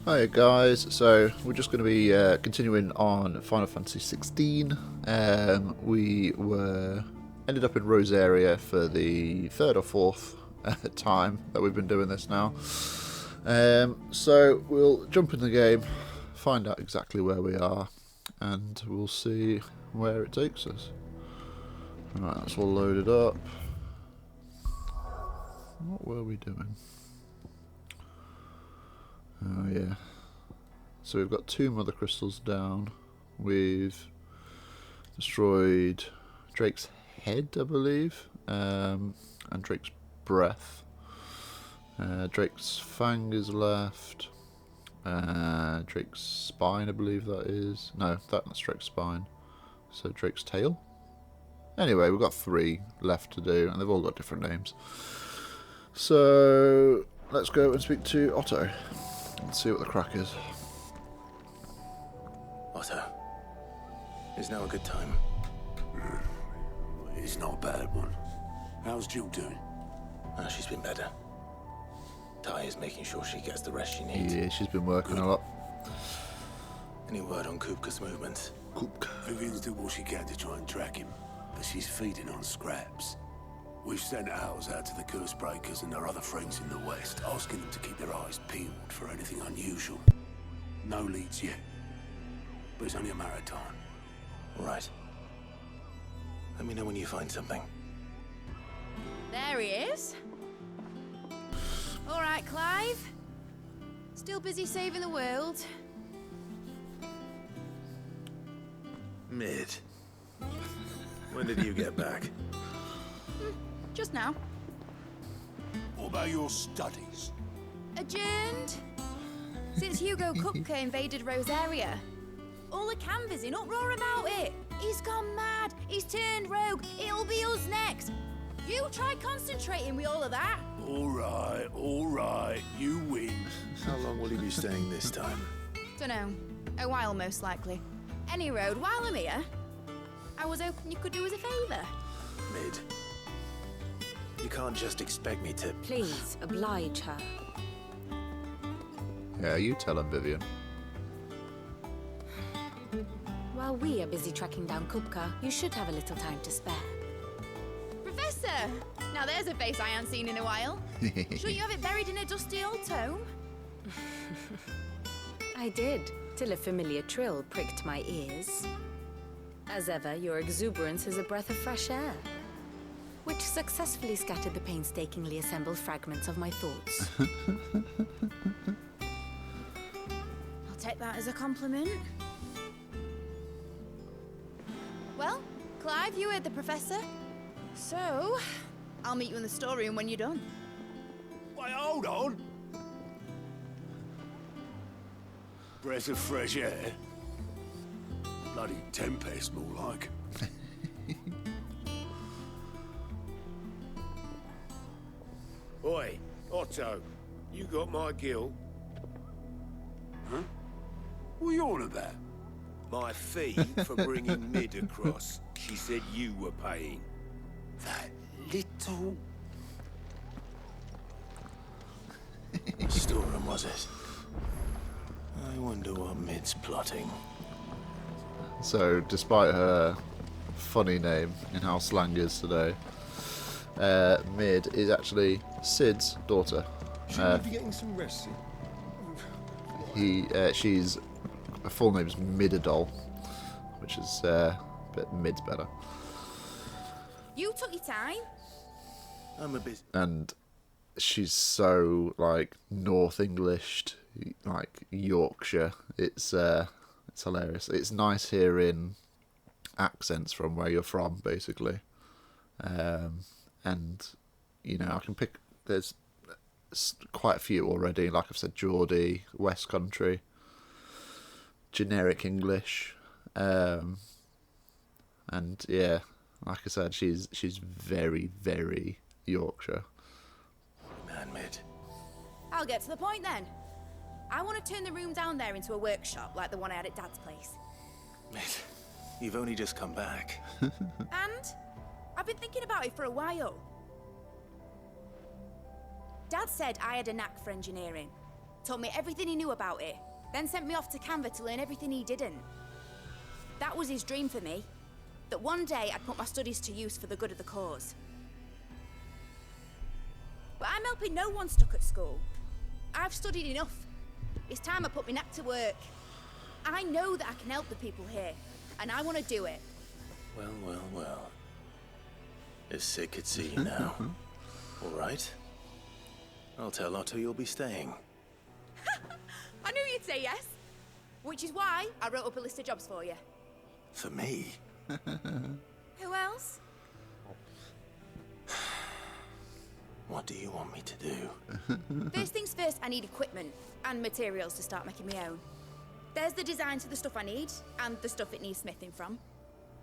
Hi guys, so we're just going to be continuing on Final Fantasy XVI. We ended up in Rosaria for the third or fourth time that we've been doing this now. So we'll jump in the game, find out exactly where we are, and we'll see where it takes us. Alright, that's all loaded up. What were we doing? Oh yeah. So we've got 2 mother crystals down. We've destroyed Drake's head, I believe, and Drake's breath. Drake's fang is left. Drake's spine, I believe that is. No, that's Drake's spine. So Drake's tail. Anyway, we've got 3 left to do, and they've all got different names. So let's go and speak to Otto and see what the crack is. Otto, is now a good time? It's not a bad one. How's Jill doing? Oh, she's been better. Ty is making sure she gets the rest she needs. Yeah, she's been working a lot. Any word on Kupka's movements? Kupka. Vivian's doing what she can to try and track him, but she's feeding on scraps. We've sent ours out to the curse breakers and our other friends in the west, asking them to keep their eyes peeled for anything unusual. No leads yet, but it's only a matter of time. All right. Let me know when you find something. There he is. All right, Clive. Still busy saving the world. Mid. When did you get back? Just now. What about your studies? Adjourned. Since Hugo Kupka invaded Rosaria. All the canvas in uproar about it. He's gone mad. He's turned rogue. It'll be us next. You try concentrating with all of that. All right, you win. How long will you be staying this time? Dunno. A while, most likely. Any road, while I'm here, I was hoping you could do us a favour. Mid. You can't just expect me to... Please, oblige her. Yeah, you tell him, Vivian. While we are busy tracking down Kupka, you should have a little time to spare. Professor! Now there's a face I haven't seen in a while. Shouldn't you have it buried in a dusty old tome? I did, till a familiar trill pricked my ears. As ever, your exuberance is a breath of fresh air, which successfully scattered the painstakingly assembled fragments of my thoughts. I'll take that as a compliment. Well, Clive, you heard the professor. So, I'll meet you in the storeroom when you're done. Wait, hold on. Breath of fresh air. Bloody tempest, more like. Oi, Otto, you got my gill? Huh? What are you on about? My fee for bringing Mid across. She said you were paying. That little... What storeroom was it? I wonder what Mid's plotting. So, despite her funny name in how slang is today, Mid is actually Sid's daughter. Shouldn't you be getting some rest? She's... Her full name's Midadol, which is but Mid's better. You took your time. I'm a bit... And she's so, like, North Englished, like, Yorkshire. It's hilarious. It's nice hearing accents from where you're from, basically. And, you know, I can pick... There's quite a few already. Like I've said, Geordie, West Country, generic English. And, yeah, like I said, she's very, very Yorkshire. Man, Mid. I'll get to the point then. I want to turn the room down there into a workshop like the one I had at Dad's place. Mid, you've only just come back. And I've been thinking about it for a while. Dad said I had a knack for engineering. told me everything he knew about it, then sent me off to Canva to learn everything he didn't. That was his dream for me, that one day I'd put my studies to use for the good of the cause. But I'm helping no one stuck at school. I've studied enough. It's time I put my neck to work. I know that I can help the people here, and I want to do it. Well, well, well. As Sid could see you now. All right. I'll tell Otto you'll be staying. I knew you'd say yes. Which is why I wrote up a list of jobs for you. For me? Who else? What do you want me to do? First things first, I need equipment and materials to start making my own. There's the designs for the stuff I need, and the stuff it needs smithing from.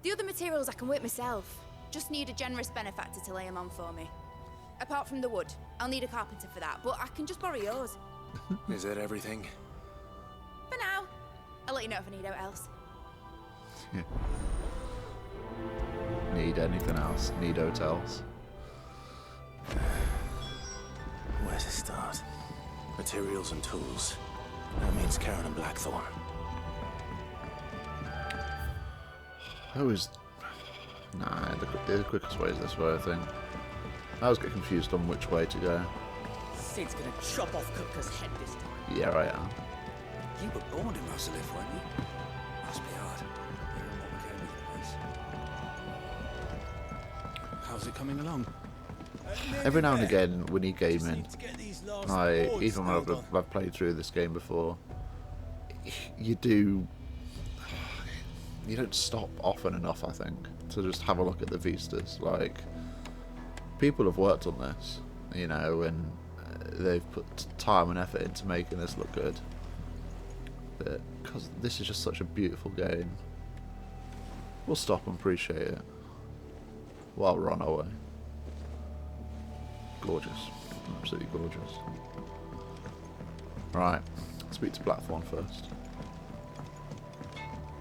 The other materials I can work myself. Just need a generous benefactor to lay them on for me. Apart from the wood, I'll need a carpenter for that, but I can just borrow yours. Is that everything? For now. I'll let you know if I need out else. Yeah. Need anything else? Need hotels? Where to start? Materials and tools. That means Karen and Blackthorn. Who is... Nah, the quickest way is this way, I think. I was getting confused on which way to go. Sid's gonna chop off Kupka's head this time. Yeah, I am. You were born in Rosaria, weren't you? Must be hard. Hearing what became of the place. How's it coming along? Every now and again, we need gaming. Even when I've played through this game before, you don't stop often enough, I think, to just have a look at the vistas. Like, people have worked on this, you know, and they've put time and effort into making this look good. But because this is just such a beautiful game, we'll stop and appreciate it while we're on our way. Gorgeous. Absolutely gorgeous. Right, speak to Blackthorn first.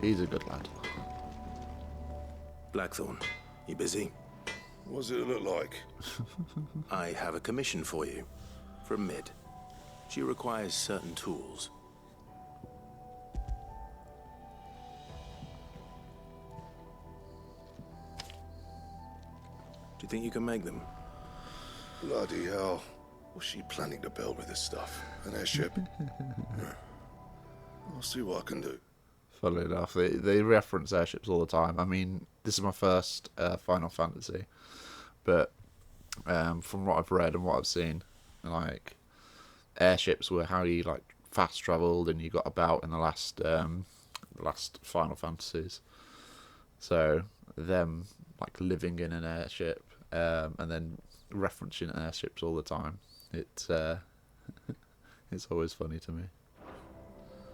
He's a good lad. Blackthorn, you busy? What does it look like? I have a commission for you. From Mid. She requires certain tools. Do you think you can make them? Bloody hell. What's she planning to build with this stuff? An airship? I'll see what I can do. Funnily enough, they reference airships all the time. I mean, this is my first Final Fantasy, but from what I've read and what I've seen, like, airships were how you like fast travelled and you got about in the last Final Fantasies. So them like living in an airship and then referencing airships all the time. It's always funny to me.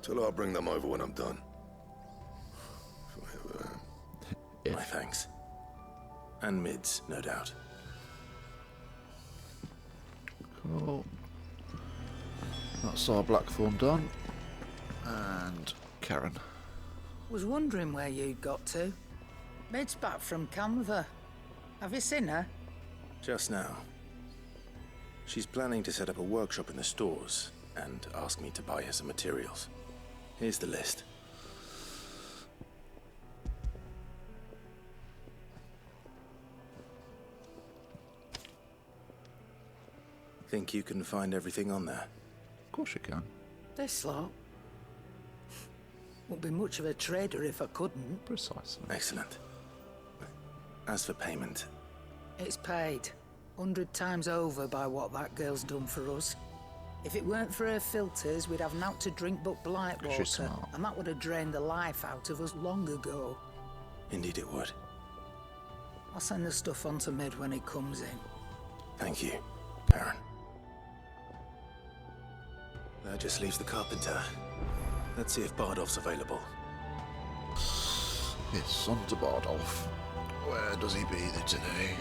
Tell her I'll bring them over when I'm done. My thanks. And Mid's, no doubt. Cool. That's our Blackthorn done. And Karen. Was wondering where you got to. Mid's back from Canva. Have you seen her? Just now. She's planning to set up a workshop in the stores and ask me to buy her some materials. Here's the list. Think you can find everything on there? Of course you can. This lot. Wouldn't be much of a trader if I couldn't. Precisely. Excellent. As for payment, It's paid 100 times over by what that girl's done for us. If it weren't for her filters, we'd have naught to drink but blight water, She's smart. and that would have drained the life out of us long ago. indeed it would. I'll send the stuff on to Mid when he comes in. Thank you, Karen. That just leaves the carpenter. Let's see if Bardolph's available. It's on to Bardolph. Where does he be today?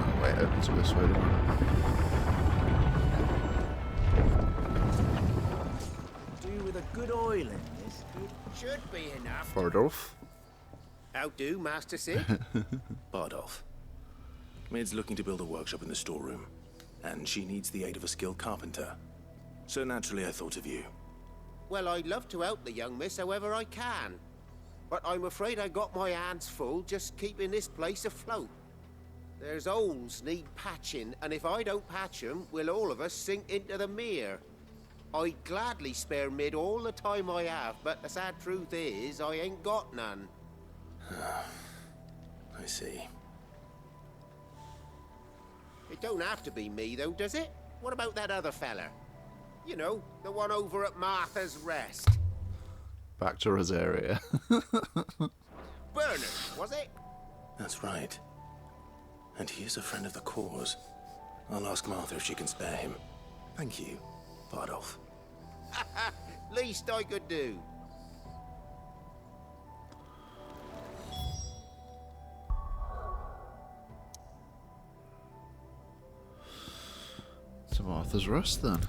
Oh, wait, opens up this way. good oil in this. Should be enough. Bardolph. How do, Master Sid? Bardolph. Maid's looking to build a workshop in the storeroom, and she needs the aid of a skilled carpenter. So naturally I thought of you. Well, I'd love to help the young miss however I can. But I'm afraid I got my hands full just keeping this place afloat. There's holes need patching, and if I don't patch them, will all of us sink into the mere. I'd gladly spare Mid all the time I have, but the sad truth is, I ain't got none. I see. It don't have to be me, though, does it? What about that other fella? You know, the one over at Martha's Rest. Back to Rosaria. Bernard, was it? That's right. And he is a friend of the cause. I'll ask Martha if she can spare him. Thank you, Bardolph. Least I could do. To Martha's Rest, then.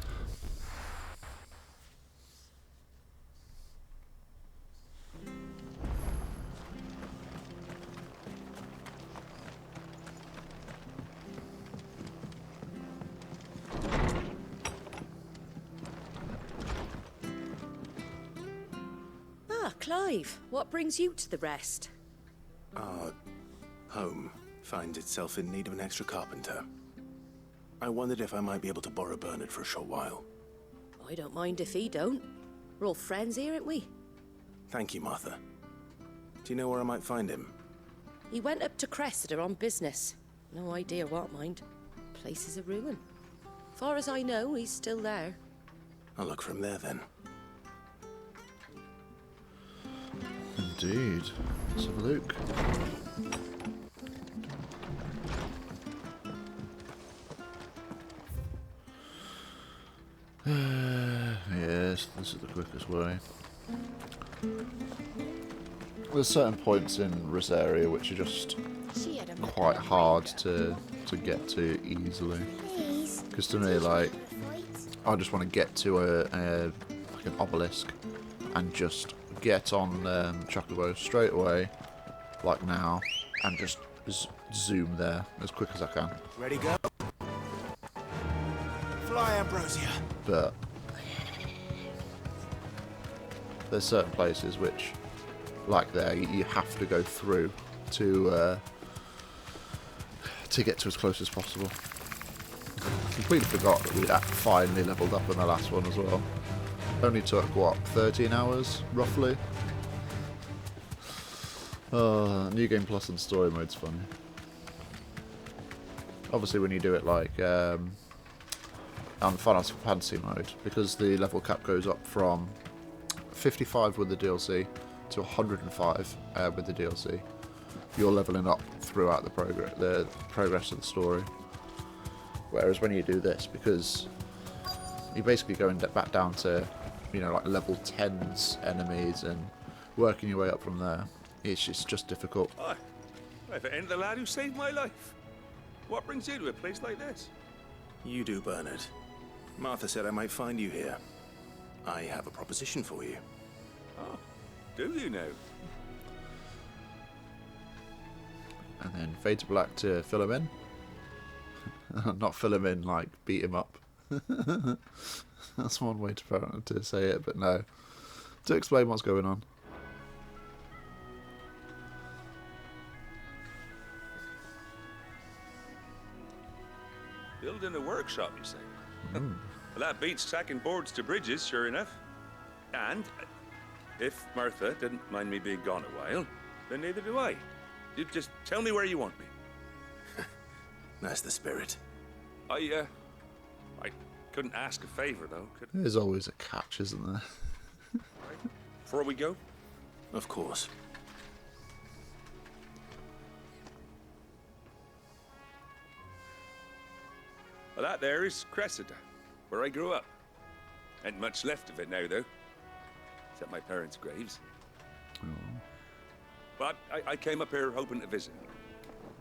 Ah, Clive, what brings you to the Rest? Our home finds itself in need of an extra carpenter. I wondered if I might be able to borrow Bernard for a short while. I don't mind if he don't. We're all friends here, aren't we? Thank you, Martha. Do you know where I might find him? He went up to Cressida on business. No idea what, mind. Place is a ruin. Far as I know, he's still there. I'll look for him there then. Indeed. Let's have a look. Yes, this is the quickest way. There's certain points in Rosaria which are just quite hard to get to easily. Because to me, like, I just want to get to like an obelisk and just get on Chocobo straight away, like now, and just zoom there as quick as I can. Ready, go? Fly, Ambrosia. But there's certain places which, like there, you have to go through to get to as close as possible. Completely forgot that we'd finally leveled up in the last one as well. Only took, what, 13 hours, roughly? New Game Plus and Story Mode's funny. Obviously when you do it like on Final Fantasy mode, because the level cap goes up from 55 with the DLC to 105 with the DLC, you're leveling up throughout the progress of the story. Whereas when you do this, because you're basically going back down to, you know, like level 10s enemies and working your way up from there, it's just difficult. Aye. If it ain't the lad who saved my life. What brings you to a place like this? You do, Bernard. Martha said I might find you here. I have a proposition for you. Oh, do you now? And then fade to black to fill him in. Not fill him in, like beat him up. That's one way to say it, but no. To explain what's going on. Building a workshop, you say? Well, that beats tacking boards to bridges, sure enough. And if Martha didn't mind me being gone a while, then neither do I. You just tell me where you want me. That's the spirit. I couldn't ask a favor, though, could I? There's always a catch, isn't there? Before we go? Of course. Well, that there is Cressida, where I grew up. Ain't much left of it now, though. Except my parents' graves. Oh. But I came up here hoping to visit.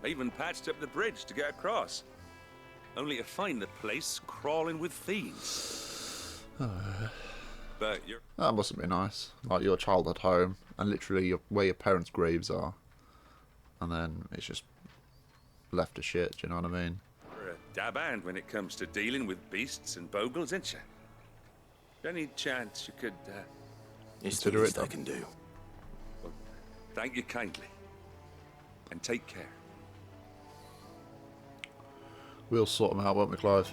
I even patched up the bridge to get across. Only to find the place crawling with thieves. but you're... That mustn't be nice. Like your childhood home, and literally where your parents' graves are, and then it's just left to shit. Do you know what I mean? You're a dab hand when it comes to dealing with beasts and bogles, ain't you? Any chance you could, It's the Consider it least I done. can do. well, thank you kindly. And take care. We'll sort them out, won't we, Clive?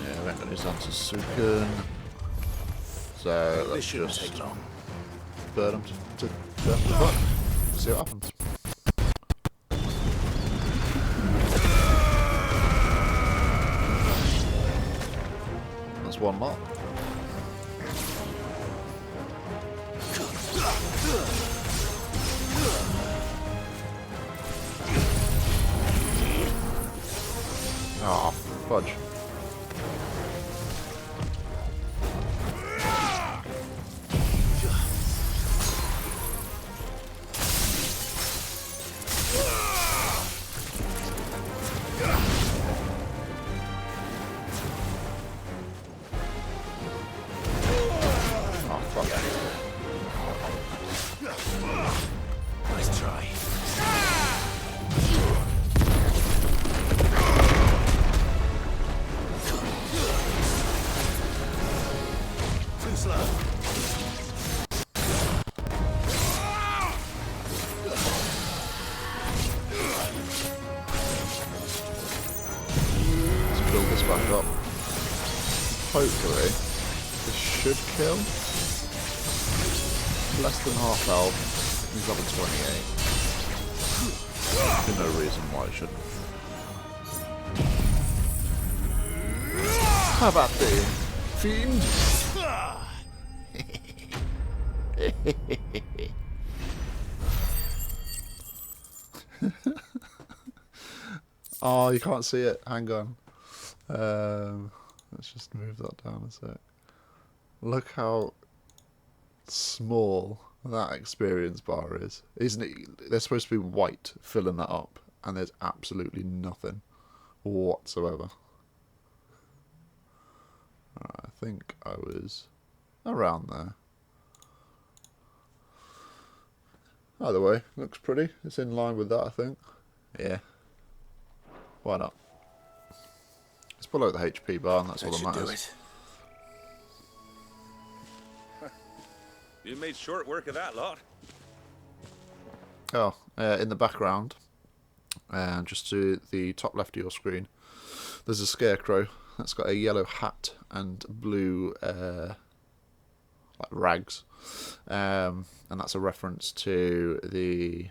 Yeah, we ain't got his answers Sukin. So This let's shouldn't just take long. burn them to death. See what happens. That's one lot. Ah, fudge. Oh, fuck. Nice try. Too slow. Let's build this back up. Hopefully, this should kill. Less than half health. He's level 28. There's no reason why it shouldn't. How about the fiend? Oh, you can't see it. Hang on. Let's just move that down a sec. Look how small that experience bar is. Isn't it? They're supposed to be white, filling that up, and there's absolutely nothing whatsoever. I think I was around there. Either way, looks pretty. It's in line with that, I think. Yeah. Why not? It's below the HP bar, and that's all that That should do matters. it. You made short work of that lot. Oh, in the background, just to the top left of your screen, there's a scarecrow that's got a yellow hat and blue like rags, and that's a reference to the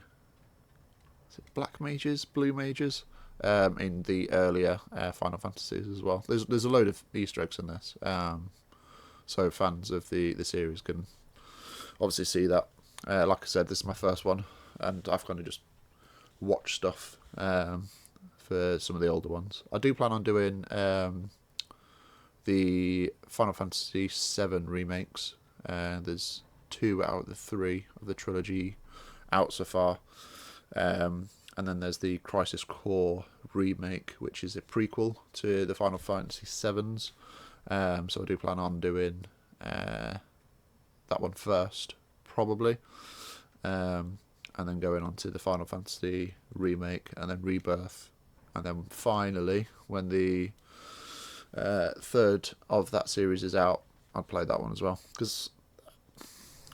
black mages, blue mages, in the earlier Final Fantasies as well. There's a load of Easter eggs in this, so fans of the series can obviously see that. Like I said, this is my first one, and I've kind of just watched stuff for some of the older ones. I do plan on doing the Final Fantasy VII remakes. There's 2 out of the 3 of the trilogy out so far. And then there's the Crisis Core remake, which is a prequel to the Final Fantasy VII's. So I do plan on doing that one first, probably. And then going on to the Final Fantasy remake, and then Rebirth. And then finally, when the third of that series is out, I'll play that one as well. Because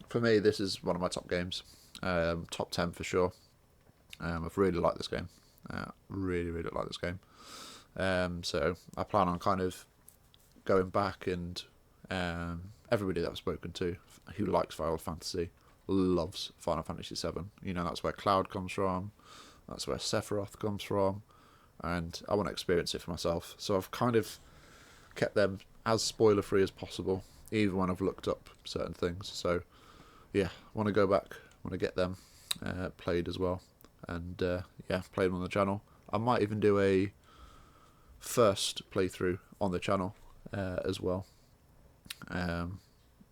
for me, this is one of my top games. Top 10 for sure. I've really liked this game. Really like this game. So I plan on kind of going back, and everybody that I've spoken to who likes Final Fantasy loves Final Fantasy VII. You know, that's where Cloud comes from. That's where Sephiroth comes from. And I want to experience it for myself. So I've kind of kept them as spoiler-free as possible, even when I've looked up certain things. So, yeah, I want to go back. I want to get them played as well. And, yeah, play them on the channel. I might even do a first playthrough on the channel as well.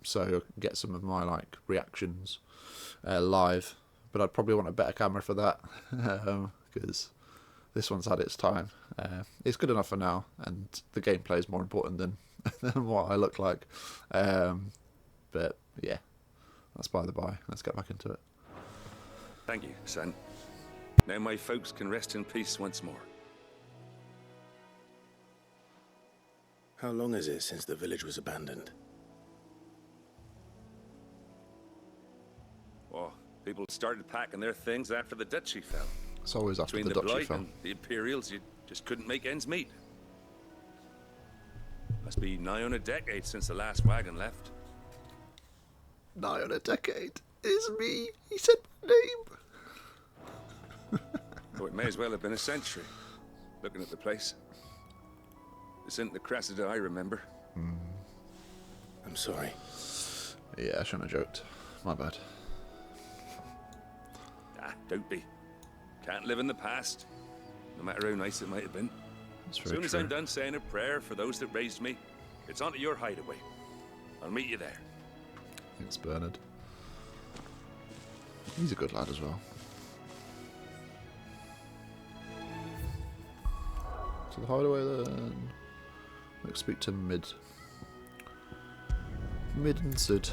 So get some of my like reactions live. But I'd probably want a better camera for that. Because this one's had its time. it's good enough for now, and the gameplay is more important than than what I look like. But yeah, that's by the by. Let's get back into it. Thank you, son. Now my folks can rest in peace once more. How long is it since the village was abandoned? Oh, people started packing their things after the duchy fell. It's always after Between the the duchy Blight fell. and the Imperials, you just couldn't make ends meet. Must be nigh on a decade since the last wagon left. Nigh on a decade. It's me. He said my name. Oh, it may as well have been a century, looking at the place. This isn't the Cressida I remember. I'm sorry. Yeah, I shouldn't have joked. My bad. Ah, don't be. Can't live in the past, no matter how nice it might have been. That's As very soon as true. I'm done saying a prayer for those that raised me, it's on to your hideaway. I'll meet you there. Thanks, Bernard. He's a good lad as well. To the hideaway then. Let's speak to Mid. Mid and Sid.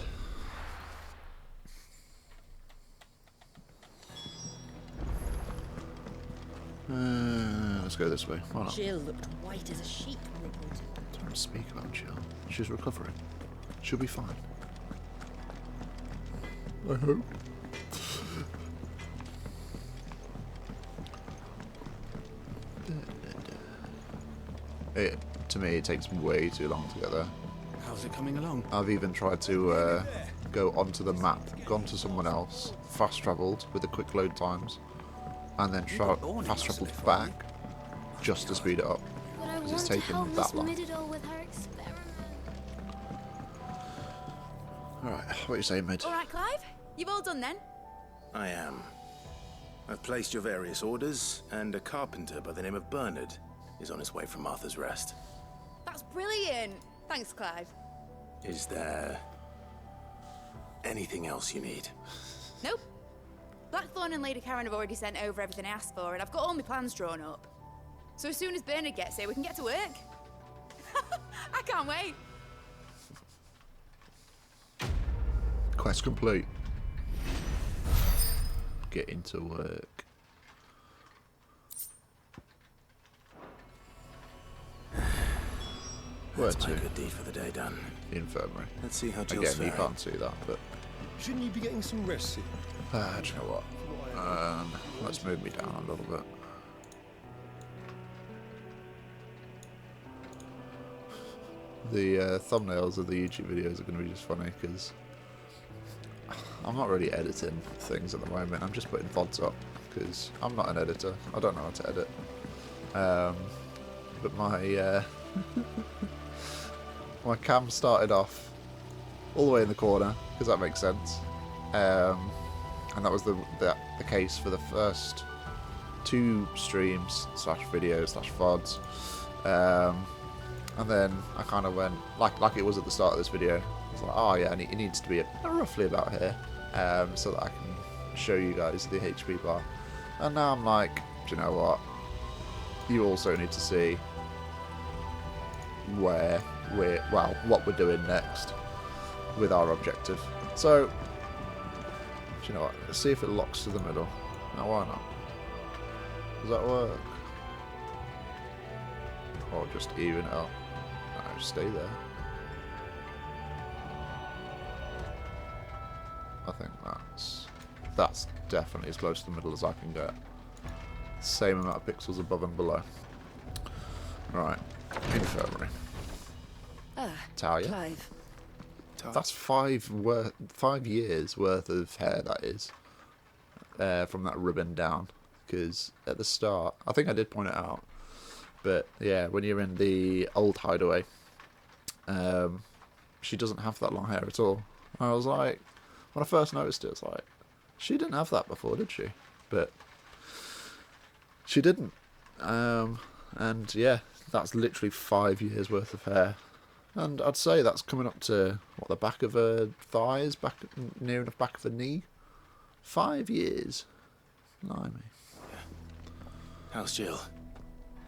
Let's go this way. Why not? Jill looked white as a sheep when they pulled her. Don't speak about Jill. She's recovering. She'll be fine. I hope. To me, it takes way too long to get there. How's it coming along? I've even tried to go onto the map, gone to someone else, fast travelled with the quick load times, and then fast travelled back just to speed it up. But I Because want it's to taken help that Miss long. Middle with her experiment. Alright, what are you saying, Mid? All right, Clive. You've all done then. I am. I've placed your various orders, and a carpenter by the name of Bernard is on his way from Arthur's Rest. That's brilliant. Thanks, Clive. Is there anything else you need? Nope. Blackthorn and Lady Karen have already sent over everything I asked for, and I've got all my plans drawn up. So as soon as Bernard gets here, we can get to work. I can't wait. Quest complete. Get into work. Where That's my to? good deed for the day done. The infirmary. Let's see how Jill's Again, you faring. can't see that, but Shouldn't you be getting some rest, Sid? do you know what? Let's move me down a little bit. The thumbnails of the YouTube videos are going to be just funny because I'm not really editing things at the moment. I'm just putting VODs up because I'm not an editor. I don't know how to edit. But my my cam started off all the way in the corner because that makes sense. And that was the case for the first 2 streams / videos / VODs. And then I kind of went like it was at the start of this video. I was like, oh yeah, it needs to be roughly about here, so that I can show you guys the HP bar. And now I'm like, do you know what? You also need to see what we're doing next with our objective. So, do you know what? Let's see if it locks to the middle. Now, why not? Does that work? Or just even it up? No, stay there. I think that's definitely as close to the middle as I can get. Same amount of pixels above and below. Right, infirmary. Talia. Clive. That's 5 years worth of hair, that is, from that ribbon down. Because at the start, I think I did point it out, but yeah, when you're in the old hideaway, she doesn't have that long hair at all. I was like, when I first noticed it, I was like, she didn't have that before, did she? But she didn't. And yeah, that's literally 5 years worth of hair. And I'd say that's coming up to, the back of her thighs, near enough back of the knee. 5 years. Blimey. How's Jill?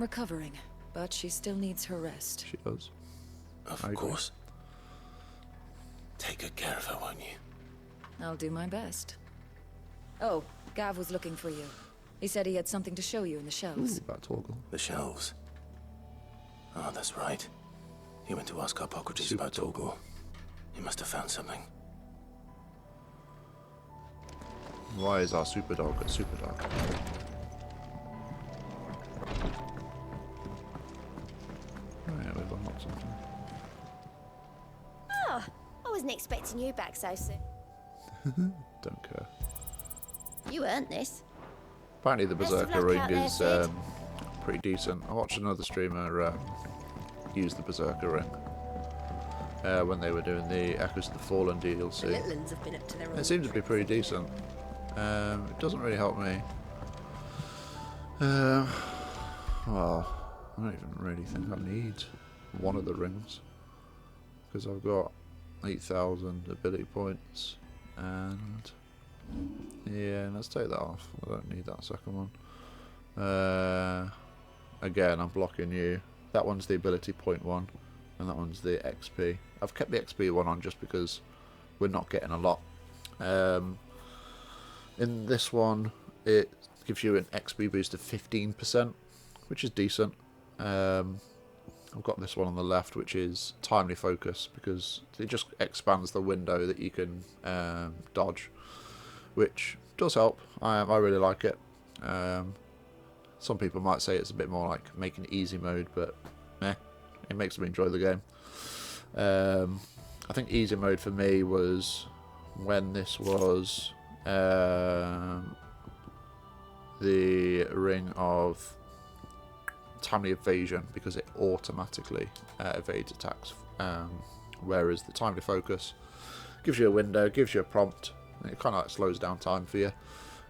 recovering, but she still needs her rest. She does. Of course. Take good care of her, won't you? I'll do my best. Oh, Gav was looking for you. He said he had something to show you in the shelves. About Torgal. The shelves. Oh, that's right. He went to ask Hippocrates about Torgal. He must have found something. Why is our super dog a super dog? Oh yeah, we've unlocked something. Oh, I wasn't expecting you back so soon. Don't care. You earned this. Apparently the Best of Berserker luck ring out there, is Sid. pretty decent. I watched another streamer use the Berserker ring when they were doing the Echoes of the Fallen DLC. The little uns have been up to their own. It seems to be pretty decent. It doesn't really help me. Well, I don't even really think I need one of the rings because I've got 8,000 ability points, and yeah, let's take that off. I don't need that second one. Again, I'm blocking you. That one's the ability point one, and that one's the XP. I've kept the XP one on just because we're not getting a lot. In this one, it gives you an XP boost of 15%, which is decent. I've got this one on the left, which is timely focus, because it just expands the window that you can dodge, which does help. I really like it. Some people might say it's a bit more like making easy mode, but it makes me enjoy the game. I think easy mode for me was when this was the ring of timely evasion, because it automatically evades attacks, whereas the timely focus gives you a window, gives you a prompt, and it kind of like slows down time for you,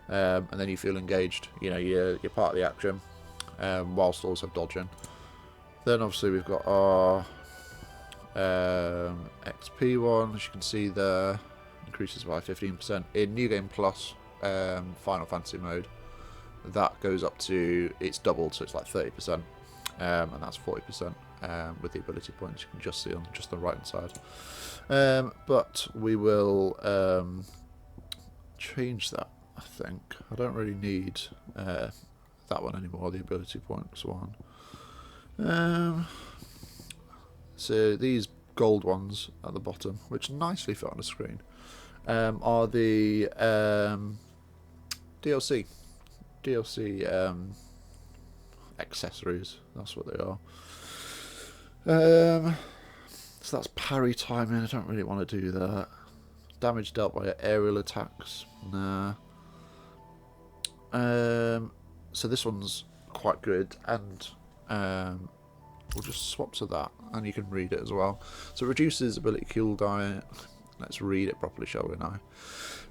and then you feel engaged. You know, you're part of the action, whilst also dodging. Then obviously we've got our XP one, as you can see there, increases by 15%. In New Game Plus Final Fantasy mode, that goes up to, it's doubled, so it's like 30%, and that's 40% with the ability points. You can just see on just the right hand side. But we will change that, I think. I don't really need that one anymore, the ability points one. So these gold ones at the bottom, which nicely fit on the screen, are the DLC accessories. That's what they are. So that's parry timing. I don't really want to do that. Damage dealt by aerial attacks. Nah. So this one's quite good, and we'll just swap to that, and you can read it as well. So it reduces ability cooldown. Let's read it properly, shall we now?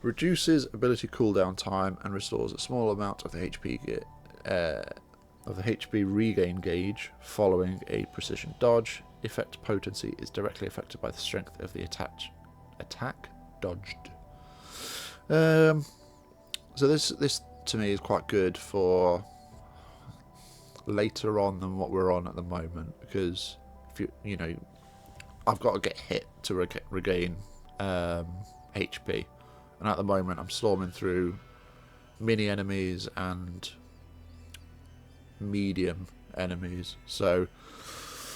Reduces ability cooldown time and restores a small amount of the HP regain gauge following a precision dodge. Effect potency is directly affected by the strength of the attack dodged. So this to me is quite good for later on than what we're on at the moment, because if you know, I've got to get hit to regain HP, and at the moment I'm storming through mini enemies and medium enemies, so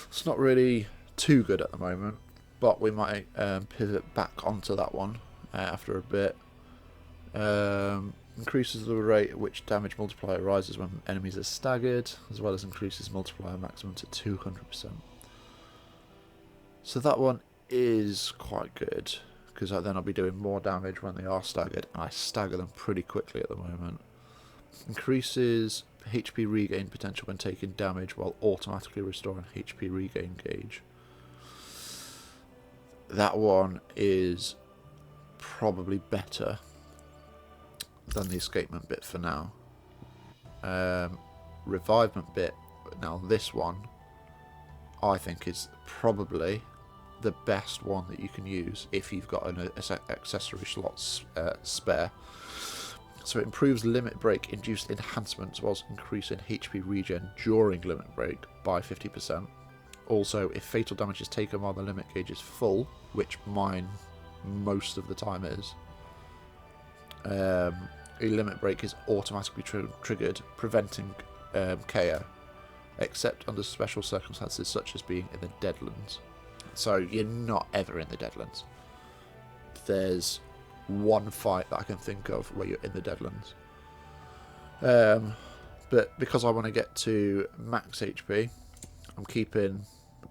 it's not really too good at the moment, but we might pivot back onto that one after a bit. Increases the rate at which damage multiplier rises when enemies are staggered, as well as increases multiplier maximum to 200%. So that one is quite good, because then I'll be doing more damage when they are staggered, and I stagger them pretty quickly at the moment. Increases HP regain potential when taking damage while automatically restoring HP regain gauge. That one is probably better than the escapement bit for now. Revivement bit, now this one I think is probably the best one that you can use if you've got an accessory slot spare. So it improves limit break induced enhancements whilst increasing HP regen during limit break by 50%. Also, if fatal damage is taken while the limit gauge is full, which mine most of the time is, a limit break is automatically triggered, preventing KO, except under special circumstances such as being in the Deadlands. So you're not ever in the Deadlands. There's one fight that I can think of where you're in the Deadlands. But because I want to get to max HP, I'm keeping...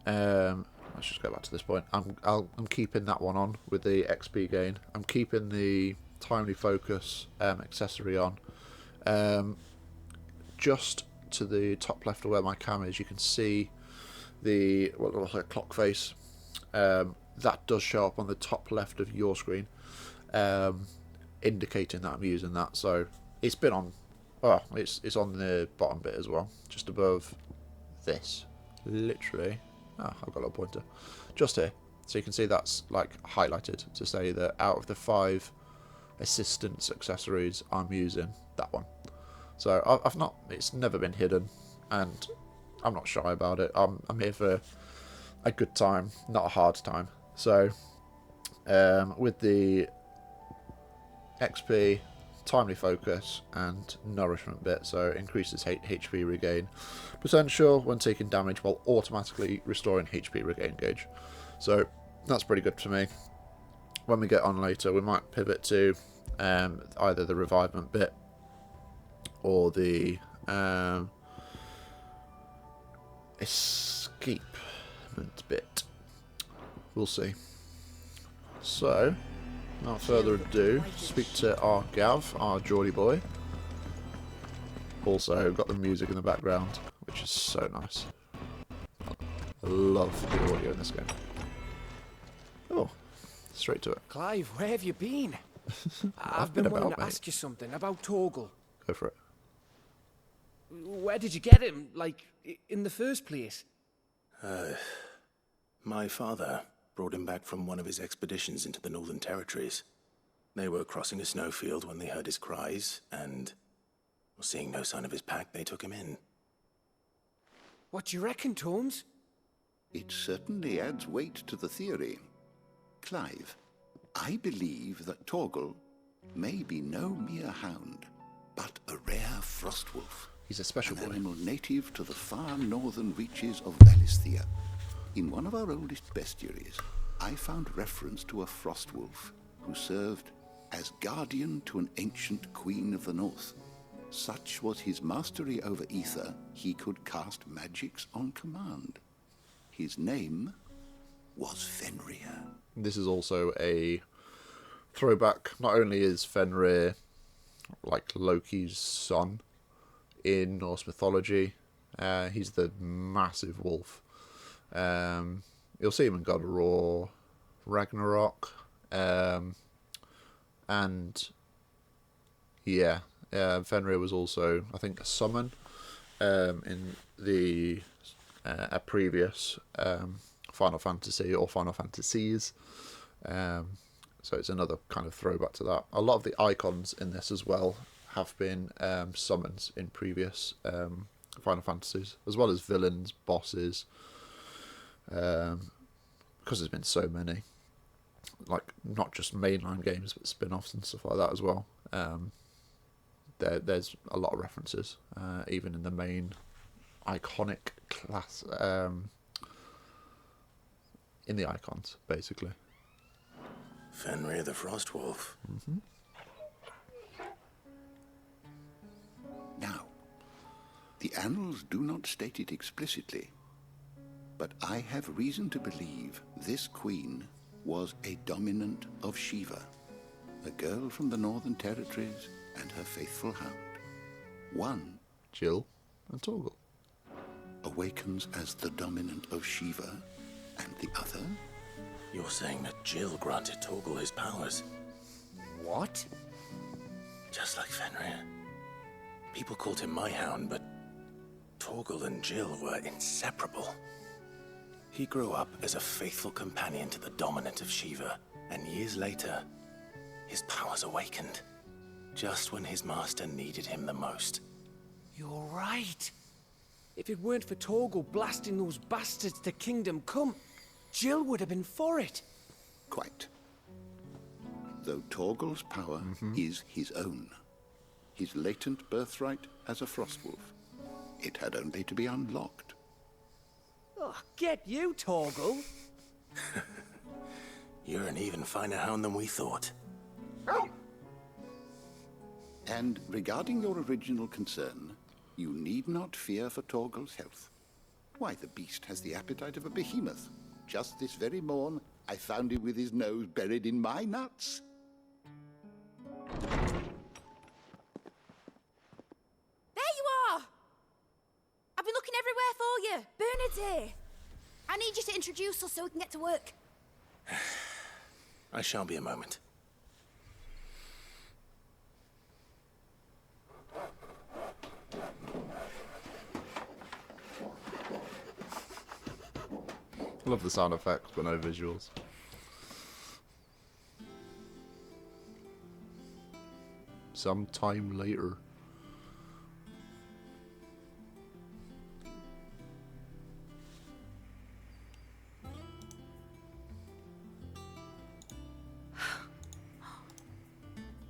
let's just go back to this point. I'm keeping that one on with the XP gain. I'm keeping the timely focus accessory on. Just to the top left of where my cam is, you can see the what looks like a clock face. That does show up on the top left of your screen, indicating that I'm using that. So it's been on. Oh, it's on the bottom bit as well, just above this, literally. I've got a little pointer just here, so you can see that's like highlighted to say that out of the 5 assistance accessories, I'm using that one. So I've not. It's never been hidden, and I'm not shy about it. I'm here for a good time, not a hard time. So with the XP, timely focus, and nourishment bit, so increases HP regain potential when taking damage while automatically restoring HP regain gauge. So that's pretty good for me. When we get on later, we might pivot to either the revivement bit or the escapement bit. We'll see. So, without further ado, speak to our Gav, our Geordie boy. Also, got the music in the background, which is so nice. I love the audio in this game. Oh, straight to it. Clive, where have you been? I've been wanting to ask you something about Torgal. Go for it. Where did you get him, like, in the first place? My father brought him back from one of his expeditions into the Northern Territories. They were crossing a snowfield when they heard his cries, and, seeing no sign of his pack, they took him in. What do you reckon, Tomes? It certainly adds weight to the theory. Clive, I believe that Torgal may be no mere hound, but a rare frostwolf. He's a special boy. An animal native to the far northern reaches of Valisthea. In one of our oldest bestiaries, I found reference to a frostwolf who served as guardian to an ancient queen of the north. Such was his mastery over ether, he could cast magics on command. His name was Fenrir. This is also a throwback. Not only is Fenrir like Loki's son in Norse mythology, he's the massive wolf. You'll see him in God of War, Ragnarok, and yeah, Fenrir was also, I think, a summon in the a previous Final Fantasy or Final Fantasies. So it's another kind of throwback to that. A lot of the icons in this as well have been summons in previous Final Fantasies, as well as villains, bosses. Because there's been so many, like not just mainline games but spin-offs and stuff like that as well. There's a lot of references, even in the main iconic class, in the icons basically. Fenrir the Frostwolf. Mm-hmm. Now, the annals do not state it explicitly, but I have reason to believe this queen was a dominant of Shiva, a girl from the Northern Territories and her faithful hound. One, Jill and Torgal, awakens as the dominant of Shiva, and the other... You're saying that Jill granted Torgal his powers? What? Just like Fenrir. People called him my hound, but Torgal and Jill were inseparable. He grew up as a faithful companion to the dominant of Shiva, and years later, his powers awakened. just when his master needed him the most. You're right. If it weren't for Torgal blasting those bastards to Kingdom Come, Jill would have been for it. Quite. Though Torgal's power is his own, his latent birthright as a Frostwolf, it had only to be unlocked. Oh, get you, Torgal. You're an even finer hound than we thought. And regarding your original concern, you need not fear for Torgal's health. Why, the beast has the appetite of a behemoth. Just this very morn, I found him with his nose buried in my nuts. There you are! I've been looking everywhere for you. Bernard's here. I need you to introduce us so we can get to work. I shall be a moment. I love the sound effects, but no visuals. Sometime later.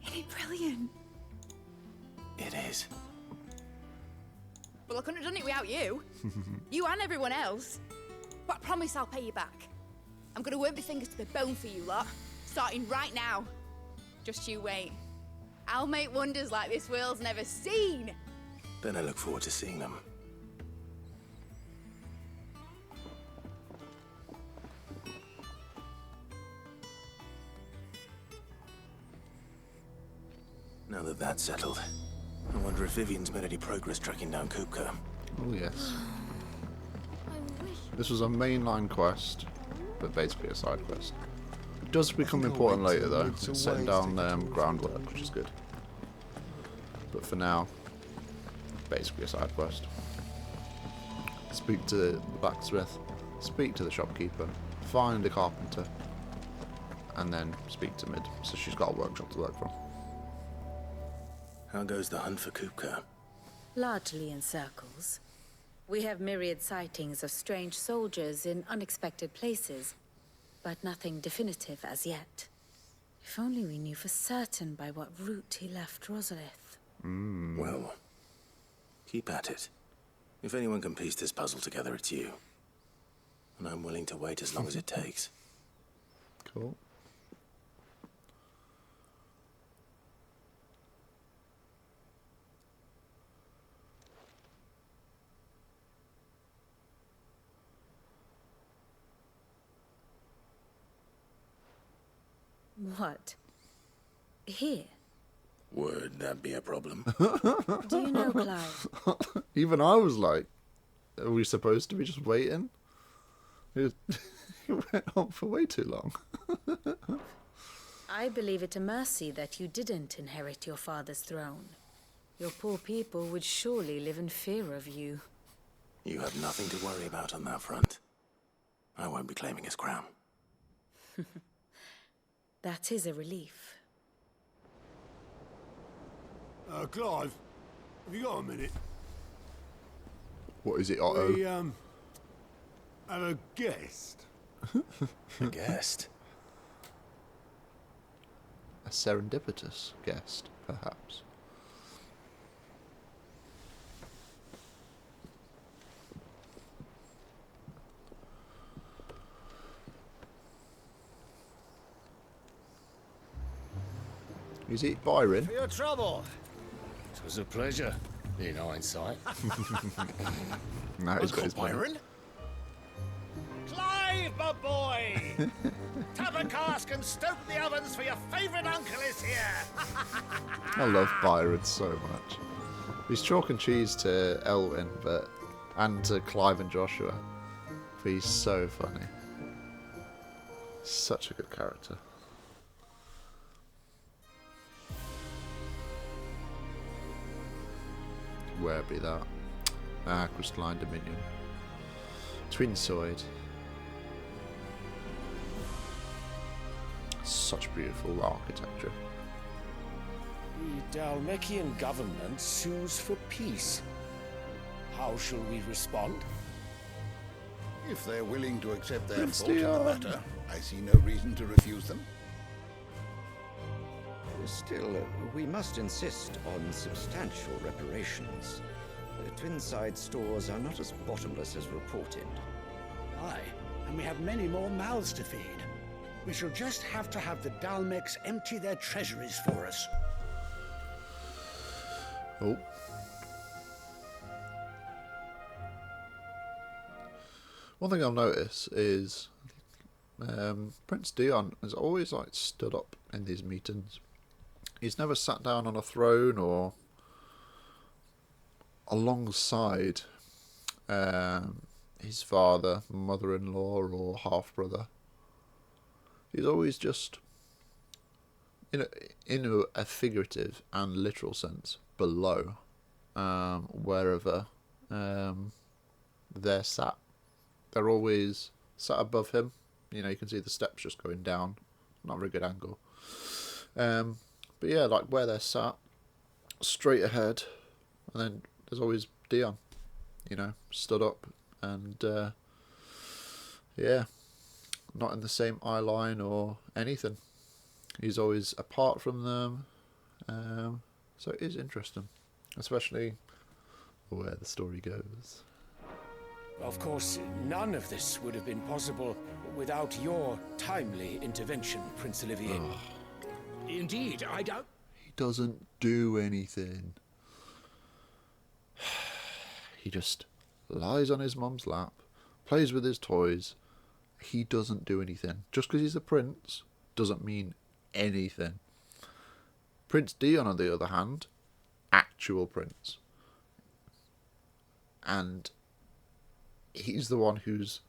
Isn't it brilliant? It is. Well, I couldn't have done it without you. You and everyone else. But I promise I'll pay you back. I'm gonna work my fingers to the bone for you lot, starting right now. Just you wait. I'll make wonders like this world's never seen. Then I look forward to seeing them. Now that that's settled, I wonder if Vivian's made any progress tracking down Kupka. Oh yes. This was a mainline quest, but basically a side quest. It does become important later though. It's setting down groundwork, which is good. But for now, basically a side quest. Speak to the blacksmith, speak to the shopkeeper, find the carpenter, and then speak to Mid, so she's got a workshop to work from. How goes the hunt for Kupka? Largely in circles. We have myriad sightings of strange soldiers in unexpected places, but nothing definitive as yet. If only we knew for certain by what route he left Rosalith. Well, keep at it. If anyone can piece this puzzle together, it's you. And I'm willing to wait as long as it takes. Cool. What? Here? Would that be a problem? Do you know Clive? Even I was like, are we supposed to be just waiting? It went on for way too long. I believe it a mercy that you didn't inherit your father's throne. Your poor people would surely live in fear of you. You have nothing to worry about on that front. I won't be claiming his crown. That is a relief. Clive, have you got a minute? What is it, Otto? We, have a guest. A guest? A serendipitous guest, perhaps. Is it Byron? For your trouble. It was a pleasure, in hindsight. No, he's got his Byron? Clive, my boy! Tap a cask and stoke the ovens for your favourite uncle is here! I love Byron so much. He's chalk and cheese to Elwyn, and to Clive and Joshua. But he's so funny. Such a good character. Where be that? Ah, Crystalline Dominion. Twin Sword. Such beautiful architecture. The Dalmekian government sues for peace. How shall we respond? If they're willing to accept their Prince fault in the Dion. matter, I see no reason to refuse them. Still, we must insist on substantial reparations. Twinside stores are not as bottomless as reported. Aye, and we have many more mouths to feed. We shall just have to have the Dalmecs empty their treasuries for us. Oh. One thing I'll notice is Prince Dion has always like stood up in these meetings. He's never sat down on a throne or alongside his father, mother-in-law, or half-brother. He's always just, in a figurative and literal sense, below wherever they're sat. They're always sat above him. You know, you can see the steps just going down. Not a very good angle. But yeah, like where they're sat, straight ahead, and then there's always Dion, you know, stood up, and yeah, not in the same eye line or anything. He's always apart from them, so it is interesting, especially where the story goes. Of course, none of this would have been possible without your timely intervention, Prince Olivier. Indeed, I doubt... He doesn't do anything. He just lies on his mum's lap, plays with his toys. He doesn't do anything. Just because he's a prince doesn't mean anything. Prince Dion, on the other hand, actual prince. And he's the one who's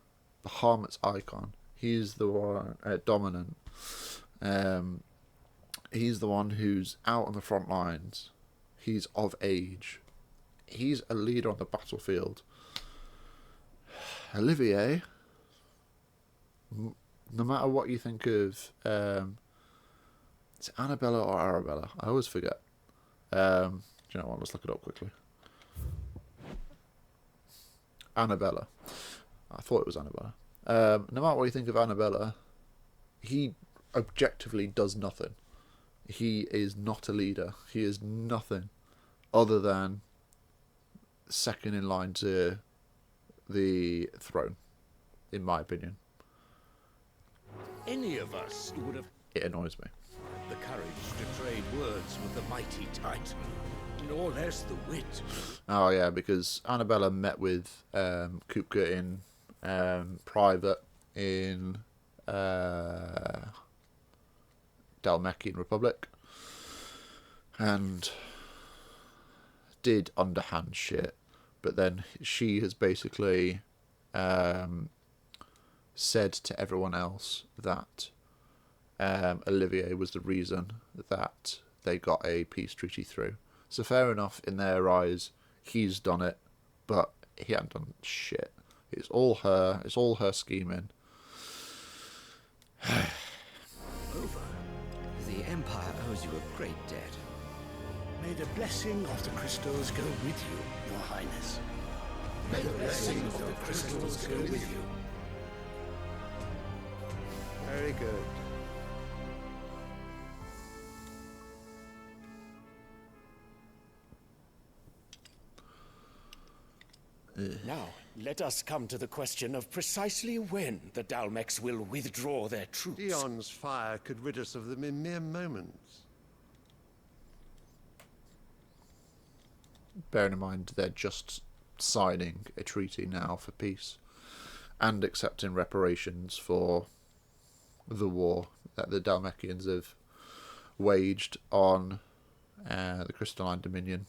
Bahamut's icon. He's the one dominant. He's the one who's out on the front lines. He's of age. He's a leader on the battlefield. Olivier, no matter what you think of, it's Annabella or Arabella. I always forget. Do you know what? Let's look it up quickly. Annabella. I thought it was Annabella. No matter what you think of Annabella, he objectively does nothing. He is not a leader. He is nothing other than second in line to the throne, in my opinion. Any of us would have It annoys me. the courage to trade words with the mighty Titan, nor less the wit. Oh yeah, because Annabella met with Kupka in private in Dalmekian Republic, and did underhand shit, but then she has basically said to everyone else that Olivier was the reason that they got a peace treaty through. So fair enough, in their eyes, he's done it, but he hadn't done shit. It's all her. It's all her scheming. Over. The Empire owes you a great debt. May the blessing of the crystals go with you, Your Highness. May the blessing of the crystals go with you. Very good. Now, let us come to the question of precisely when the Dalmecs will withdraw their troops. Dion's fire could rid us of them in mere moments. Bearing in mind they're just signing a treaty now for peace and accepting reparations for the war that the Dalmekians have waged on the Crystalline Dominion,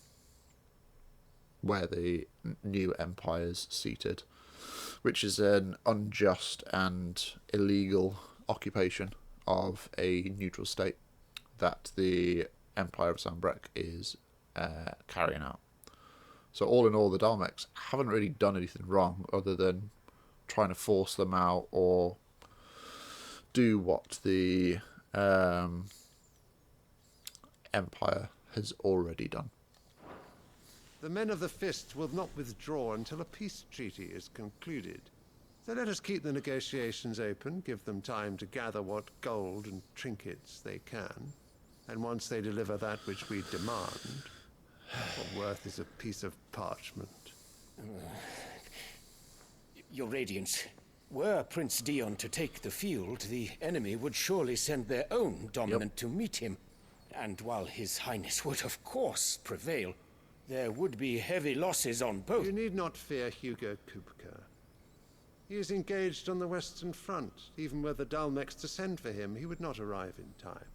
where the new empire's seated, which is an unjust and illegal occupation of a neutral state that the Empire of Sanbreque is carrying out. So all in all, the Dalmecs haven't really done anything wrong other than trying to force them out or do what the Empire has already done. The men of the Fist will not withdraw until a peace treaty is concluded. So let us keep the negotiations open, give them time to gather what gold and trinkets they can. And once they deliver that which we demand, what worth is a piece of parchment? Your Radiance, were Prince Dion to take the field, the enemy would surely send their own dominant to meet him. And while His Highness would of course prevail, there would be heavy losses on both. You need not fear Hugo Kupka. He is engaged on the Western Front. Even were the Dalmex to send for him, he would not arrive in time.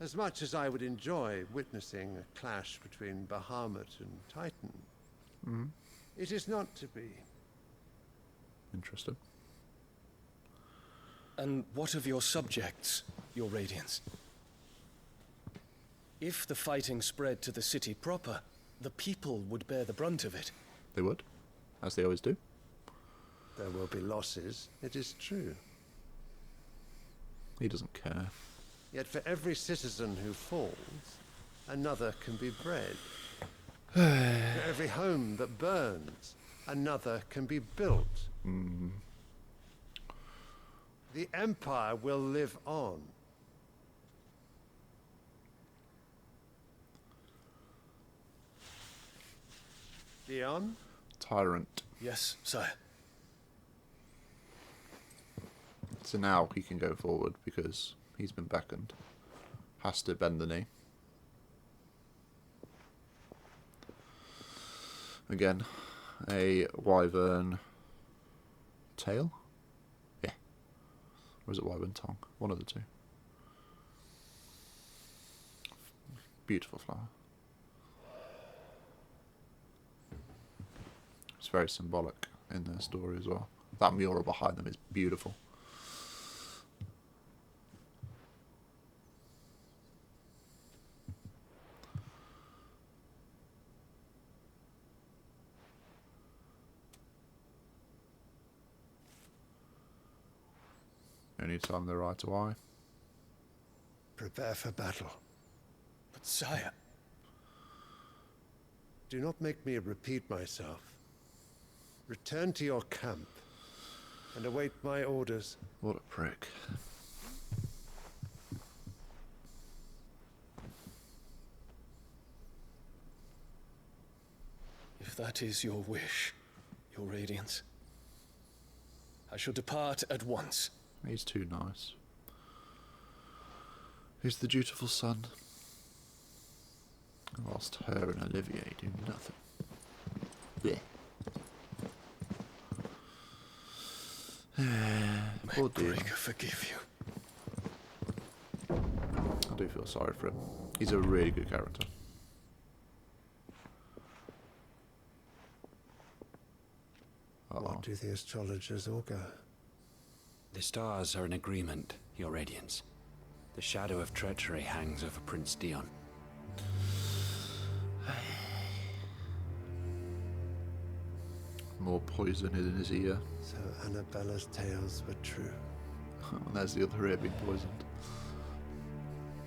As much as I would enjoy witnessing a clash between Bahamut and Titan, it is not to be. Interesting. And what of your subjects, your Radiance? If the fighting spread to the city proper, the people would bear the brunt of it. They would, as they always do. There will be losses, it is true. He doesn't care. Yet for every citizen who falls, another can be bred. For every home that burns, another can be built. The Empire will live on. Dion? Tyrant. Yes, sire. So now he can go forward because he's been beckoned. Has to bend the knee. Again, a wyvern tail? Yeah. Or is it wyvern tongue? One of the two. Beautiful flower. It's very symbolic in their story as well. That mural behind them is beautiful. Anytime they're eye to eye. Prepare for battle. But sire... Do not make me repeat myself. Return to your camp and await my orders. What a prick. If that is your wish, your Radiance, I shall depart at once. He's too nice. He's the dutiful son. Whilst her and Olivier do nothing. Blech. Poor dear. Forgive you. I do feel sorry for him. He's a really good character. What do the astrologers augur? The stars are in agreement, your Radiance. The shadow of treachery hangs over Prince Dion. More poison in his ear. So Annabella's tales were true. And there's the other ear being poisoned.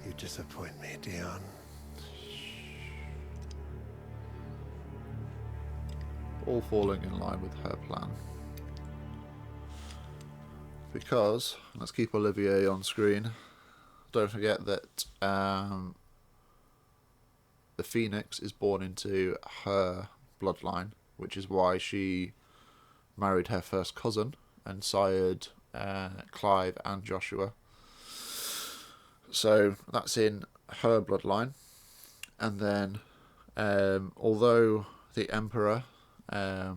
You disappoint me, Dion. All falling in line with her plan. Because, let's keep Olivier on screen. Don't forget that the Phoenix is born into her bloodline, which is why she married her first cousin and sired Clive and Joshua. So that's in her bloodline. And then, although the Emperor had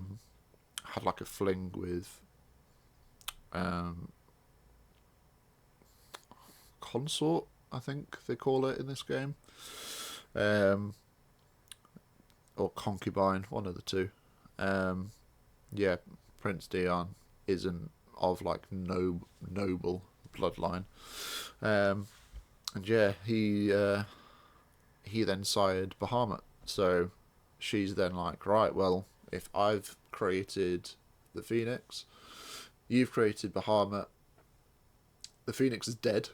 like a fling with consort, I think they call it in this game, or concubine, one of the two. Yeah, Prince Dion isn't of like noble bloodline, and yeah, he then sired Bahamut. So she's then like, right, well, if I've created the Phoenix, you've created Bahamut. The Phoenix is dead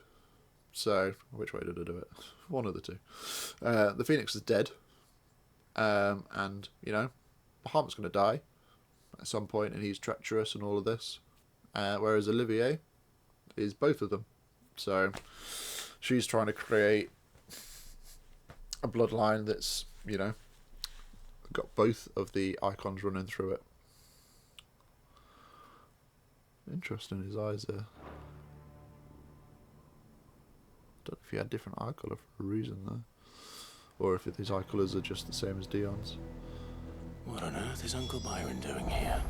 So, which way did I do it? One of the two. The Phoenix is dead. And, you know, Bahamut's going to die at some point, and he's treacherous and all of this. Whereas Olivier is both of them. So, she's trying to create a bloodline that's, you know, got both of the icons running through it. Interesting, his eyes there. Don't know if he had different eye colour for a reason though, or if his eye colours are just the same as Dion's. What on earth is Uncle Byron doing here?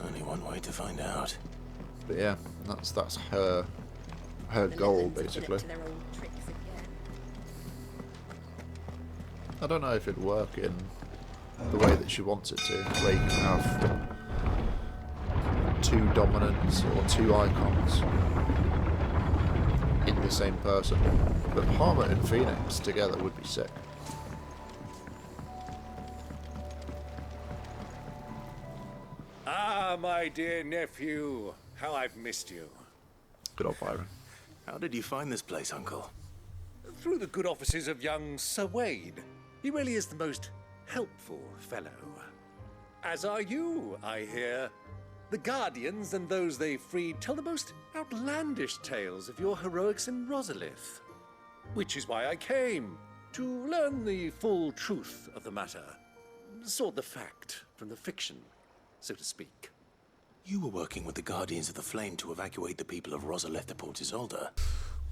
Only one way to find out. But yeah, that's her goal basically. I don't know if it'd work in the way that she wants it to, where you can have two dominants or two icons in the same person. But Bahamut and Phoenix together would be sick. Ah, my dear nephew, how I've missed you. Good old Byron. How did you find this place, Uncle? Through the good offices of young Sir Wade. He really is the most helpful fellow. As are you, I hear. The Guardians and those they freed tell the most outlandish tales of your heroics in Rosalith. Which is why I came, to learn the full truth of the matter. Sort the fact from the fiction, so to speak. You were working with the Guardians of the Flame to evacuate the people of Rosalith to Port Isolde.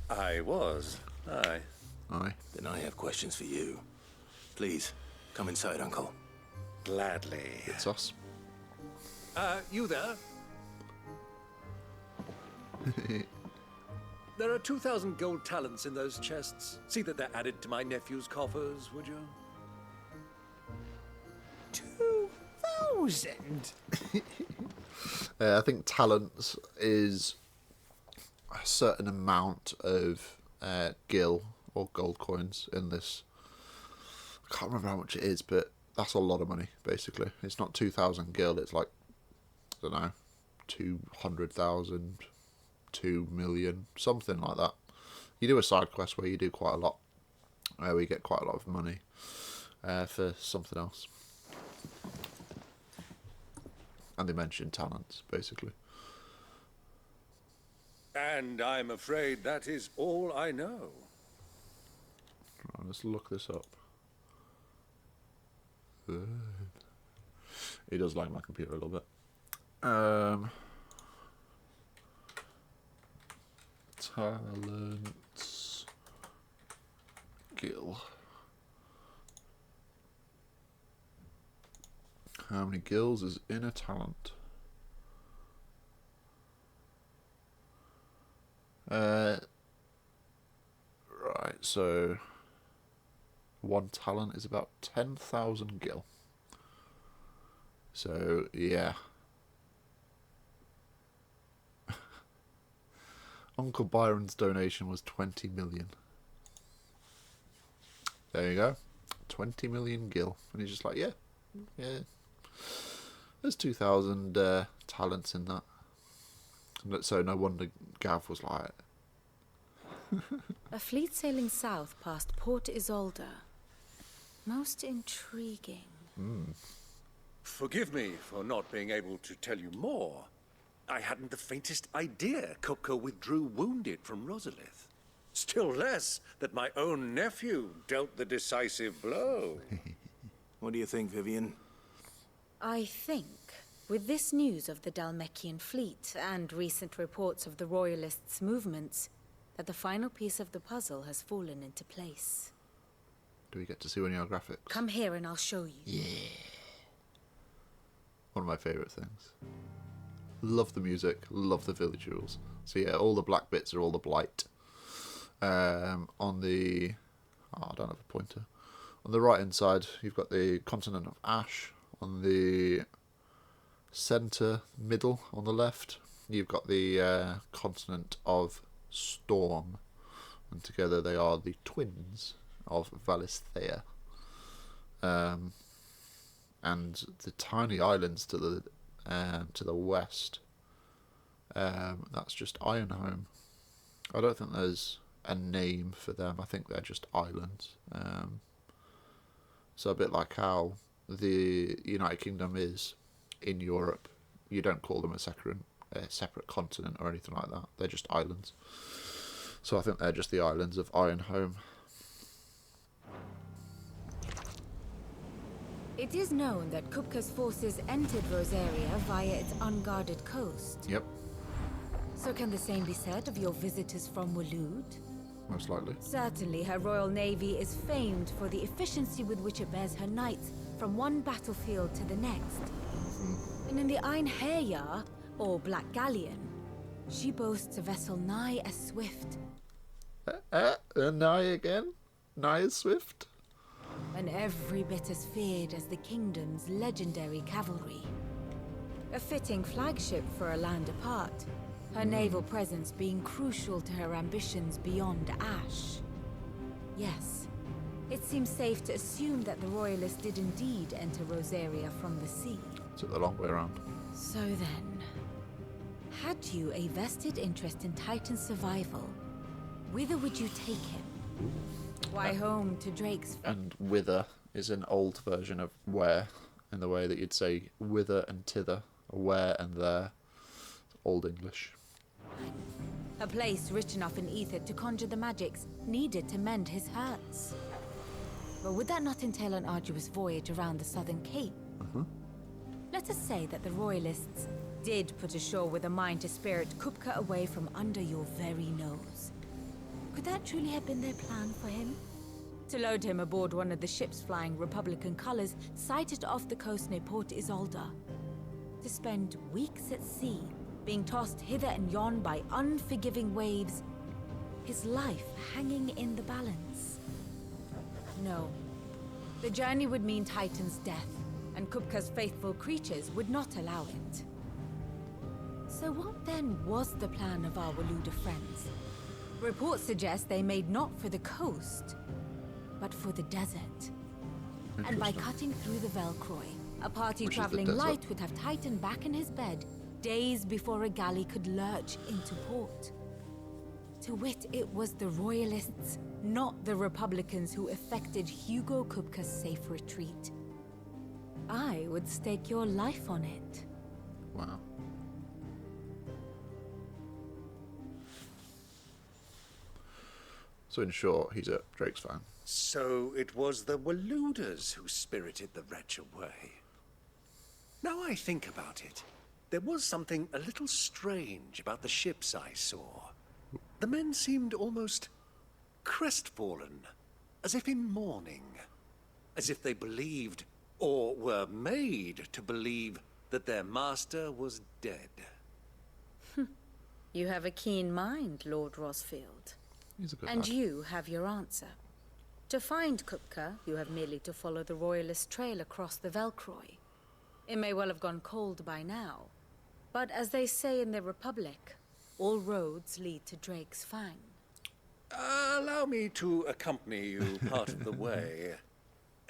I was. Aye. Aye. Then I have questions for you. Please, come inside, Uncle. Gladly. It's us. You there? There are 2,000 gold talents in those chests. See that they're added to my nephew's coffers, would you? 2,000? I think talents is a certain amount of gil or gold coins in this. I can't remember how much it is, but that's a lot of money, basically. It's not 2,000 gil, it's like, I don't know, 200,000, 2 million, something like that. You do a side quest where you do quite a lot, where you get quite a lot of money for something else. And they mention talents, basically. And I'm afraid that is all I know. Right, let's look this up. He does like my computer a little bit. Talents. Gil. How many gills is in a talent? Right, so one talent is about 10,000 gil. So, yeah. Uncle Byron's donation was 20 million. There you go. 20 million gil. And he's just like, yeah. There's 2,000 talents in that. So no wonder Gav was like... A fleet sailing south past Port Isolde. Most intriguing. Forgive me for not being able to tell you more. I hadn't the faintest idea Kupka withdrew wounded from Rosalith. Still less that my own nephew dealt the decisive blow. What do you think, Vivian? I think, with this news of the Dalmekian fleet and recent reports of the Royalists' movements, that the final piece of the puzzle has fallen into place. Do we get to see any of our graphics? Come here and I'll show you. Yeah. One of my favourite things. Love the music, love the visuals. So yeah, all the black bits are all the blight. On the... Oh, I don't have a pointer. On the right hand side, you've got the continent of Ash. On the centre, middle, on the left, you've got the continent of Storm. And together they are the twins of Valisthea. And the tiny islands to the west, that's just Ironhome. I don't think there's a name for them. I think they're just islands. So a bit like how the United Kingdom is in Europe, you don't call them a separate continent or anything like that. They're just islands. So I think they're just the islands of Ironhome. It is known that Kupka's forces entered Rosaria via its unguarded coast. Yep, So can the same be said of your visitors from Waloed? most likely. Certainly, her Royal Navy is famed for the efficiency with which it bears her knights from one battlefield to the next. And in the Einherjar, or Black Galleon, she boasts a vessel nigh as swift. Nigh again? Nigh as swift? And every bit as feared as the kingdom's legendary cavalry. A fitting flagship for a land apart, her naval presence being crucial to her ambitions beyond Ash. Yes, it seems safe to assume that the Royalists did indeed enter Rosaria from the sea. Took the long way around. So then, had you a vested interest in Titan's survival, whither would you take him? Why home to Drake's... And whither is an old version of where, in the way that you'd say whither and tither, or where and there. Old English. A place rich enough in ether to conjure the magics needed to mend his hurts. But would that not entail an arduous voyage around the southern cape? Let us say that the Royalists did put ashore with a mind to spirit Kupka away from under your very nose. Could that truly have been their plan for him? To load him aboard one of the ships flying Republican colors sighted off the coast near Port Isolde. To spend weeks at sea, being tossed hither and yon by unforgiving waves, his life hanging in the balance. No. The journey would mean Titan's death, and Kupka's faithful creatures would not allow it. So what then was the plan of our Waluda friends? Reports suggest they made not for the coast, but for the desert. And by cutting through the Velcroy, a party traveling light would have Titan back in his bed days before a galley could lurch into port. To wit, it was the Royalists, not the Republicans, who effected Hugo Kupka's safe retreat. I would stake your life on it. Wow. So in short, he's a Drake's fan. So it was the Waluders who spirited the wretch away. Now I think about it, there was something a little strange about the ships I saw. The men seemed almost crestfallen, as if in mourning, as if they believed, or were made to believe, that their master was dead. You have a keen mind, Lord Rosfield. He's a good And lad. you have your answer. To find Kupka, you have merely to follow the Royalist trail across the Velcroy. It may well have gone cold by now, but as they say in the Republic, all roads lead to Drake's Fang. Allow me to accompany you part of the way.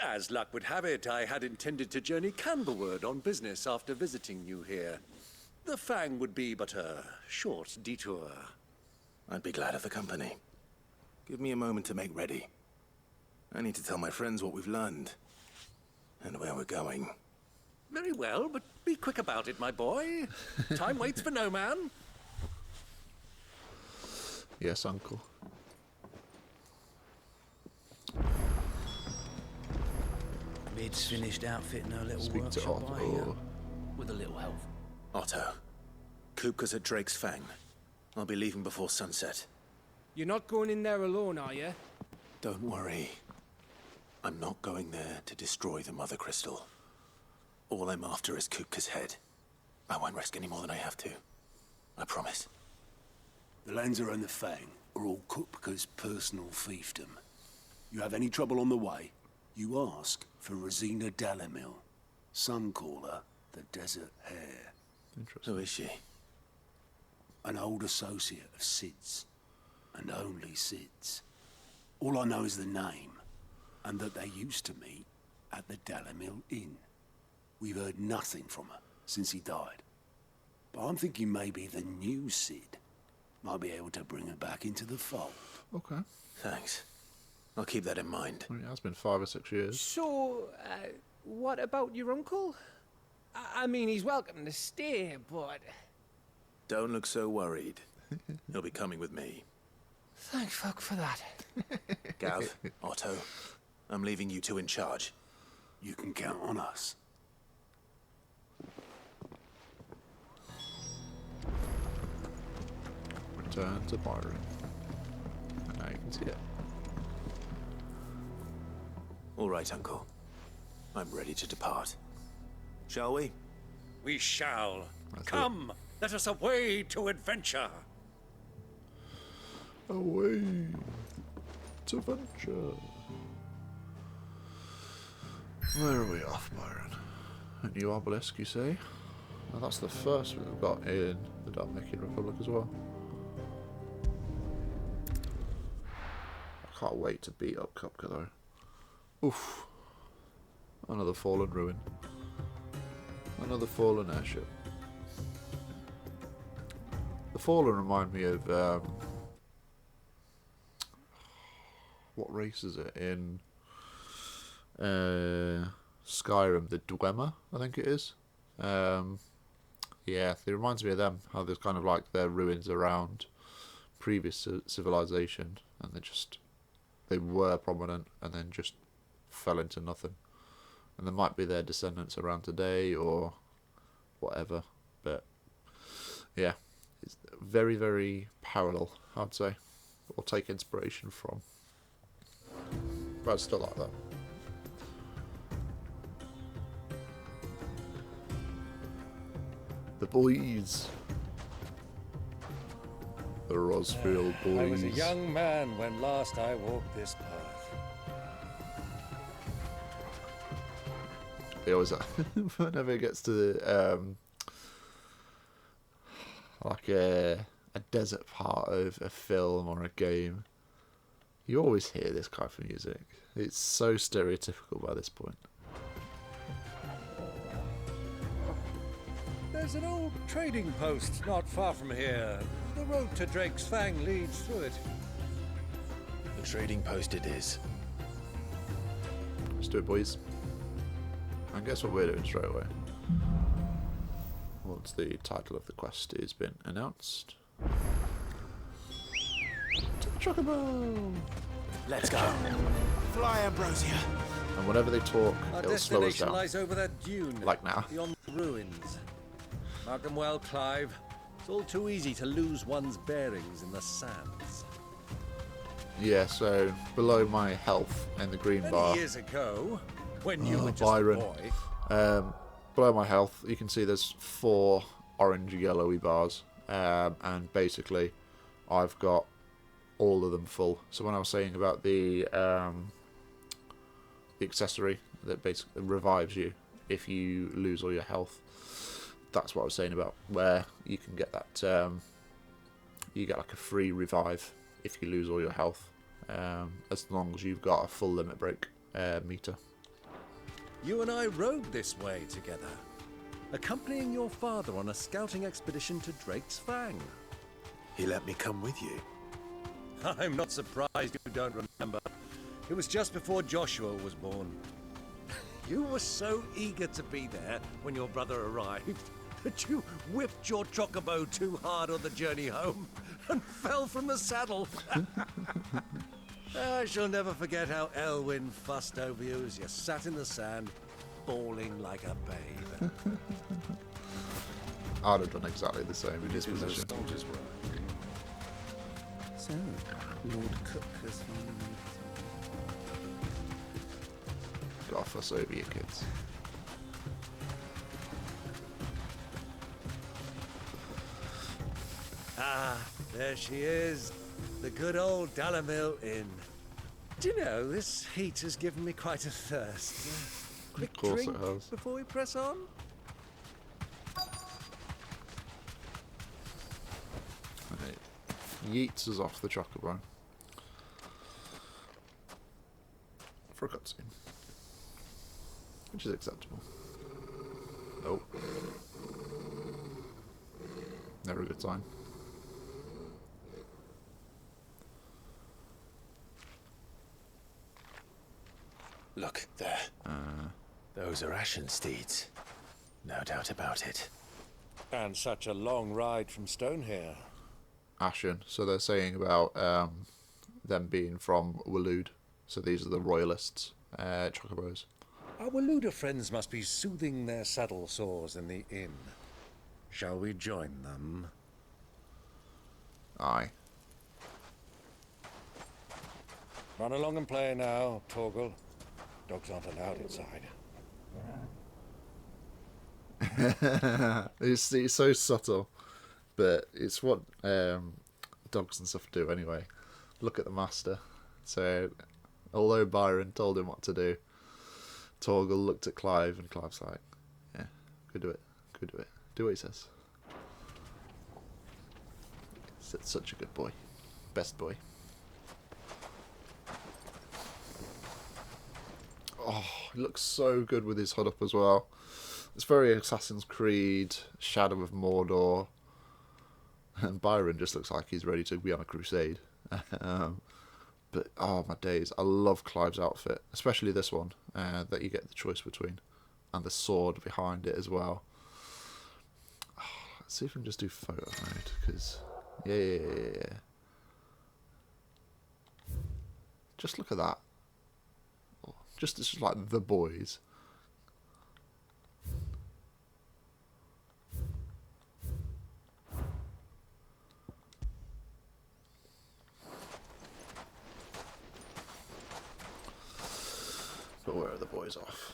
As luck would have it, I had intended to journey Camberward on business after visiting you here. The Fang would be but a short detour. I'd be glad of the company. Give me a moment to make ready. I need to tell my friends what we've learned and where we're going. Very well, but be quick about it, my boy. Time waits for no man. Yes, uncle. Mid's finished outfitting her little Speak to workshop, I Otto. hear. With a little help. Otto, Kupka's at Drake's Fang. I'll be leaving before sunset. You're not going in there alone, are you? Don't worry. I'm not going there to destroy the Mother Crystal. All I'm after is Kupka's head. I won't risk any more than I have to. I promise. The Lancer and the Fang are all Kupka's personal fiefdom. You have any trouble on the way, you ask for Rosina Dalamil, Suncaller, the Desert Hare. Who is she? An old associate of Sid's, and only Sid's. All I know is the name, and that they used to meet at the Dalamil Inn. We've heard nothing from her since he died. But I'm thinking maybe the new Sid Might be able to bring her back into the fold. Okay. Thanks. I'll keep that in mind. Well, it has been 5 or 6 years. So, what about your uncle? I mean, he's welcome to stay, but... Don't look so worried. He'll be coming with me. Thank fuck for that. Gav, Otto, I'm leaving you two in charge. You can count on us. Return to Byron. And now you can see it. All right, Uncle. I'm ready to depart. Shall we? We shall. That's Come, let us away to adventure. Away to venture. Where are we off, Byron? A new obelisk, you say? Well, that's the first we've got in the Dalmatian Republic as well. I can't wait to beat up Kupka though. Oof. Another fallen ruin. Another fallen airship. The fallen remind me of what race is it in Skyrim? The Dwemer, I think it is. Yeah, it reminds me of them. How there's kind of like their ruins around previous civilization, and they were prominent, and then just fell into nothing. And there might be their descendants around today or whatever, but yeah, it's very, very parallel, I'd say, or take inspiration from. But I still like that. The boys. The Rosfield boys. I was a young man when last I walked this path. They always whenever it gets to like a desert part of a film or a game, you always hear this kind of music. It's so stereotypical by this point. There's an old trading post not far from here. The road to Drake's Fang leads through it. The trading post it is. Let's do it, boys. And guess what we're doing straight away? Once the title of the quest has been announced. To the Chocobo! Let's go. Fly, Ambrosia. And whenever they talk, Our it'll slow us destination down. lies over that dune. Like now. Beyond the ruins. Mark them well, Clive. It's all too easy to lose one's bearings in the sands. Yeah, so below my health in the green bar. Many years ago, when you were just Byron. a boy. Below my health, you can see there's 4 orange yellowy bars, and basically I've got all of them full. So when I was saying about the accessory that basically revives you if you lose all your health, that's what I was saying about, where you can get that you get like a free revive if you lose all your health, as long as you've got a full limit break meter. You and I rode this way together, accompanying your father on a scouting expedition to Drake's Fang. He let me come with you. I'm not surprised you don't remember. It was just before Joshua was born. You were so eager to be there when your brother arrived that you whipped your chocobo too hard on the journey home and fell from the saddle. I shall never forget how Elwyn fussed over you as you sat in the sand, bawling like a babe. I'd have done exactly the same in his position. Soldiers were. So, Lord Kupka's Gotta fuss over your kids. Ah, there she is. The good old Dalamil Inn. Do you know, this heat has given me quite a thirst. Quick Of course drink it has. before we press on? And it yeets us off the chocobo for a cutscene, which is acceptable. Nope. Never a good sign. Look, there. Those are ashen steeds. No doubt about it. And such a long ride from Stonehere. Ashen. So they're saying about them being from Waloed. So these are the royalists, chocobos. Our Waluda friends must be soothing their saddle sores in the inn. Shall we join them? Aye. Run along and play now, Torgal. Dogs aren't allowed inside. It's so subtle, but it's what dogs and stuff do anyway. Look at the master. So, although Byron told him what to do, Torgal looked at Clive, and Clive's like, "Yeah, go do it. Go do it. Do what he says." He's such a good boy, best boy. Oh, he looks so good with his hood up as well. It's very Assassin's Creed, Shadow of Mordor. And Byron just looks like he's ready to be on a crusade. But, oh my days, I love Clive's outfit. Especially this one, that you get the choice between. And the sword behind it as well. Oh, let's see if we can just do photo mode, because... Yeah. Just look at that. Just it's just like the boys. But where are the boys off?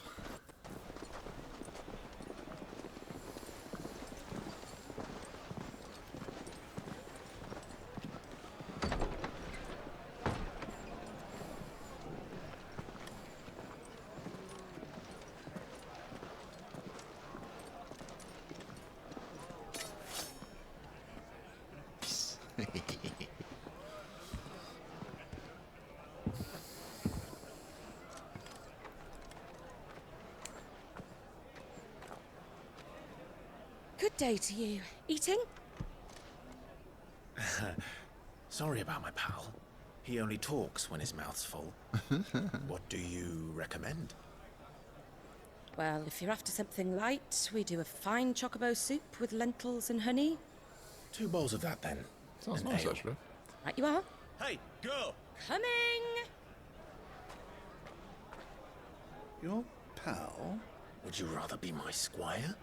Good day to you. Eating? Sorry about my pal. He only talks when his mouth's full. What do you recommend? Well, if you're after something light, we do a fine chocobo soup with lentils and honey. 2 bowls of that, then. Sounds nice, actually. Right you are. Hey, girl! Coming! Your pal? Would you rather be my squire?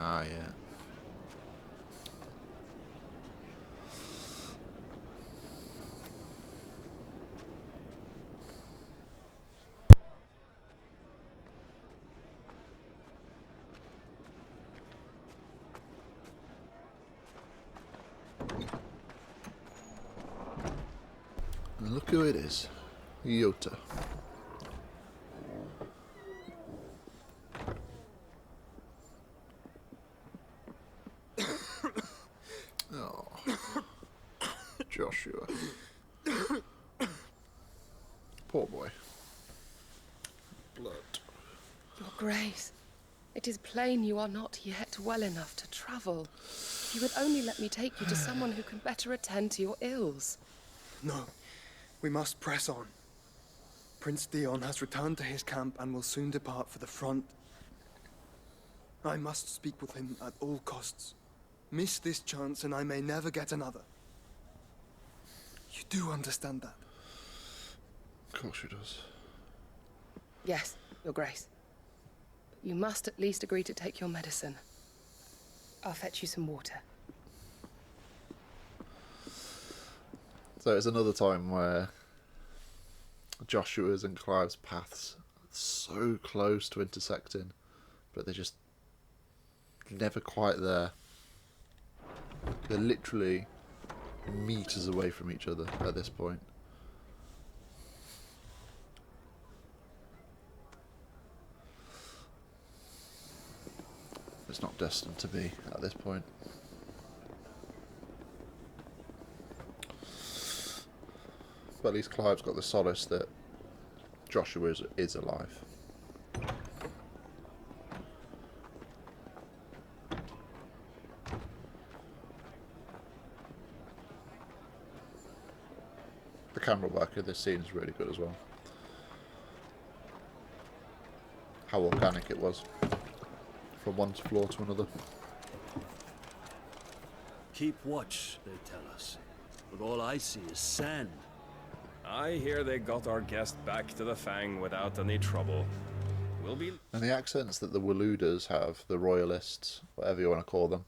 Ah, yeah. And look who it is. Yota. Oh. Joshua. Poor boy. Blood. Your Grace, it is plain you are not yet well enough to travel. If you would only let me take you to someone who can better attend to your ills. No, we must press on. Prince Dion has returned to his camp and will soon depart for the front. I must speak with him at all costs. Miss this chance and I may never get another. You do understand that? Of course she does. Yes, Your Grace. But you must at least agree to take your medicine. I'll fetch you some water. So it's another time where Joshua's and Clive's paths are so close to intersecting, but they're just never quite there. They're literally meters away from each other at this point. It's not destined to be at this point. But at least Clive's got the solace that Joshua is alive. camera work of this scene is really good as well. How organic it was from one floor to another. Keep watch, they tell us. But all I see is sand. I hear they got our guest back to the Fang without any trouble. We'll be... And the accents that the Waluders have, the Royalists, whatever you want to call them,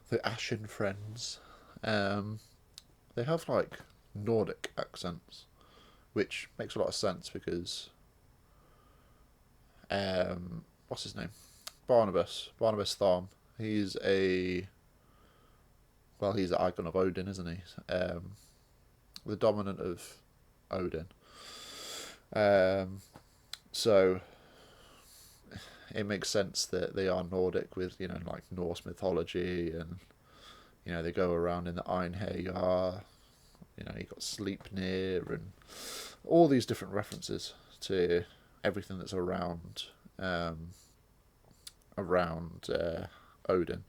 the Ashen Friends, they have like Nordic accents, which makes a lot of sense because what's his name? Barnabas Tharm. He's an icon of Odin, isn't he? The dominant of Odin. So it makes sense that they are Nordic with, you know, like Norse mythology, and you know, they go around in the Einherjar, you know, you got Sleipnir and all these different references to everything that's around Odin.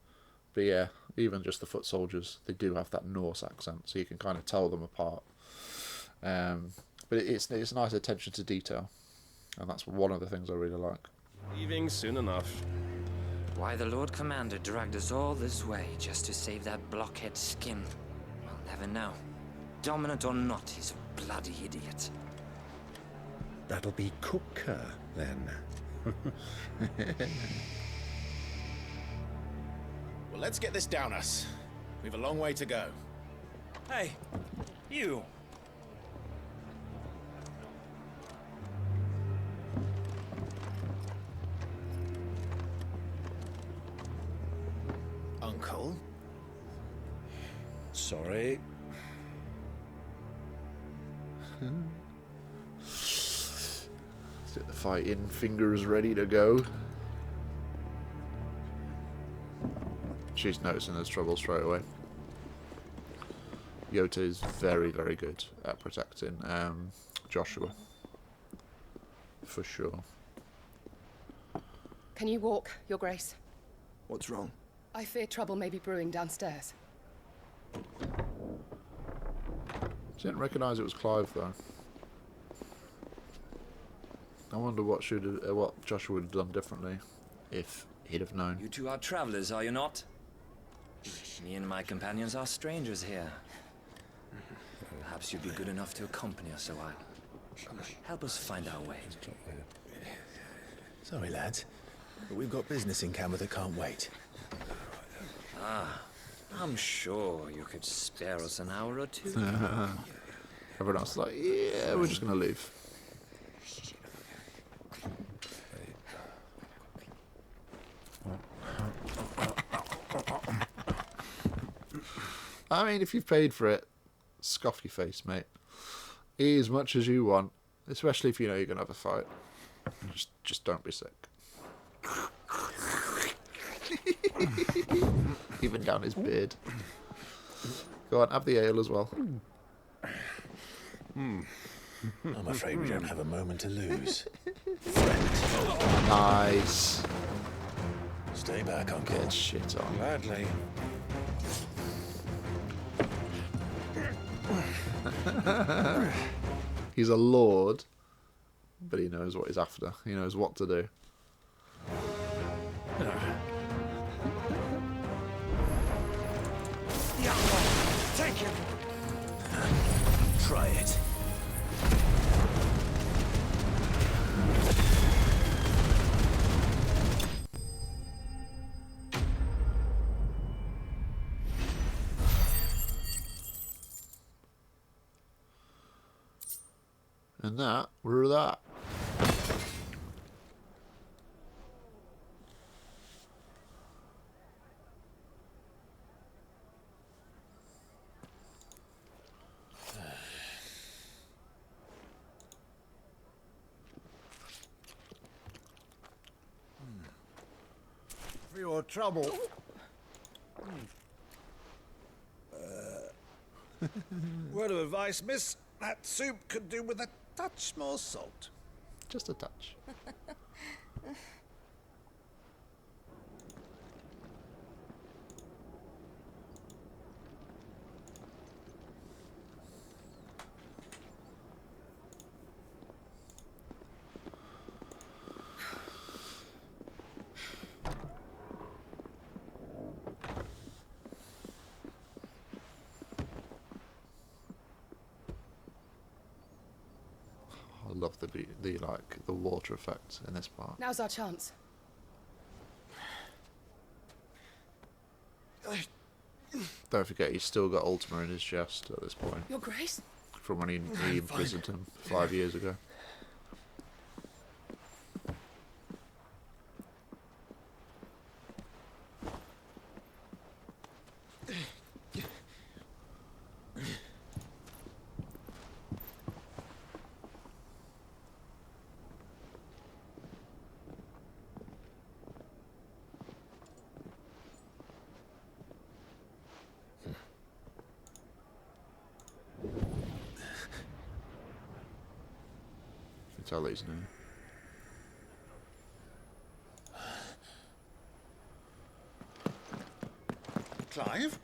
But yeah, even just the foot soldiers, they do have that Norse accent, so you can kind of tell them apart. But it's a nice attention to detail, and that's one of the things I really like. Leaving soon enough. Why the Lord Commander dragged us all this way just to save that blockhead skin, we'll never know. Dominant or not, he's a bloody idiot. That'll be Kupka, then. Well, let's get this down us. We've a long way to go. Hey, you! Uncle? Sorry. Get the fighting fingers ready to go. She's noticing there's trouble straight away. Yota is very, very good at protecting Joshua. For sure. Can you walk, Your Grace? What's wrong? I fear trouble may be brewing downstairs. Didn't recognise it was Clive though. I wonder what Joshua would have done differently if he'd have known. You two are travelers, are you not? Me and my companions are strangers here. Perhaps you'd be good enough to accompany us a while. Help us find our way. Sorry, lads, but we've got business in camera that can't wait. Ah, I'm sure you could spare us an hour or two. Everyone else is like, yeah, we're just going to leave. I mean, if you've paid for it, scoff your face, mate. Eat as much as you want, especially if you know you're going to have a fight. Just don't be sick. Even down his beard. Go on, have the ale as well. I'm afraid we don't have a moment to lose. Nice. Stay back, Uncle. Get shit on. Gladly. He's a lord, but he knows what he's after. He knows what to do. Take him! Try it. And that were that. For your trouble. Word of advice, miss. That soup could do with a touch more salt. Just a touch. off the water effect in this part. Now's our chance. Don't forget, he's still got Ultima in his chest at this point. Your Grace? From when he imprisoned him 5 years ago. Fatality's new. Clive?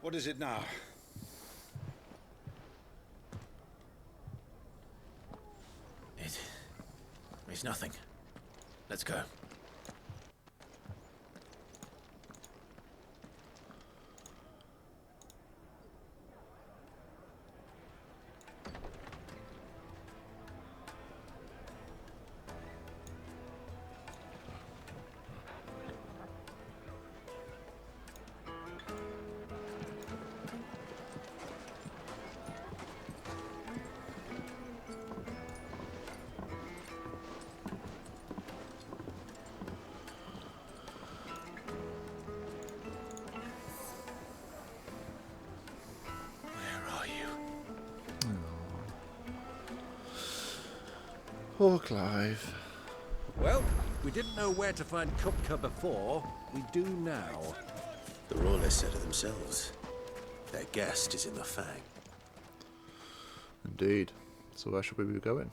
What is it now? It's nothing. Let's go. Poor Clive. Well, we didn't know where to find Kupka before. We do now. The Royalists said it themselves. Their guest is in the Fang. Indeed. So where should we be going?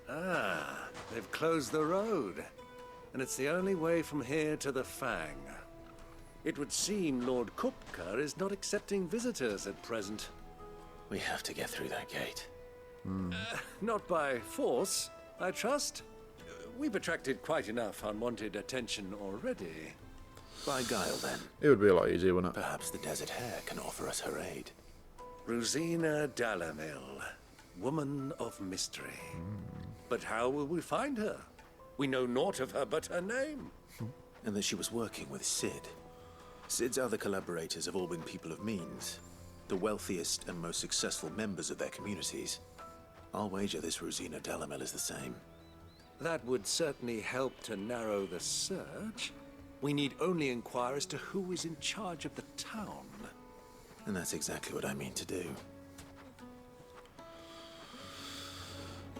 Ah, they've closed the road. And it's the only way from here to the Fang. It would seem Lord Kupka is not accepting visitors at present. We have to get through that gate. Not by force, I trust. We've attracted quite enough unwanted attention already. By guile, then. It would be a lot easier, wouldn't it? Perhaps the Desert Hare can offer us her aid. Rosina Dalamil, woman of mystery. But how will we find her? We know naught of her but her name. And that she was working with Sid. Sid's other collaborators have all been people of means. The wealthiest and most successful members of their communities. I'll wager this Rosina Dalamel is the same. That would certainly help to narrow the search. We need only inquire as to who is in charge of the town. And that's exactly what I mean to do.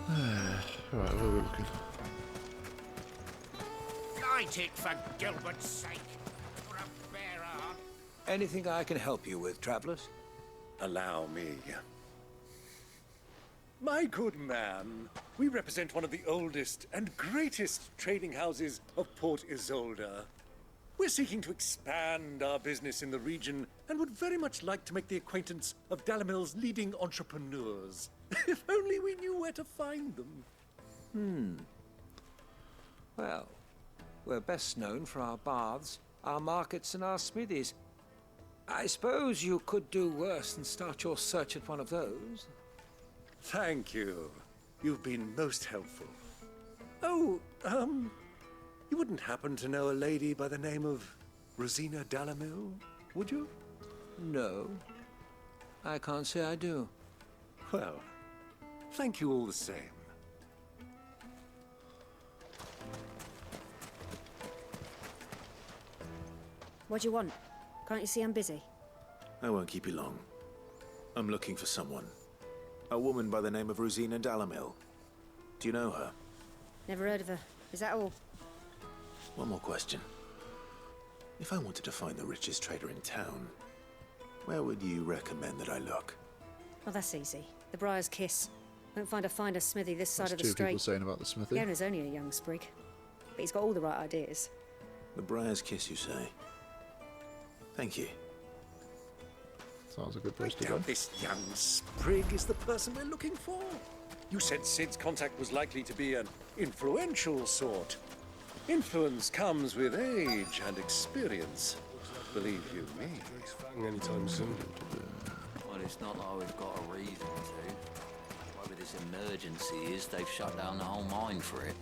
Right, where are we looking? Light it, for Gilbert's sake. For a bearer. Anything I can help you with, travelers? Allow me. My good man, we represent one of the oldest and greatest trading houses of Port Isolde. We're seeking to expand our business in the region and would very much like to make the acquaintance of Dalamil's leading entrepreneurs. If only we knew where to find them. Well, we're best known for our baths, our markets, and our smithies. I suppose you could do worse than start your search at one of those. Thank you. You've been most helpful. Oh, you wouldn't happen to know a lady by the name of Rosina Dalamil, would you? No, I can't say I do. Well, thank you all the same. What do you want? Can't you see I'm busy? I won't keep you long. I'm looking for someone. A woman by the name of Rosina Dalamil. Do you know her? Never heard of her. Is that all? One more question. If I wanted to find the richest trader in town, Where would you recommend that I look? Well, that's easy. The Briar's Kiss. Won't find a finer smithy this side That's of the two strait. people saying about the smithy. The owner's only a young sprig, but he's got all the right ideas. The Briar's Kiss, you say? Thank you. Sounds a good place to I go. doubt this young sprig is the person we're looking for. You said Sid's contact was likely to be an influential sort. Influence comes with age and experience. Believe you me. Anytime soon. Well, it's not like we've got a reason to. Whatever this emergency is, they've shut down the whole mine for it.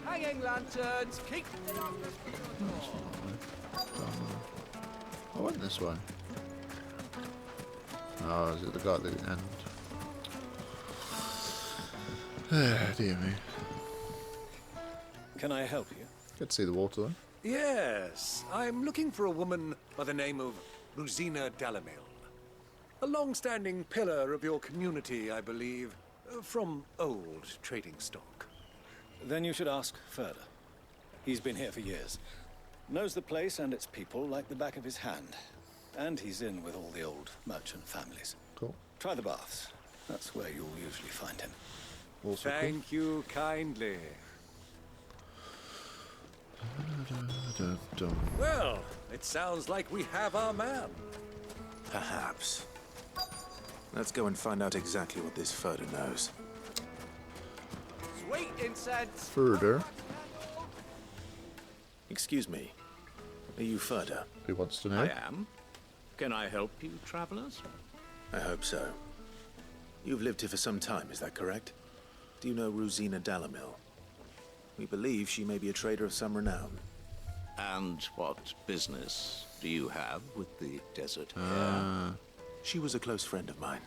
Hanging lanterns, keep the darkness from your door. I went this way. Oh, is it the guy at the end? Dear me. Can I help you? Good to see the water though. Yes, I'm looking for a woman by the name of Rosina Dalamil. A long-standing pillar of your community, I believe, from old trading stock. Then you should ask further. He's been here for years. Knows the place and its people like the back of his hand. And he's in with all the old merchant families. Cool. Try the baths. That's where you'll usually find him. Also Thank you kindly. Well, it sounds like we have our man. Perhaps. Let's go and find out exactly what this Furder knows. Sweet incense. Further. Excuse me. Are you Furder? Who wants to know? I am. Can I help you, travelers? I hope so. You've lived here for some time, is that correct? Do you know Rosina Dalamil? We believe she may be a trader of some renown. And what business do you have with the desert She was a close friend of mine.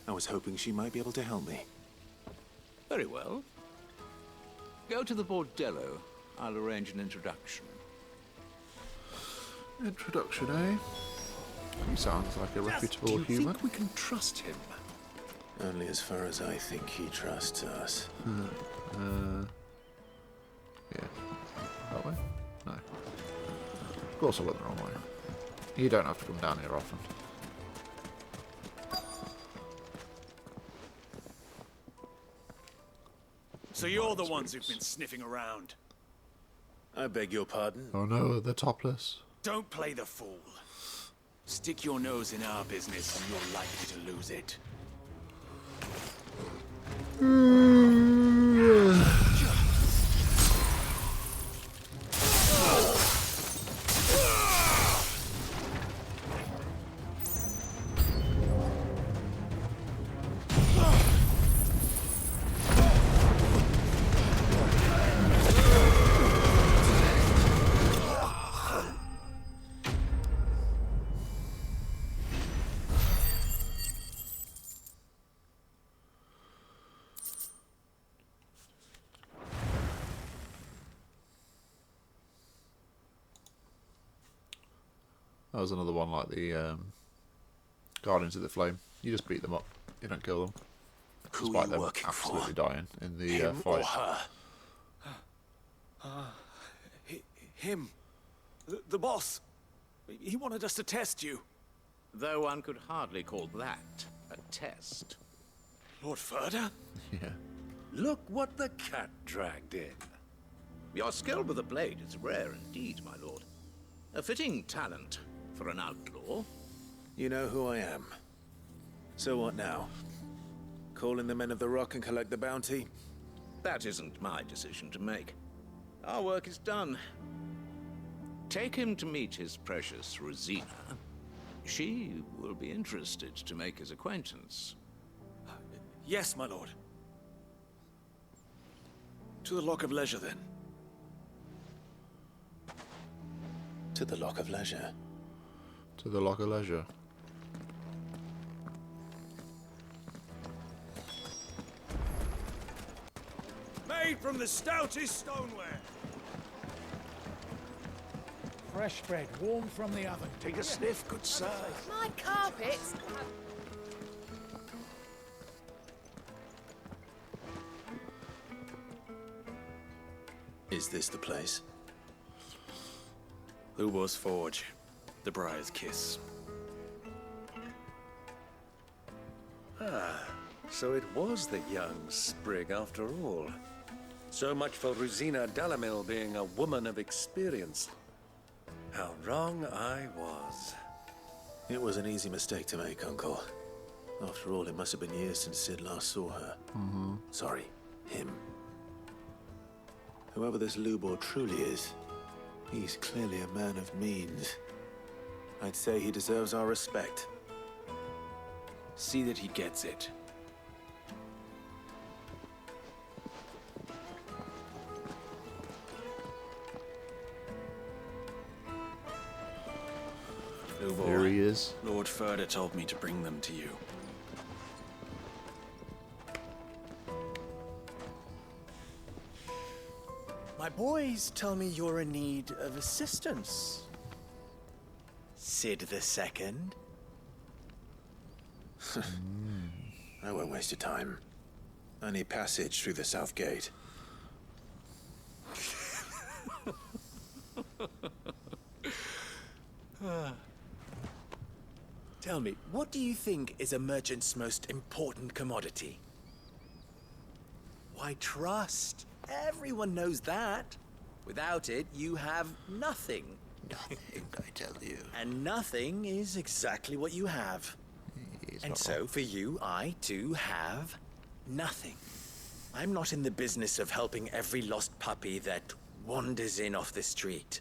I was hoping she might be able to help me. Very well. Go to the bordello. I'll arrange an introduction. Introduction, eh? He sounds like a reputable Do you human. think we can trust him? Only as far as I think he trusts us. Yeah. That way? No. Of course I went the wrong way. You don't have to come down here often. So you're the ones who've been sniffing around. I beg your pardon? Oh no, they're topless. Don't play the fool. Stick your nose in our business and you're likely to lose it. That was another one like the Guardians of the Flame. You just beat them up. You don't kill them. Who Despite are you them working absolutely for? dying in the Him fight. or her? Him. The boss. He wanted us to test you. Though one could hardly call that a test. Lord Furder? Yeah. Look what the cat dragged in. Your skill with the blade is rare indeed, my lord. A fitting talent for an outlaw. You know who I am. So what now? Call in the Men of the Rock and collect the bounty? That isn't my decision to make. Our work is done. Take him to meet his precious Rosina. She will be interested to make his acquaintance. Yes, my lord. To the Lock of Leisure, then. To the Lock of Leisure. To the Lock of Leisure. Made from the stoutest stoneware. Fresh bread, warm from the oven. Take a sniff, good sir. My carpets. Is this the place? Lubor's Forge. The Briar's Kiss. Ah, so it was the young sprig after all. So much for Rosina Dalamil being a woman of experience. How wrong I was. It was an easy mistake to make, Uncle. After all, it must have been years since Sid last saw her. Sorry, him. Whoever this Lubor truly is, he's clearly a man of means. I'd say he deserves our respect. See that he gets it. Lubor, There he is. Lord Furder told me to bring them to you. My boys tell me you're in need of assistance. Sid the Second. I won't waste your time. I need passage through the south gate. Tell me, what do you think is a merchant's most important commodity? Why, trust. Everyone knows that. Without it, you have nothing. Nothing, I tell you. And nothing is exactly what you have. And so, for you, I, too, have nothing. I'm not in the business of helping every lost puppy that wanders in off the street.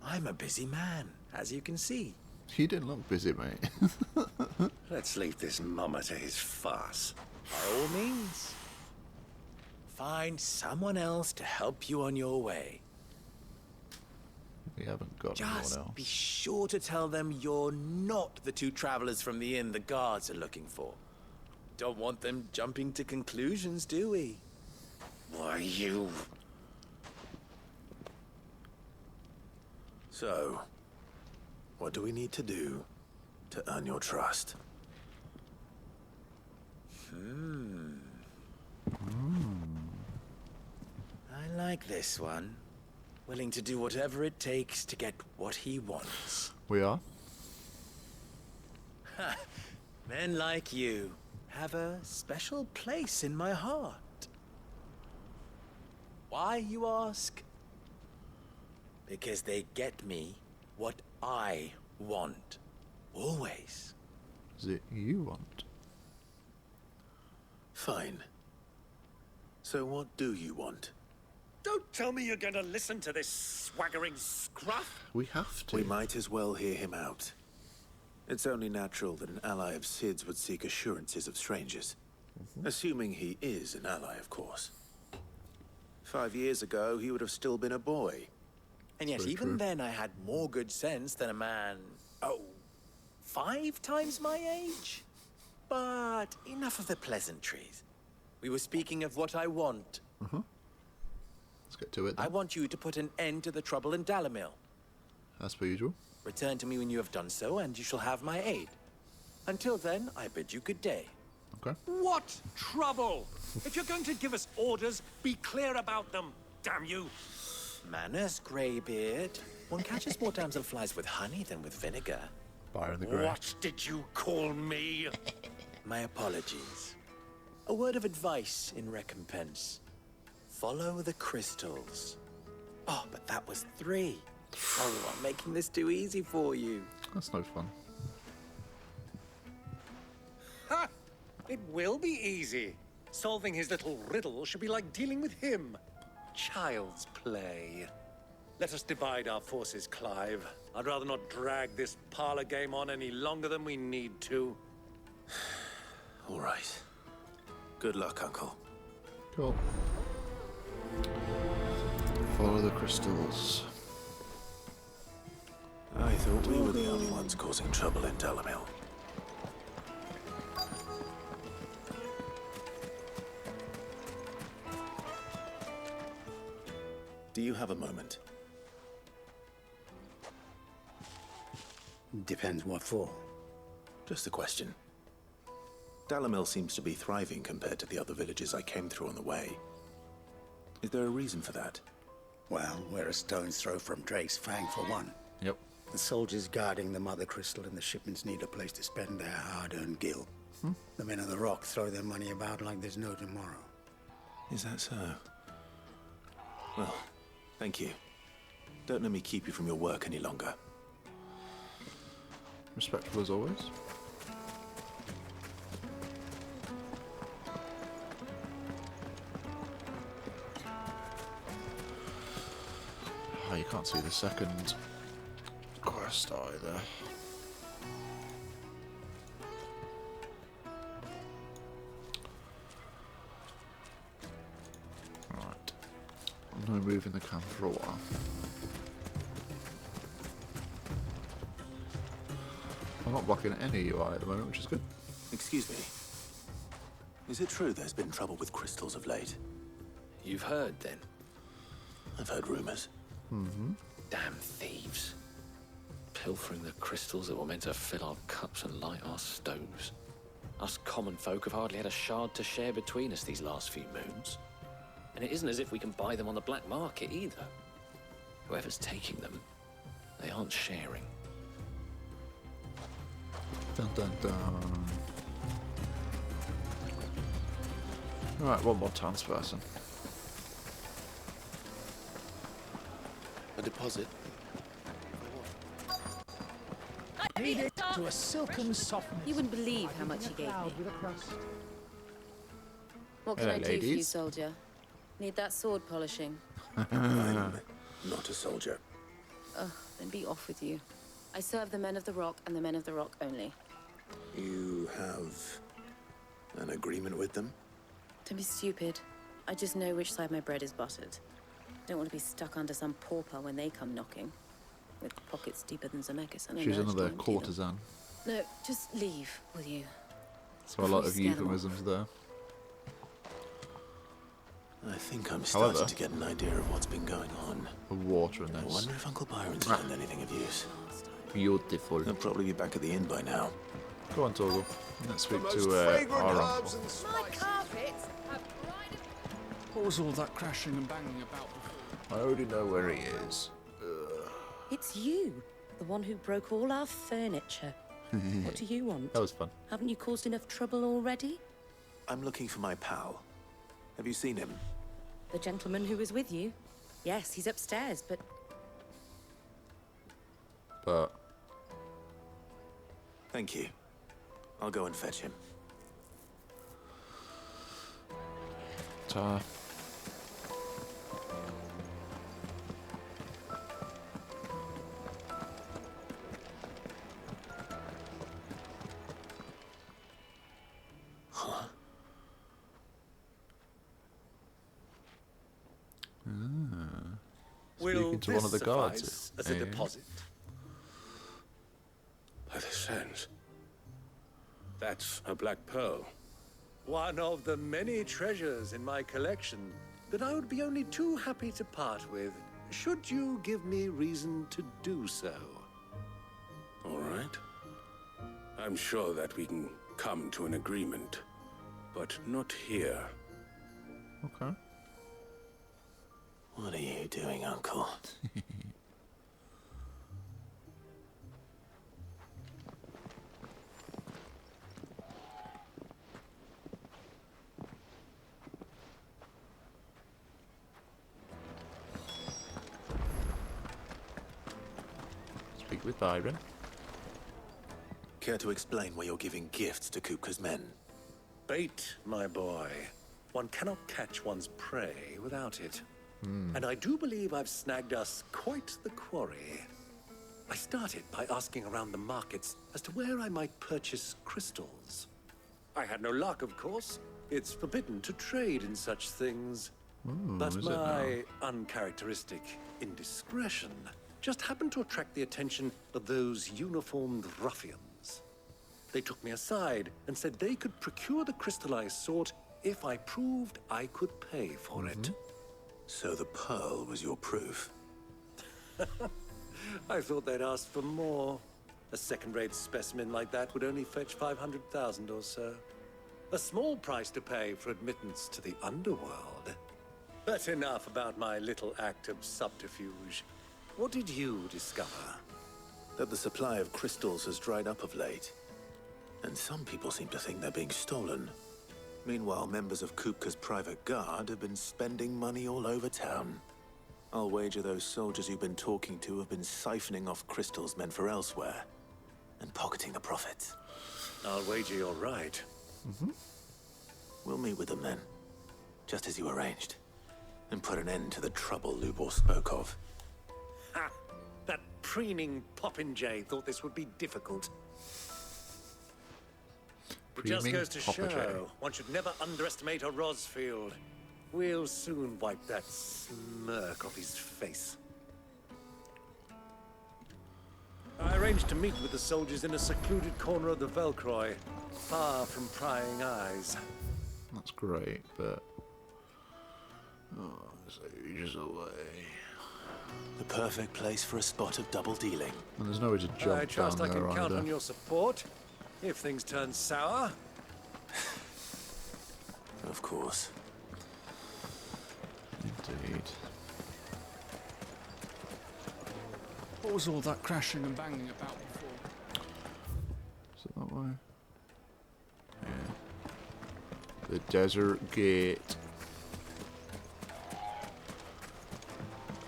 I'm a busy man, as you can see. You didn't look busy, mate. Let's leave this mummer to his farce. By all means. Find someone else to help you on your way. We haven't got anyone Just else. be sure to tell them you're not the two travelers from the inn the guards are looking for. Don't want them jumping to conclusions, do we? Why, you... So, what do we need to do to earn your trust? I like this one. Willing to do whatever it takes to get what he wants. We are. Men like you have a special place in my heart. Why, you ask? Because they get me what I want. Always. Is it you want? Fine. So what do you want? Don't tell me you're going to listen to this swaggering scruff. We have to. We might as well hear him out. It's only natural that an ally of Sid's would seek assurances of strangers. Assuming he is an ally, of course. 5 years ago, he would have still been a boy. And yet, Very even true. then, I had more good sense than a man, 5 times my age? But enough of the pleasantries. We were speaking of what I want. Let's get to it I then. want you to put an end to the trouble in Dalamil. As per usual. Return to me when you have done so, and you shall have my aid. Until then, I bid you good day. Okay. What trouble? If you're going to give us orders, be clear about them, damn you. Manners, Greybeard. One catches more damselflies with honey than with vinegar. Fire in the grey. What did you call me? My apologies. A word of advice in recompense. Follow the crystals. Oh, but that was 3. Oh, I'm making this too easy for you. That's no fun. Ha! It will be easy. Solving his little riddle should be like dealing with him. Child's play. Let us divide our forces, Clive. I'd rather not drag this parlor game on any longer than we need to. All right. Good luck, Uncle. Cool. Follow the crystals. I thought we were the only ones causing trouble in Dalamil. Do you have a moment? Depends what for. Just a question. Dalamil seems to be thriving compared to the other villages I came through on the way. Is there a reason for that? Well, we're a stone's throw from Drake's Fang for one. Yep. The soldiers guarding the Mother Crystal and the shipments need a place to spend their hard-earned gil. The men of the Rock throw their money about like there's no tomorrow. Is that so? Well, thank you. Don't let me keep you from your work any longer. Respectful as always. Oh, you can't see the second quest either. Right. No moving the camera for a while. I'm not blocking any UI at the moment, which is good. Excuse me. Is it true there's been trouble with crystals of late? You've heard, then? I've heard rumors. Damn thieves. Pilfering the crystals that were meant to fill our cups and light our stoves. Us common folk have hardly had a shard to share between us these last few moons. And it isn't as if we can buy them on the black market either. Whoever's taking them, they aren't sharing. Dun dun dun. Right, one more townsperson. A deposit. Feed it to a silken softness. You wouldn't believe how much he gave me. With a crust. What can Hello, I do for you, ladies. soldier? Need that sword polishing? I'm not a soldier. Ugh, then be off with you. I serve the men of the Rock and the men of the Rock only. You have an agreement with them? Don't be stupid. I just know which side my bread is buttered. Don't want to be stuck under some pauper when they come knocking. With pockets deeper than Zemeckis. And She's emerged another empty them. courtesan. No, just leave, will you? So a lot Before of you scare them off. euphemisms there. I think I'm starting However, to get an idea of what's been going on. The water in I this. wonder if Uncle Byron's found anything of use. Beautiful. He'll probably be back at the inn by now. Go on, Torgal. Let's speak most to fragrant our herbs uncle. and My carpets have What was all that crashing and banging about before? I already know where he is. It's you, the one who broke all our furniture. What do you want? That was fun. Haven't you caused enough trouble already? I'm looking for my pal. Have you seen him? The gentleman who was with you? Yes, he's upstairs, but Thank you. I'll go and fetch him. Ta. Huh? Speaking to one of the guards. Suffice as a deposit? By the sands. That's a black pearl. One of the many treasures in my collection that I would be only too happy to part with, should you give me reason to do so. All right. I'm sure that we can come to an agreement, but not here. Okay. What are you doing, Uncle? Speak with Byron. Care to explain why you're giving gifts to Kupka's men? Bait, my boy. One cannot catch one's prey without it. And I do believe I've snagged us quite the quarry. I started by asking around the markets as to where I might purchase crystals. I had no luck, of course. It's forbidden to trade in such things. But is it my uncharacteristic indiscretion just happened to attract the attention of those uniformed ruffians. They took me aside and said they could procure the crystal I sought if I proved I could pay for it. So the pearl was your proof? I thought they'd asked for more. A second-rate specimen like that would only fetch 500,000 or so. A small price to pay for admittance to the underworld. But enough about my little act of subterfuge. What did you discover? That the supply of crystals has dried up of late. And some people seem to think they're being stolen. Meanwhile, members of Kupka's private guard have been spending money all over town. I'll wager those soldiers you've been talking to have been siphoning off crystals meant for elsewhere. And pocketing the profits. I'll wager you're right. We'll meet with them then. Just as you arranged. And put an end to the trouble Lubor spoke of. Ha! That preening popinjay thought this would be difficult. It just goes to show, one should never underestimate a Rosfield. We'll soon wipe that smirk off his face. I arranged to meet with the soldiers in a secluded corner of the Velcroy, far from prying eyes. That's great, but... Oh, it's ages away. The perfect place for a spot of double dealing. And there's no way to jump I trust down I there can count either. on your support, if things turn sour. Of course. Indeed. What was all that crashing and banging about before? Is it that way? Yeah. The desert gate.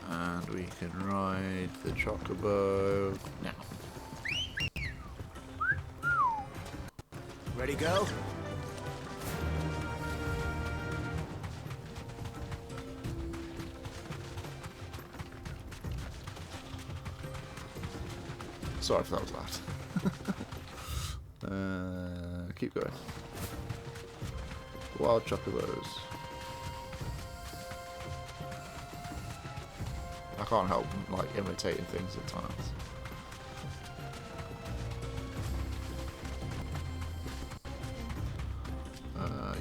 And we can ride the chocobo now. Ready, go? Sorry if that was loud. Keep going. Wild chocobos. I can't help like imitating things at times.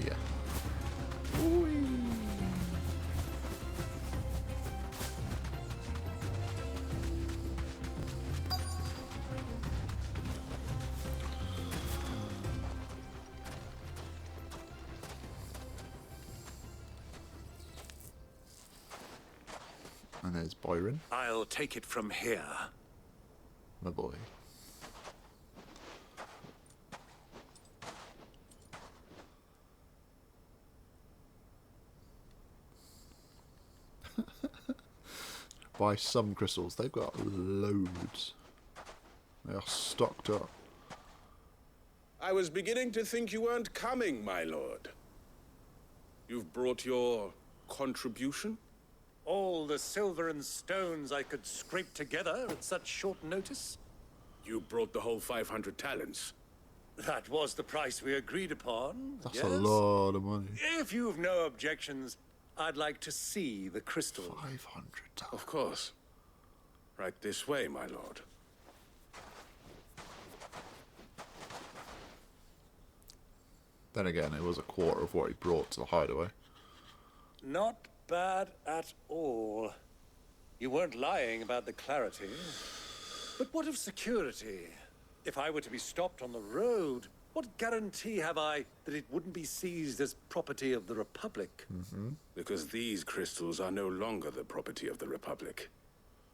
Yeah. And there's Byron, I'll take it from here. my boy. Buy some crystals. They've got loads. They are stocked up. I was beginning to think you weren't coming, my lord. You've brought your contribution? All the silver and stones I could scrape together at such short notice? You brought the whole 500 talents. That was the price we agreed upon. That's yes? a lot of money. If you've no objections, I'd like to see the crystal. 500 talents. Of course. Right this way, my lord. Then again, it was a quarter of what he brought to the hideaway. Not bad at all. You weren't lying about the clarity. But what of security? If I were to be stopped on the road, what guarantee have I that it wouldn't be seized as property of the Republic? Because these crystals are no longer the property of the Republic.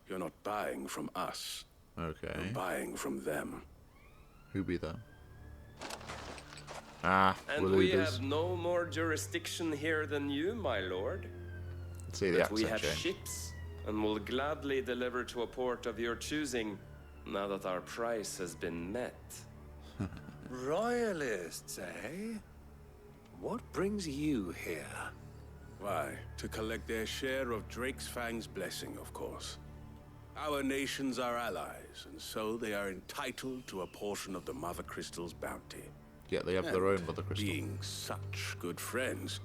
You're not buying from us. Okay. You're buying from them. Who be them? Ah, And we have no more jurisdiction here than you, my lord. See the But we accent have change. ships, and will gladly deliver to a port of your choosing, now that our price has been met. Royalists, eh? What brings you here? Why, to collect their share of Drake's Fang's blessing, of course. Our nations are allies, and so they are entitled to a portion of the Mother Crystal's bounty. Yeah, they have their own Mother Crystal. Being such good friends,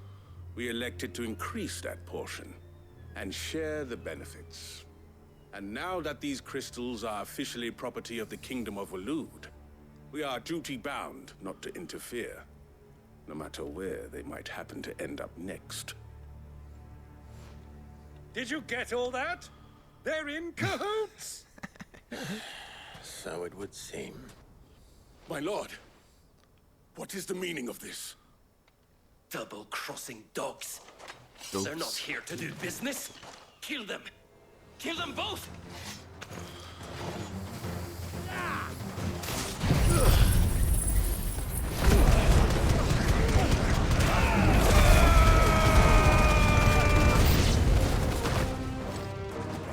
we elected to increase that portion and share the benefits. And now that these crystals are officially property of the Kingdom of Waloed, we are duty-bound not to interfere, no matter where they might happen to end up next. Did you get all that? They're in cahoots! So it would seem. My lord, what is the meaning of this? Double-crossing dogs. They're not here to do business. Kill them. Kill them both.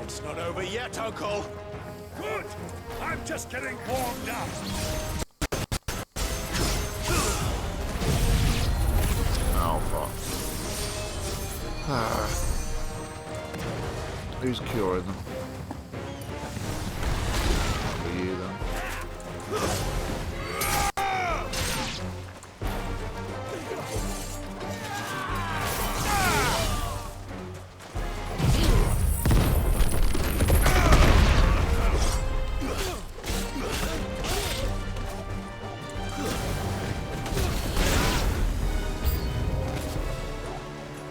It's not over yet, Uncle. Good. I'm just getting warmed up. Oh, fuck. Who's curing them? Probably you, then.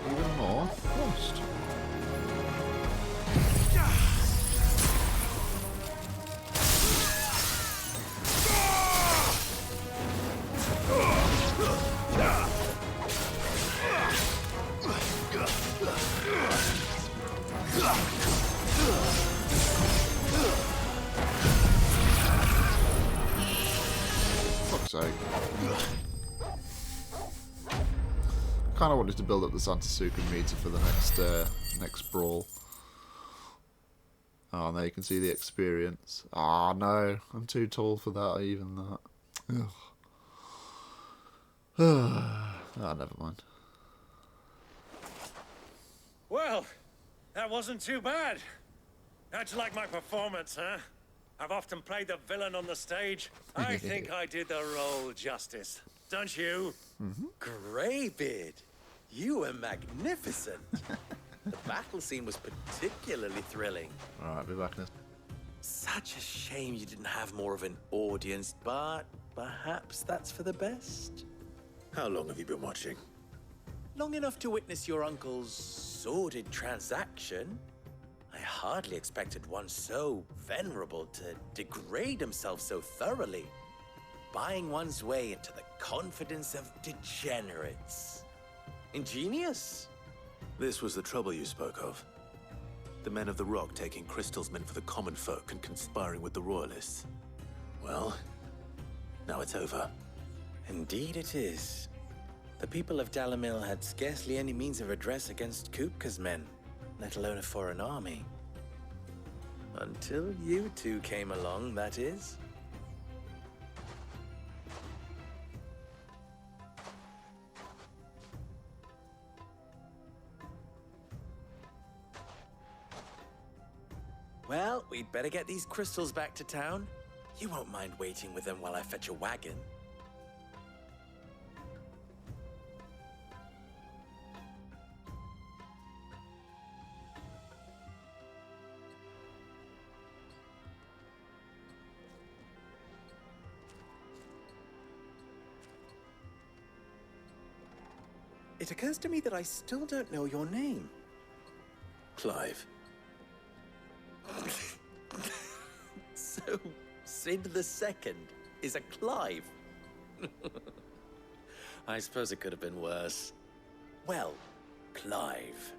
Even more? Lost. Fuck's sake. Kind of wanted to build up the Santasuken meter for the next brawl. Oh, now you can see the experience. Ah, no, I'm too tall for that. Even that. Ugh. Ah, never mind. Well, that wasn't too bad. How'd you like my performance, huh? I've often played the villain on the stage. I think I did the role justice. Don't you? Greybeard, you were magnificent. The battle scene was particularly thrilling. Alright, be back in a... Such a shame you didn't have more of an audience, but perhaps that's for the best. How long have you been watching? Long enough to witness your uncle's sordid transaction. I hardly expected one so venerable to degrade himself so thoroughly, buying one's way into the confidence of degenerates. Ingenious. This was the trouble you spoke of. The men of the Rock taking crystals meant for the common folk and conspiring with the royalists. Well, now it's over. Indeed it is. The people of Dalamil had scarcely any means of redress against Kupka's men, let alone a foreign army. Until you two came along, that is. Well, we'd better get these crystals back to town. You won't mind waiting with them while I fetch a wagon. It occurs to me that I still don't know your name. Clive. So, Sid the Second is a Clive. I suppose it could have been worse. Well, Clive,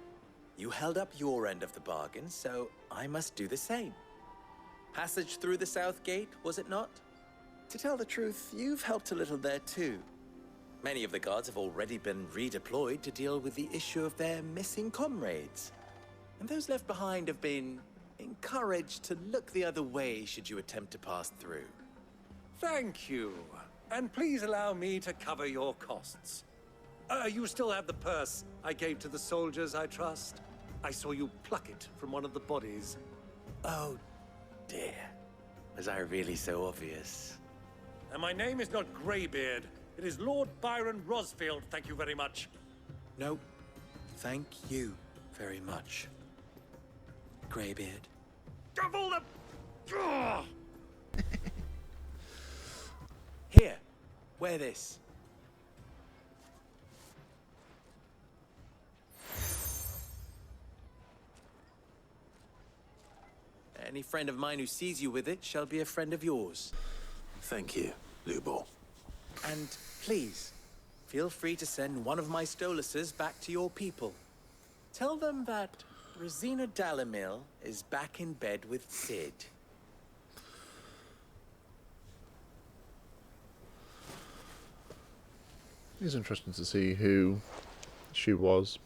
you held up your end of the bargain, so I must do the same. Passage through the South Gate, was it not? To tell the truth, you've helped a little there too. Many of the guards have already been redeployed to deal with the issue of their missing comrades. And those left behind have been encouraged to look the other way should you attempt to pass through. Thank you. And please allow me to cover your costs. You still have the purse I gave to the soldiers, I trust? I saw you pluck it from one of the bodies. Oh, dear. Was I really so obvious? And my name is not Greybeard. It is Lord Byron Rosfield, thank you very much. No, thank you very much, Greybeard. Of all the... Here, wear this. Any friend of mine who sees you with it shall be a friend of yours. Thank you, Lubor. And please, feel free to send one of my Stoluses back to your people. Tell them that Rosina Dalamil is back in bed with Sid. It's interesting to see who she was.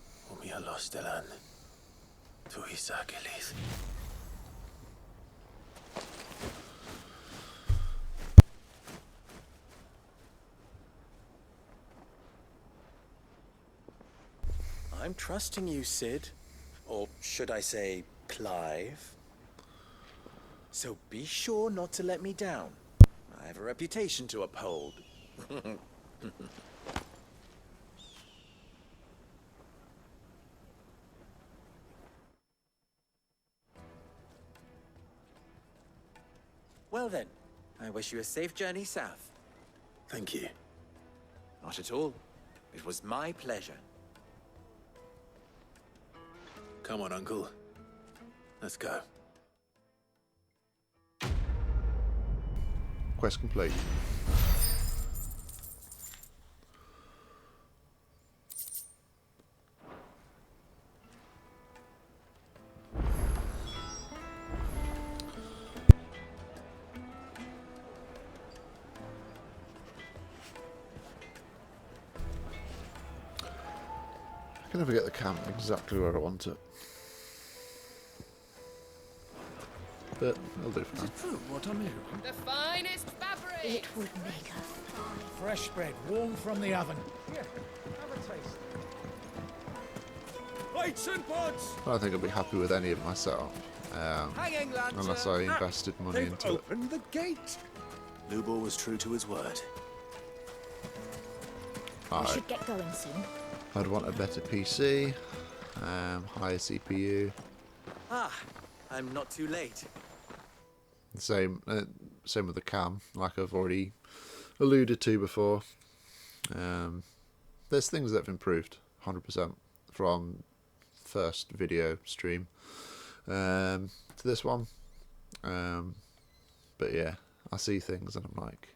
I'm trusting you, Sid. Or should I say, Clive? So be sure not to let me down. I have a reputation to uphold. Well then, I wish you a safe journey south. Thank you. Not at all. It was my pleasure. Come on, Uncle. Let's go. Quest complete. I can never get the camp exactly where I want it. But I'll do for now. True, what I'm hearing. The finest fabric! It would make a fine. Fresh bread, warm from the oven. Here, have a taste. Lights and pods! I don't think I'll be happy with any of my setup, Hanging lantern. unless I invested money They've into it. opened the gate. Lubor was true to his word. We should get going soon. I'd want a better PC, higher CPU. Ah, I'm not too late. Same with the cam, like I've already alluded to before. There's things that have improved 100% from first video stream to this one. But yeah, I see things and I'm like,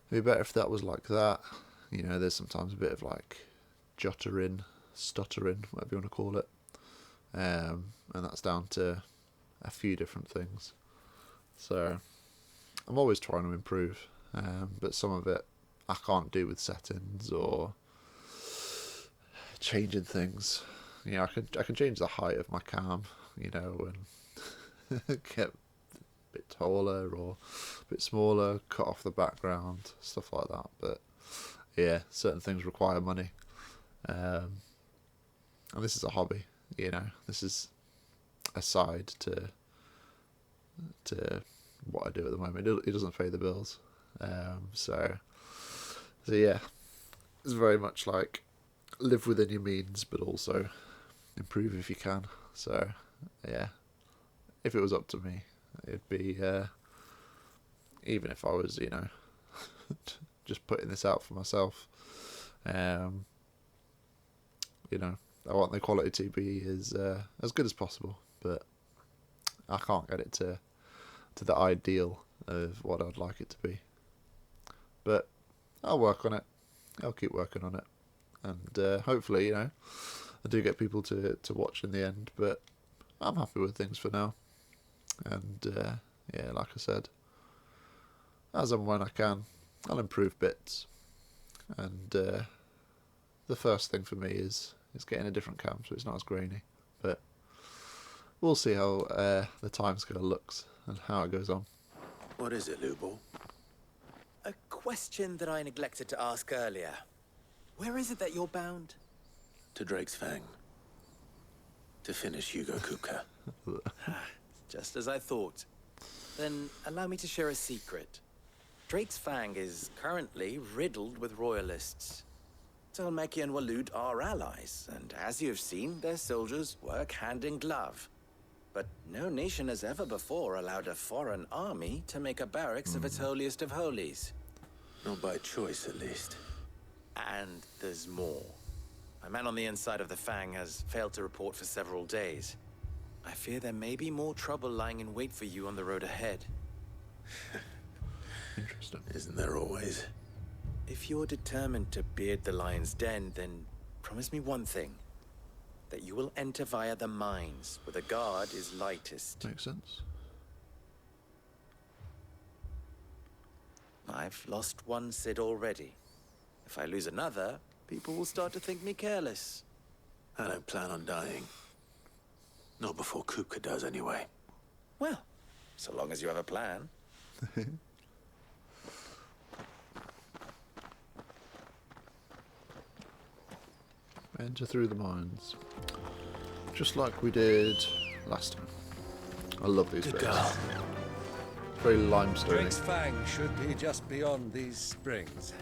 it'd be better if that was like that. You know, there's sometimes a bit of like stuttering, whatever you want to call it. And that's down to a few different things. So I'm always trying to improve, but some of it I can't do with settings or changing things. You know, I can change the height of my cam, you know, and get a bit taller or a bit smaller, cut off the background, stuff like that. But yeah, certain things require money, and this is a hobby. You know, this is aside to what I do at the moment. It doesn't pay the bills, so yeah, it's very much like live within your means, but also improve if you can. So yeah, if it was up to me, it'd be even if I was, you know, just putting this out for myself, you know, I want the quality to be as good as possible, but I can't get it to the ideal of what I'd like it to be. But I'll work on it. I'll keep working on it, and hopefully, you know, I do get people to watch in the end. But I'm happy with things for now, and yeah, like I said, as and when I can, I'll improve bits. And the first thing for me is getting a different cam so it's not as grainy. But we'll see how the timescale looks and how it goes on. What is it, Lubor? A question that I neglected to ask earlier. Where is it that you're bound? To Drake's Fang. To finish Hugo Kupka. Just as I thought. Then allow me to share a secret. Drake's Fang is currently riddled with royalists. Talmeki and Walud are allies, and as you've seen, their soldiers work hand in glove. But no nation has ever before allowed a foreign army to make a barracks of its holiest of holies. Not by choice, at least. And there's more. A man on the inside of the Fang has failed to report for several days. I fear there may be more trouble lying in wait for you on the road ahead. Interesting. Isn't there always? If you're determined to beard the lion's den, then promise me one thing. that you will enter via the mines, where the guard is lightest. Makes sense. I've lost one Cid already. If I lose another, people will start to think me careless. I don't plan on dying. Not before Kupka does, anyway. Well, so long as you have a plan. Enter through the mines. Just like we did last time. I love these bits. Very limestone. Drake's Fang should be just beyond these springs.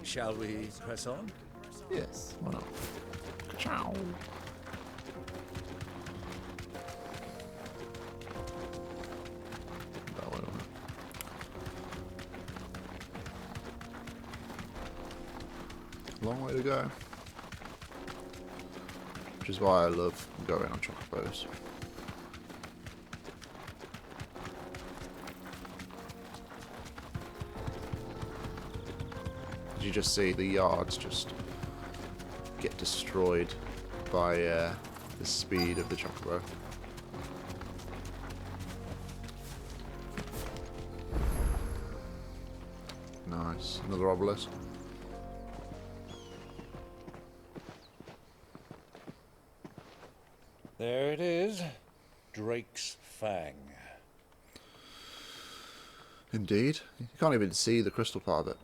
Shall we press on? Yes, why not? Ciao. That way, long way to go. Which is why I love going on chocobos. You just see the yards just get destroyed by the speed of the chocobo. Nice, another obelisk. There it is. Drake's Fang. Indeed. You can't even see the crystal part of it.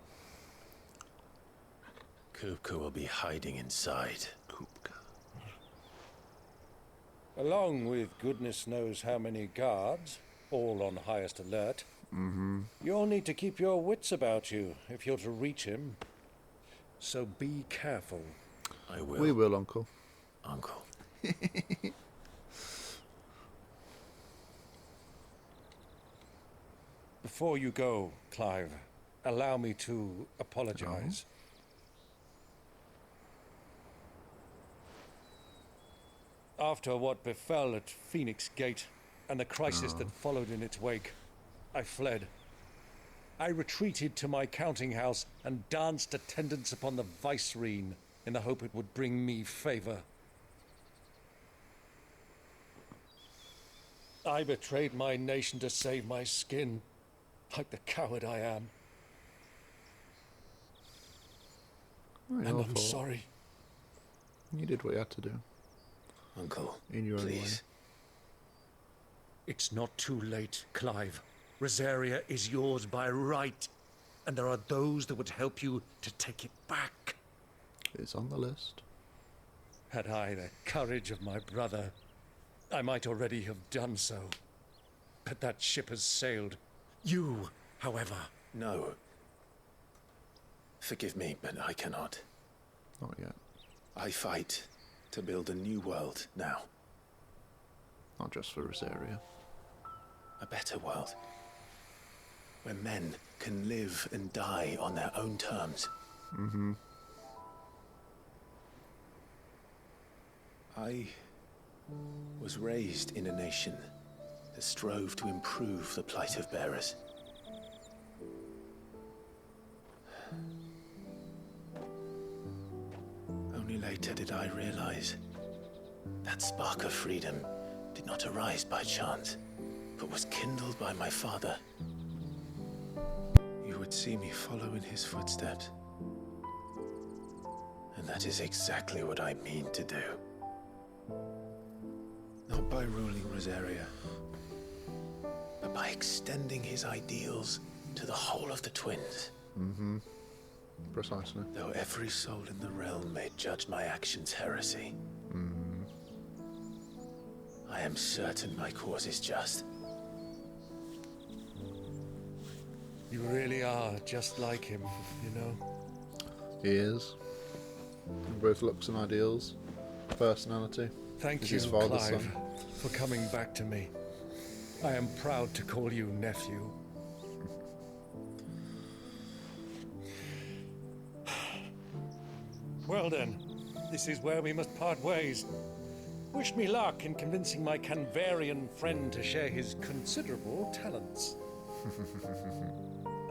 Kupka will be hiding inside. Kupka. Along with goodness knows how many guards, all on highest alert. You'll need to keep your wits about you if you're to reach him. So be careful. I will. We will, Uncle. Uncle. Before you go, Clive, allow me to apologize. After what befell at Phoenix Gate and the crisis that followed in its wake, I fled. I retreated to my counting house and danced attendance upon the vicereine in the hope it would bring me favor. I betrayed my nation to save my skin, like the coward I am. And I'm sorry. You did what you had to do. Uncle, in your own way. It's not too late, Clive. Rosaria is yours by right, and there are those that would help you to take it back. It's on the list. Had I the courage of my brother, I might already have done so. But that ship has sailed. You, however... No. Forgive me, but I cannot. Not yet. I fight to build a new world now. Not just for Rosaria. A better world. Where men can live and die on their own terms. I was raised in a nation that strove to improve the plight of bearers. Only later did I realize that spark of freedom did not arise by chance, but was kindled by my father. You would see me follow in his footsteps. And that is exactly what I mean to do. Not by ruling Rosaria, but by extending his ideals to the whole of the twins. Precisely. Though every soul in the realm may judge my actions heresy, I am certain my cause is just. You really are just like him, you know? He is. Both looks and ideals. Personality. Thank you, Clive, for coming back to me. I am proud to call you nephew. Well then, this is where we must part ways. Wish me luck in convincing my Canvarian friend to share his considerable talents.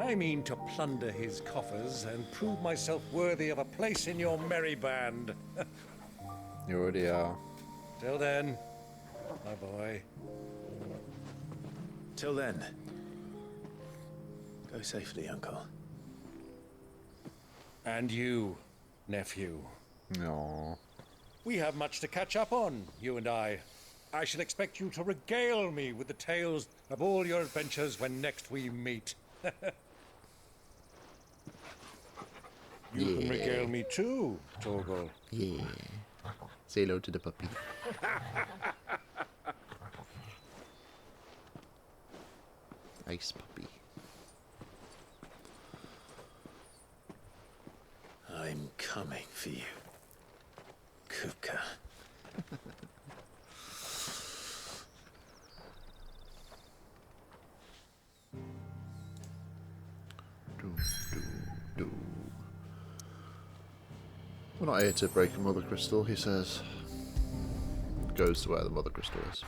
I mean to plunder his coffers and prove myself worthy of a place in your merry band. You already are. Till then, my boy. Till then. Go safely, Uncle. And you, nephew. No. We have much to catch up on, you and I. I shall expect you to regale me with the tales of all your adventures when next we meet. You can regale me too, Torgal. Yeah. Say hello to the puppy. Nice puppy. I'm coming for you, Kupka. We're not here to break a mother crystal, he says. Goes to where the mother crystal is.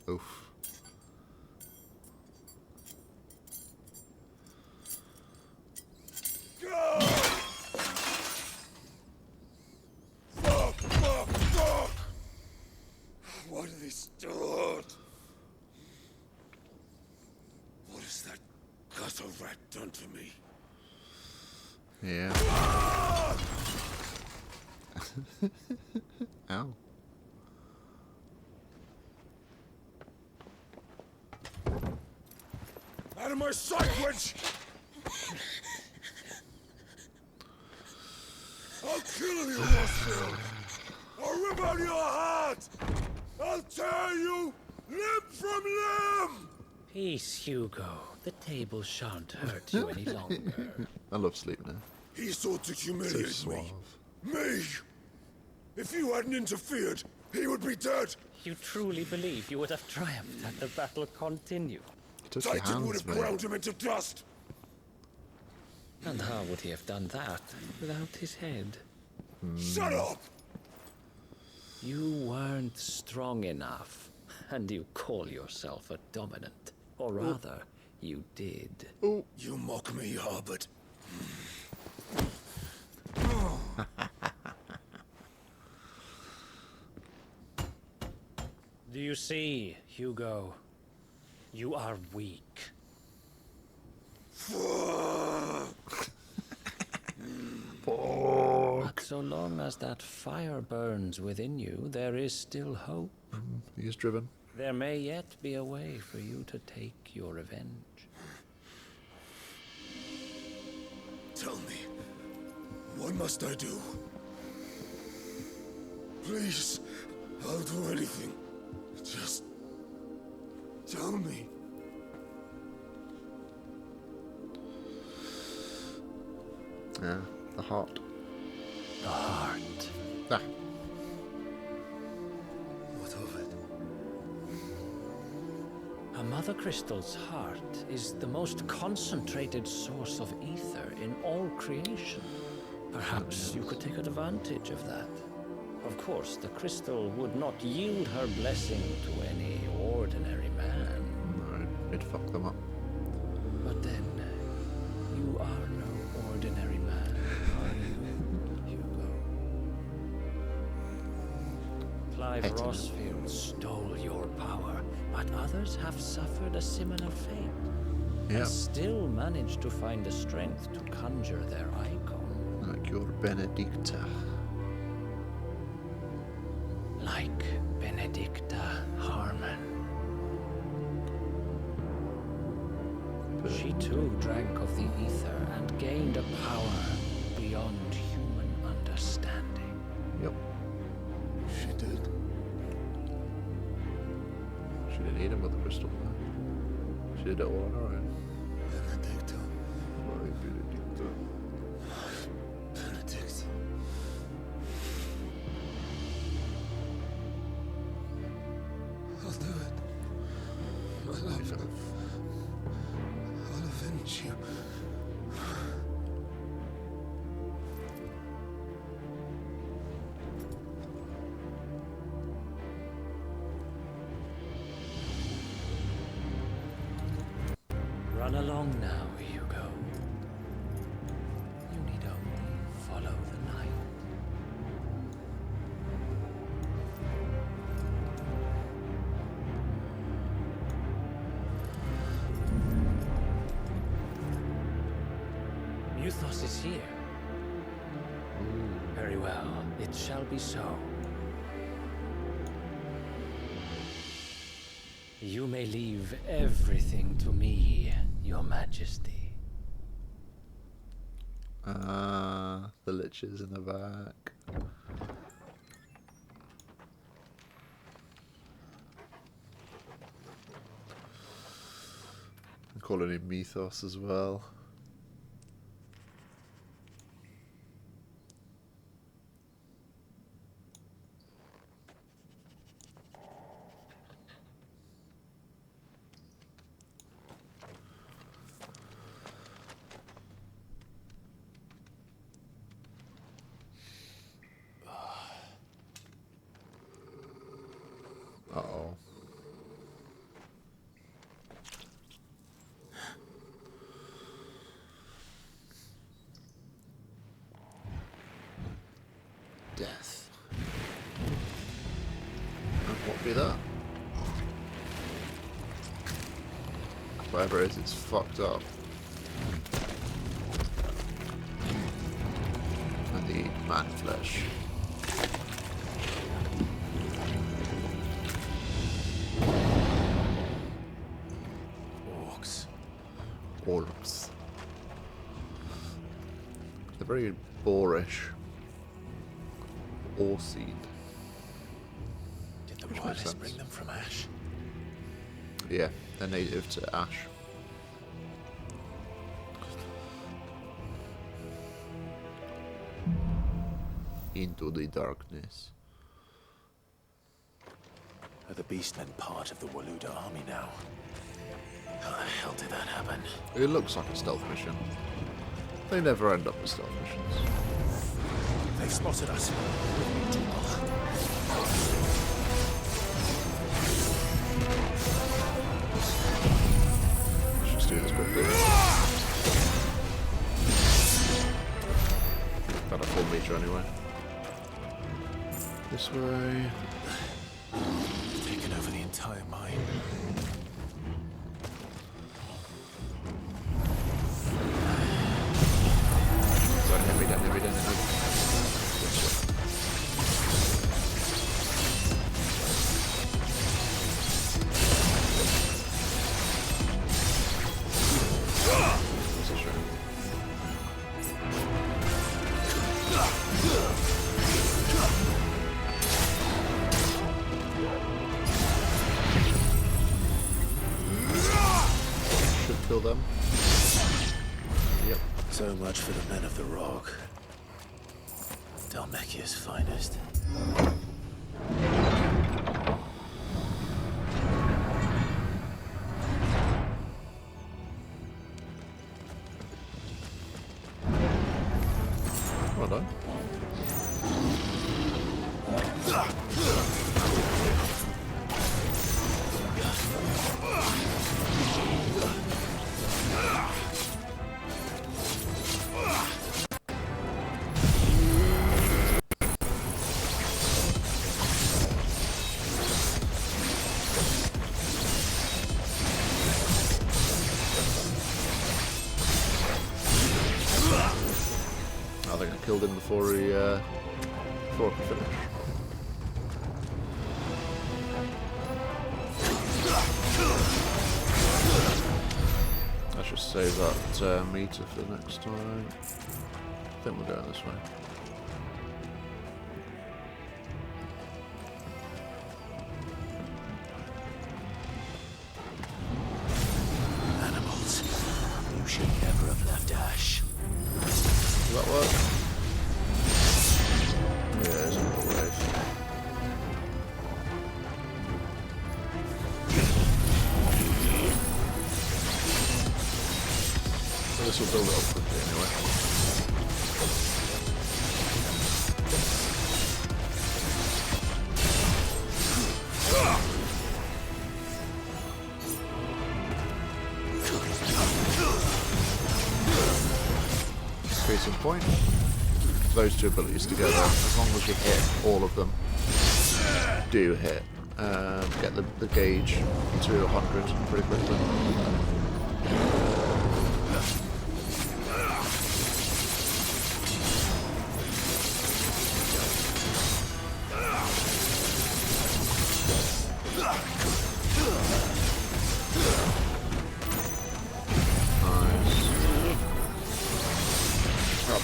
Oof. Fuck! What have they stored? What has that gutter rat done to me? Yeah. Ow. Out of my sight, witch! I'll kill you, Rosaria! I'll rip out your heart! I'll tear you limb from limb! Peace, Hugo. The table shan't hurt you any longer. I love sleep now. He sought to So humiliate me. suave. Me! If you hadn't interfered, he would be dead! You truly believe you would have triumphed had the battle continued? Titan would have ground him into dust! And how would he have done that without his head? Shut up! You weren't strong enough, and you call yourself a dominant. Or rather, you did. You mock me, Harbert. Do you see, Hugo? You are weak. But so long as that fire burns within you, there is still hope. He is driven. There may yet be a way for you to take your revenge. Tell me, what must I do? Please, I'll do anything. Just tell me. Yeah, the heart. The heart. Ah. What of it? A mother crystal's heart is the most concentrated source of ether in all creation. Perhaps you could take advantage of that. Of course, the crystal would not yield her blessing to any ordinary man. No, it'd fuck them up. But then, you are no ordinary man, are you, Hugo? Clive Rossfield stole your power, but others have suffered a similar fate. Yeah. And still managed to find the strength to conjure their icon. Like your Benedicta. Like Benedicta Harmon. She too drank of the ether and gained a power beyond human understanding. Yep. She did. She didn't need him with the crystal. She did it all on her own. Benedicta. My Benedicta. Benedict. I'll do it. My love. I'll avenge you. Run along now, Hugo. You need only follow the night. Muthos is here. Very well, it shall be so. You may leave everything to me, Your Majesty. Ah, the liches in the back. I'm calling him Mythos as well. Uh-oh. Death. And what be that? Whatever it is, it's fucked up. And they eat man flesh. Orcs. They're very boorish. Ore seed. Did the royalists bring them from Ash? Yeah, they're native to Ash. Into the darkness. Are the beastmen part of the Waluda army now? How the hell did that happen? It looks like a stealth mission. They never end up with stealth missions. They've spotted us. Let's just do this quickly. Got a full meter anyway. This way. Taken over the entire mine. Kill them. Yep. So much for the men of the rock. Dalmekia's finest. Well done. I think I killed him before he could finish. I should save that meter for next time. I think we're going this way. Animals. You should never have left Ash. Does that work? Yeah, there's another wave. So this will build it up quickly anyway. increasing point. Those two abilities together, as long as you hit all of them, do hit. Get the gauge to 100 pretty quickly.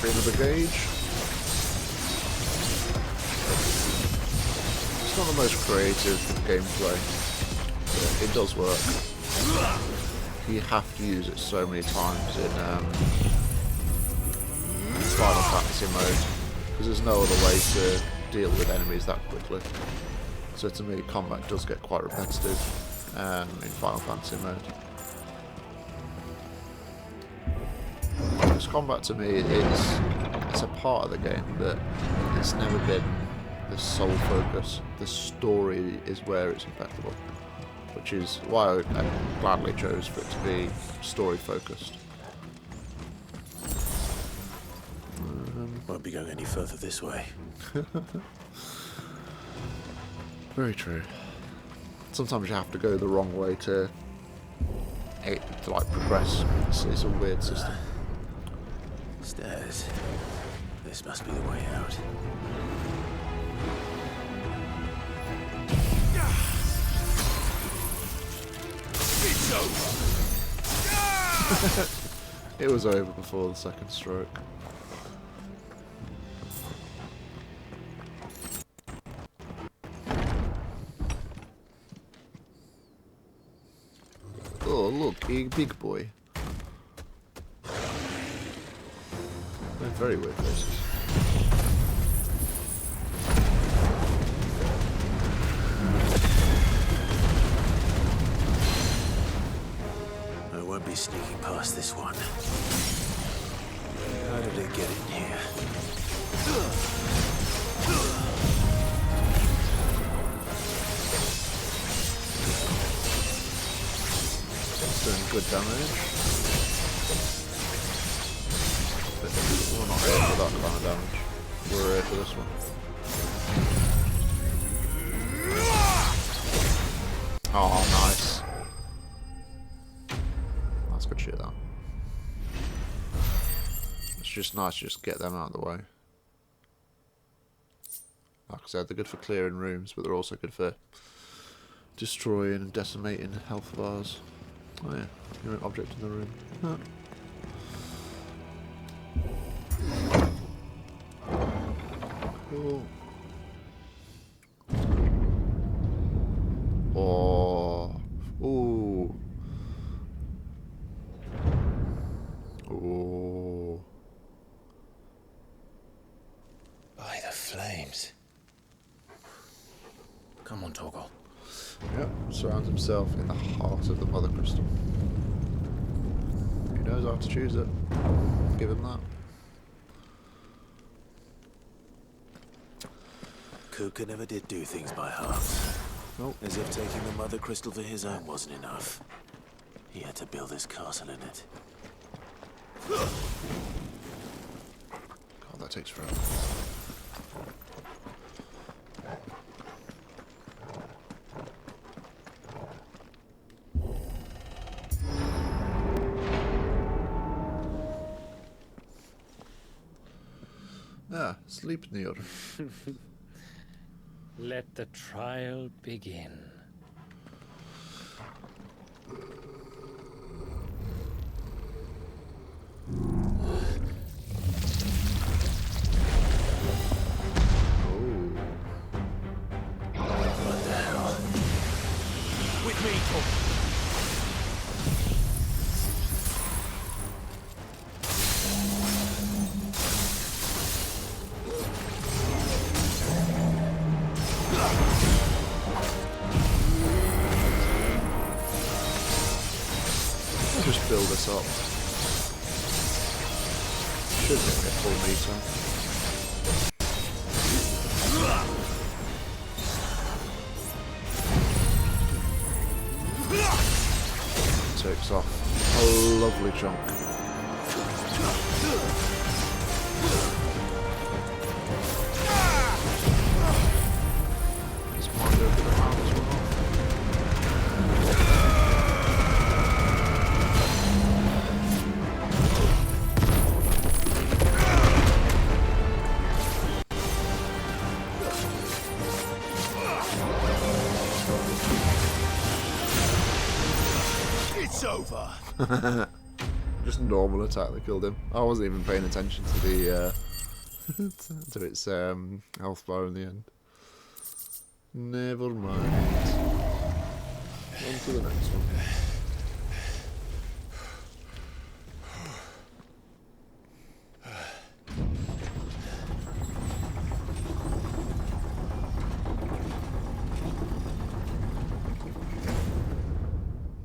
Another gauge. It's not the most creative gameplay, but it does work. You have to use it so many times in Final Fantasy mode, because there's no other way to deal with enemies that quickly. So to me, combat does get quite repetitive in Final Fantasy mode. Combat to me it's a part of the game, but it's never been the sole focus. The story is where it's impeccable, which is why I gladly chose for it to be story focused. Won't be going any further this way. Very true. Sometimes you have to go the wrong way to like progress. It's a weird system. Stairs. This must be the way out. It's over. It was over before the second stroke. Oh look, a big boy. They're very weird places. I won't be sneaking past this one. How did it get in here? It's doing good damage. We're not here for that kind of damage. We're here for this one. Oh, nice. That's good shit, that. It's just nice to just get them out of the way. Like I said, they're good for clearing rooms, but they're also good for destroying and decimating health bars. Oh yeah, you're an object in the room. Huh. Cool. Oh. Ooh. Ooh. By the flames. Come on, Torgal. Yep, surrounds himself in the heart of the Mother Crystal. He knows how to choose it. Give him that. Kupka never did do things by halves. Nope. As if taking the Mother Crystal for his own wasn't enough. He had to build his castle in it. God, that takes forever. Ah, sleep near. Let the trial begin. What the hell? With me, Torgal. Just build this up. Should get me a full meter. Takes off a lovely chunk. Just normal attack that killed him. I wasn't even paying attention to the to its health bar in the end. Never mind. On to the next one.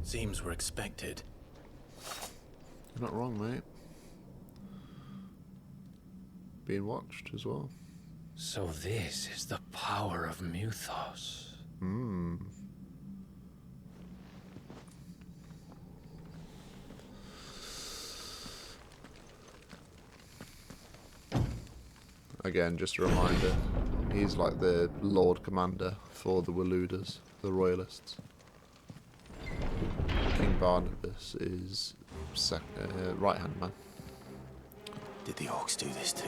Seems we're expected. You're not wrong, mate. Being watched as well. So this is the power of Mythos. Hmm. Again, just a reminder, he's like the Lord Commander for the Waluders, the Royalists. King Barnabas is right-hand man. Did the orcs do this too?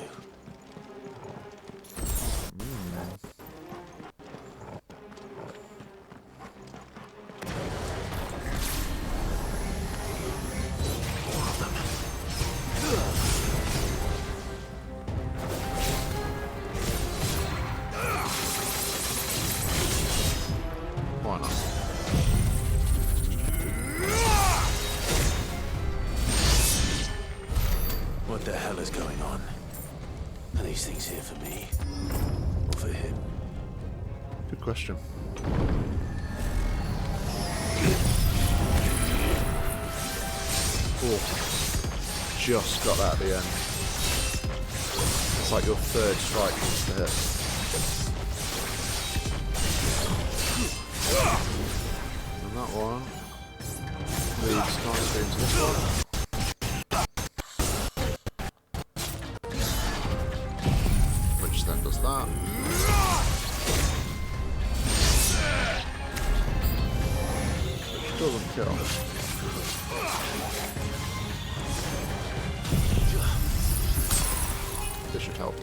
Why not? What the hell is going on? Are these things here for me? Or for him? Good question. Oh, just got that at the end. It's like your third strike needs to hit. And that one leads nicely into this one. Which then does that. Which doesn't kill. This should help.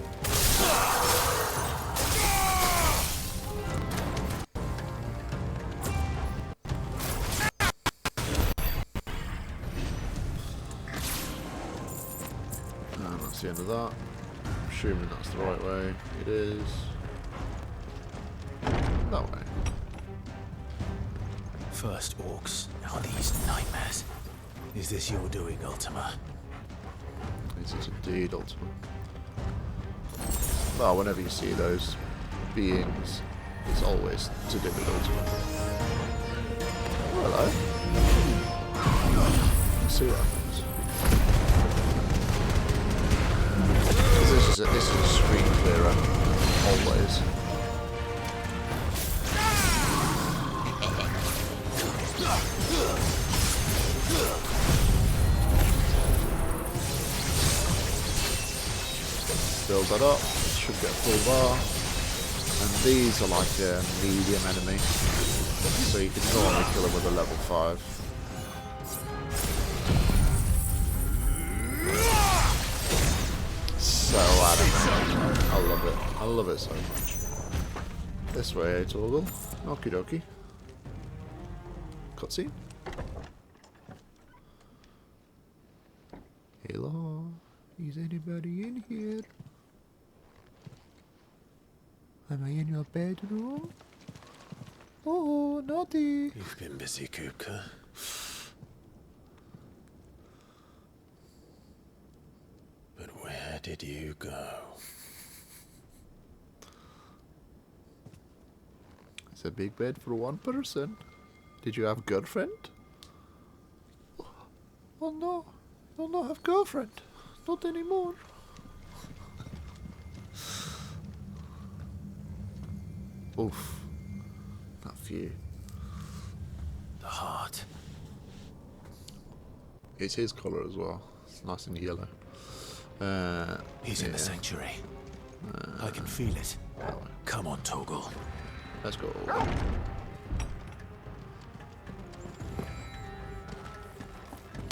And that's the end of that. Assuming that's the right way. It is. That way. First orcs, now these nightmares. Is this your doing, Ultima? This is indeed Ultima. Well, whenever you see those beings, it's always to do with Ultima. Oh, hello. Let's see what happens. This is a screen clearer, always. Build that up, should get a full bar. And these are like a medium enemy, so you can normally kill them with a level 5. So adamant. I love it. I love it so much. This way, Torgal. Okie dokie. Cutscene. Hello. Is anybody in here? Am I in your bedroom? Oh, naughty. You've been busy, Kupka. But where did you go? It's a big bed for one person. Did you have a girlfriend? Oh no, I don't have a girlfriend. Not anymore. Oof. That view. The heart. It's his colour as well. It's nice and yellow. He's in the sanctuary. I can feel it. Come on, Torgal. Let's go.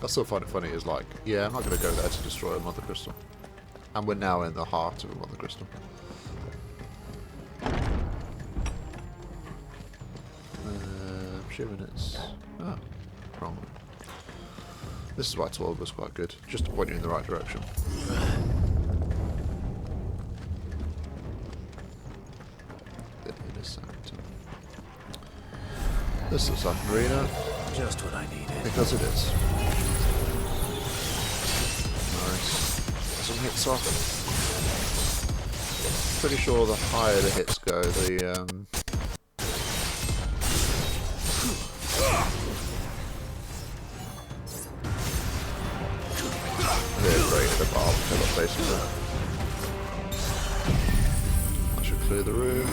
I still find it funny, is like, yeah, I'm not going to go there to destroy a Mother Crystal. And we're now in the heart of a Mother Crystal. I'm assuming it's... Oh, wrong. This is why 12 was quite good, just to point you in the right direction. The inner sanctum. This looks like an arena. Just what I needed. Because it is. Nice. Some hits off. Pretty sure the higher the hits go, the greater the bar will fill up basically. That should clear the room.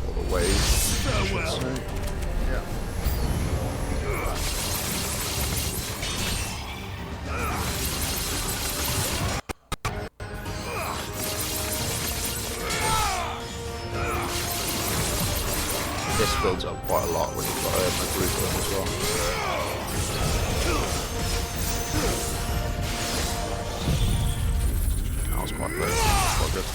Or the waves, I should say. Yeah. This builds up quite a lot when you've got a group of them as well. That was quite good. Quite good.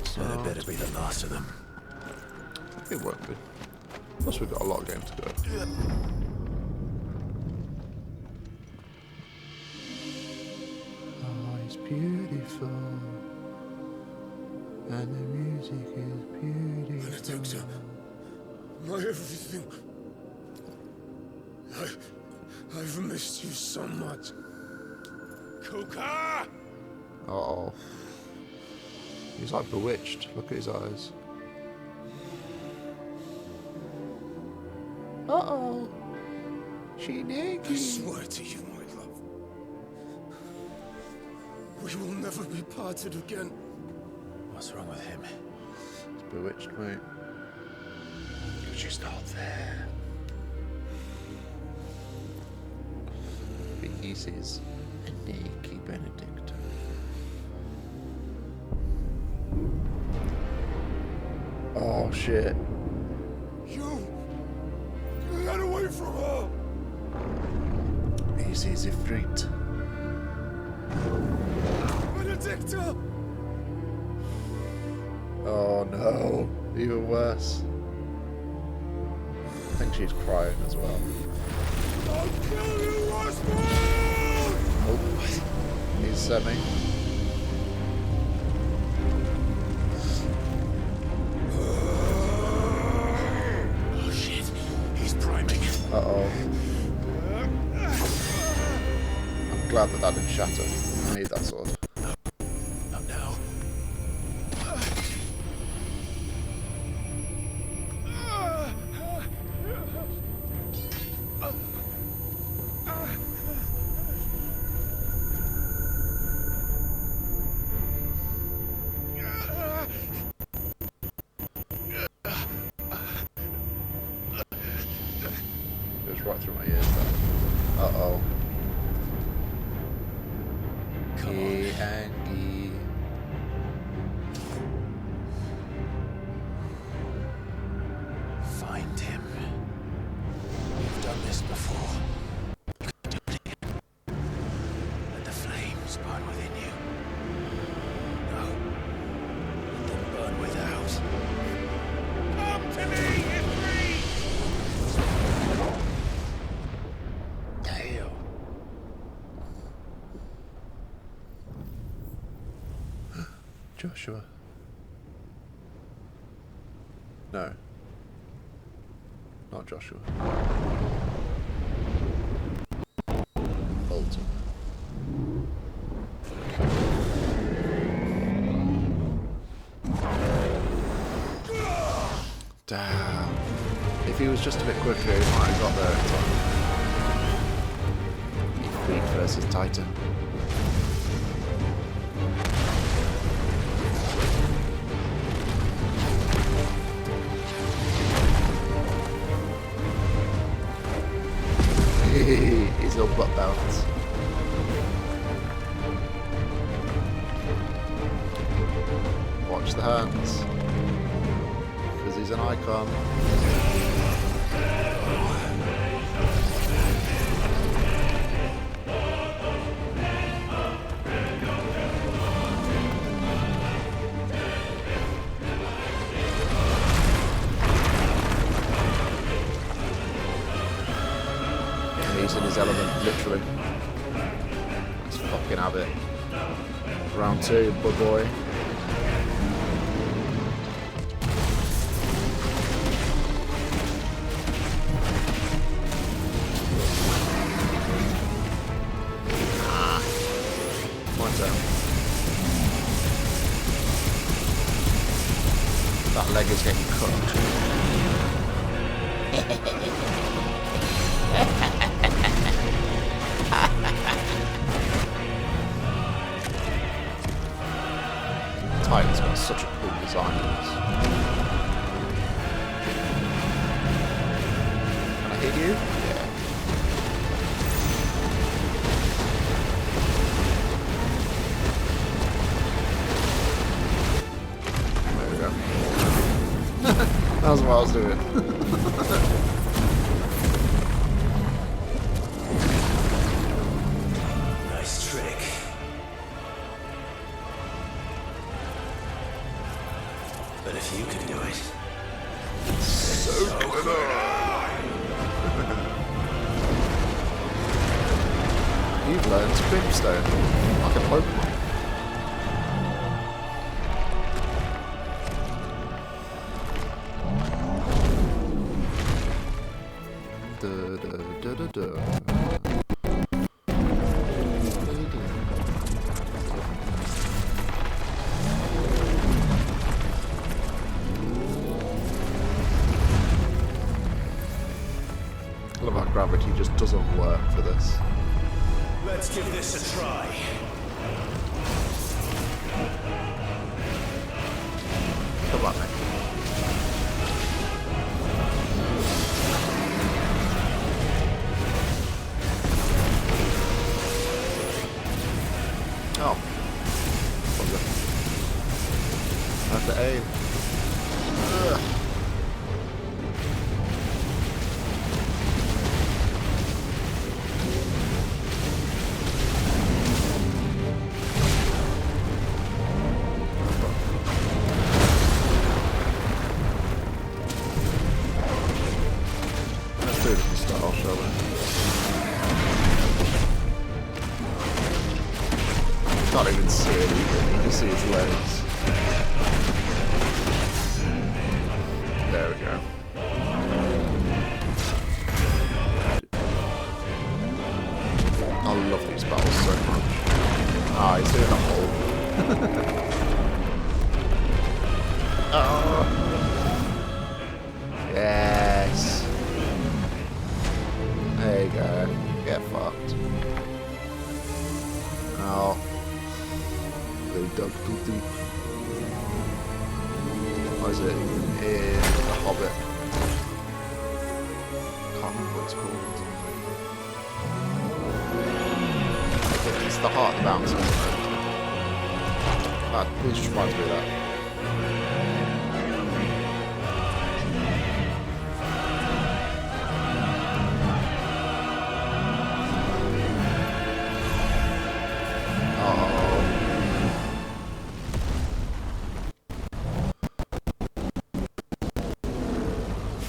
So it better be the last of them. It won't be. Plus we've got a lot of game to go. Oh, it's beautiful. And the music is beautiful. Benedicta, my everything. I've missed you so much. Kupka! Uh-oh. He's like bewitched. Look at his eyes. Uh-oh. She naked. I swear to you, my love. We will never be parted again. What's wrong with him? He's bewitched, mate. Could you stop there? He sees a naked Benedict. Oh shit. You get away from her! He sees a fruit. Benedicta! Oh no, even worse. I think she's crying as well. I'll kill you, Oscar! Oh, he's semi. Oh shit, he's priming. Uh-oh. I'm glad that didn't shatter. I need that sword. Not now. Goes right through my ears there. Uh-oh. Angie. Find him. You've done this before. Let the flames burn within you. No. Let them burn without. Come to me, Ifrit! Hail. Joshua. No. Not Joshua. Bolton. Damn. If he was just a bit quicker, he might have got there in time. Ifrit versus Titan. He's all butt bounce. Watch the hands. Because he's an icon. his element, literally. Let's fucking have it. Round 2, bud boy. That leg is getting cooked. Titan's got such a cool design. Can I hit you? Yeah. That was what I was doing. Nice trick. But if you can do it, so can I. You've learned Brimstone, like a Pokemon. I love how gravity just doesn't work for this. let's give this a try. Come on, mate. Oh. I have to aim. Ugh. Let's do this style, shall we? Can't even see it either. You can see his legs. There we go. I love these battles so much. Ah, he's doing a hole. Oh. Yes. There you go. Get fucked. Oh. They dug too deep. What is it? In The Hobbit. Can't remember what it's called. I think it's the Heart of the Mountain. That just reminds me of that.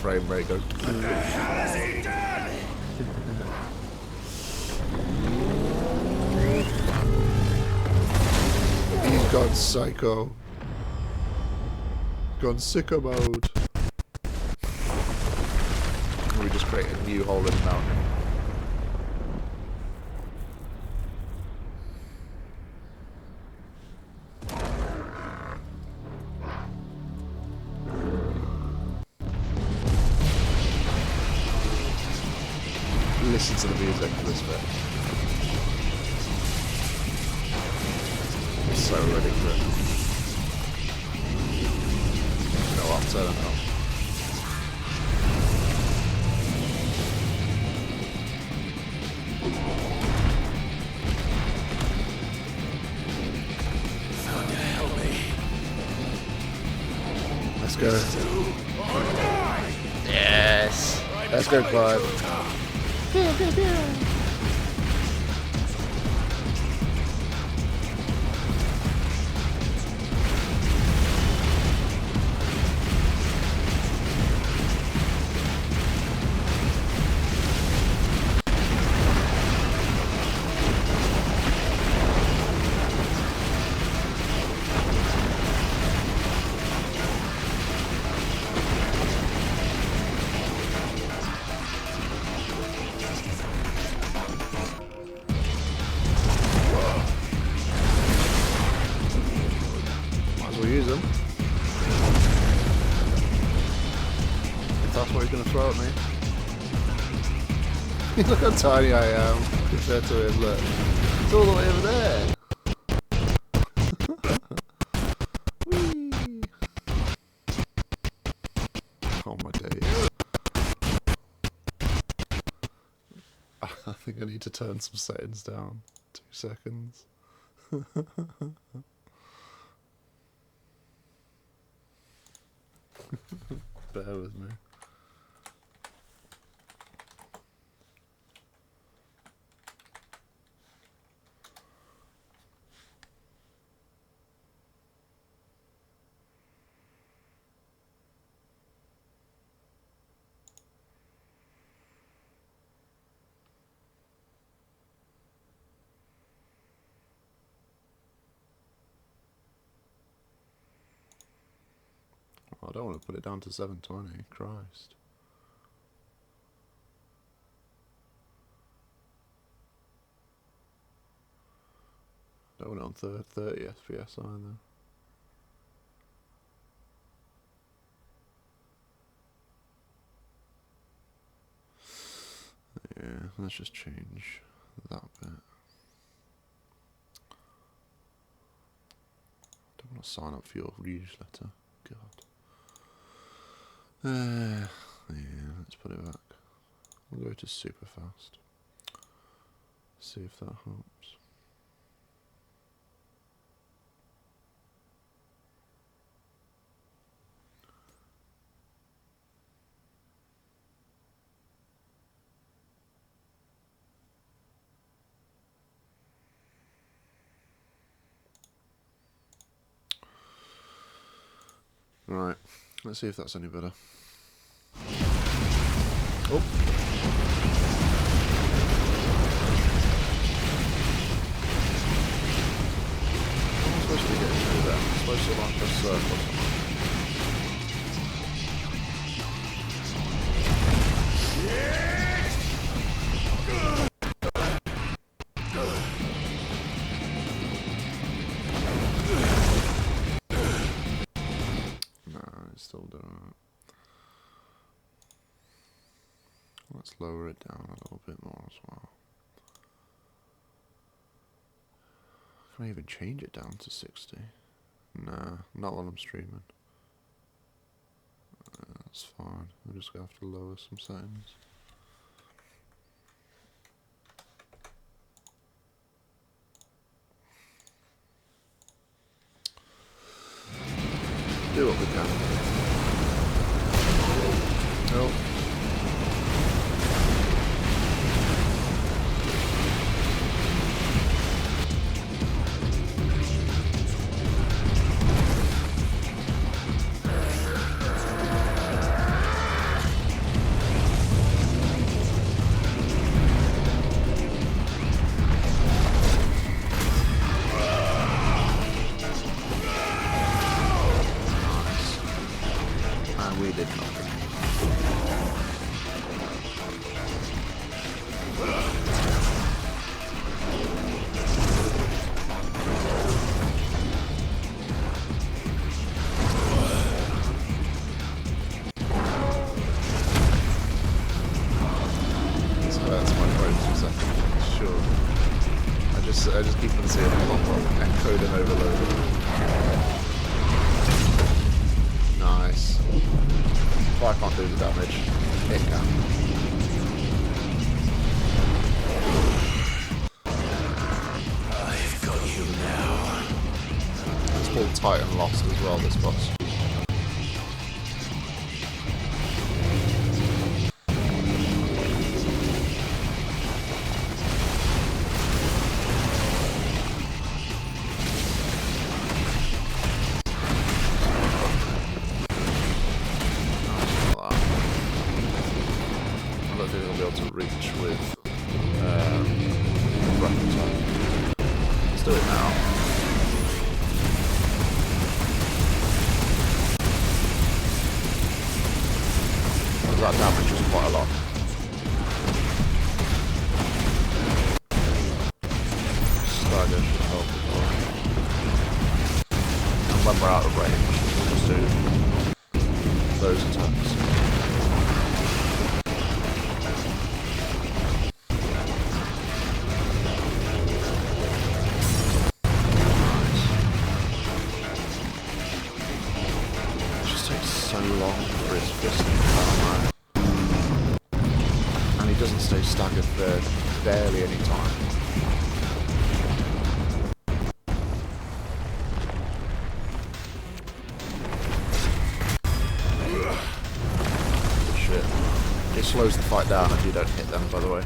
Frame rate goes. What the hell has he done? He's gone psycho. Gone sicko mode. We just create a new hole in the mountain. Listen to the music for this bit. I'm so ready for it. You know what, I'm turning it off. Someone can help me. Let's go. Yes. Let's go, Clive. him. If that's what he's going to throw at me. Look how tiny I am compared to him, look. It's all the way over there. Whee. Oh my days. I think I need to turn some settings down. 2 seconds. Bear with me. I don't want to put it down to 720, Christ. Don't want it on 30 FPS either. Yeah, let's just change that bit. Don't want to sign up for your newsletter. God. Yeah, let's put it back. We'll go to super fast. See if that helps. Right, let's see if that's any better. Oh. I'm supposed to be getting through that. I'm supposed to like press circle or something. No, it's still doing it. Let's lower it down a little bit more as well. Can I even change it down to 60? Nah, not while I'm streaming. That's fine. I'm just going to have to lower some settings. Do what we can. Nope. I just keep on seeing it pop up. Encode and overload. Nice. If I can't do the damage, it can. I've got you now. It's called Titan Lost as well, this boss. That damage is quite a lot. Stagger should help as well. when we're out of range, we'll just do those attacks. It just takes so long for his fist to come out. And he doesn't stay staggered for barely any time. Shit. It slows the fight down if you don't hit them, by the way.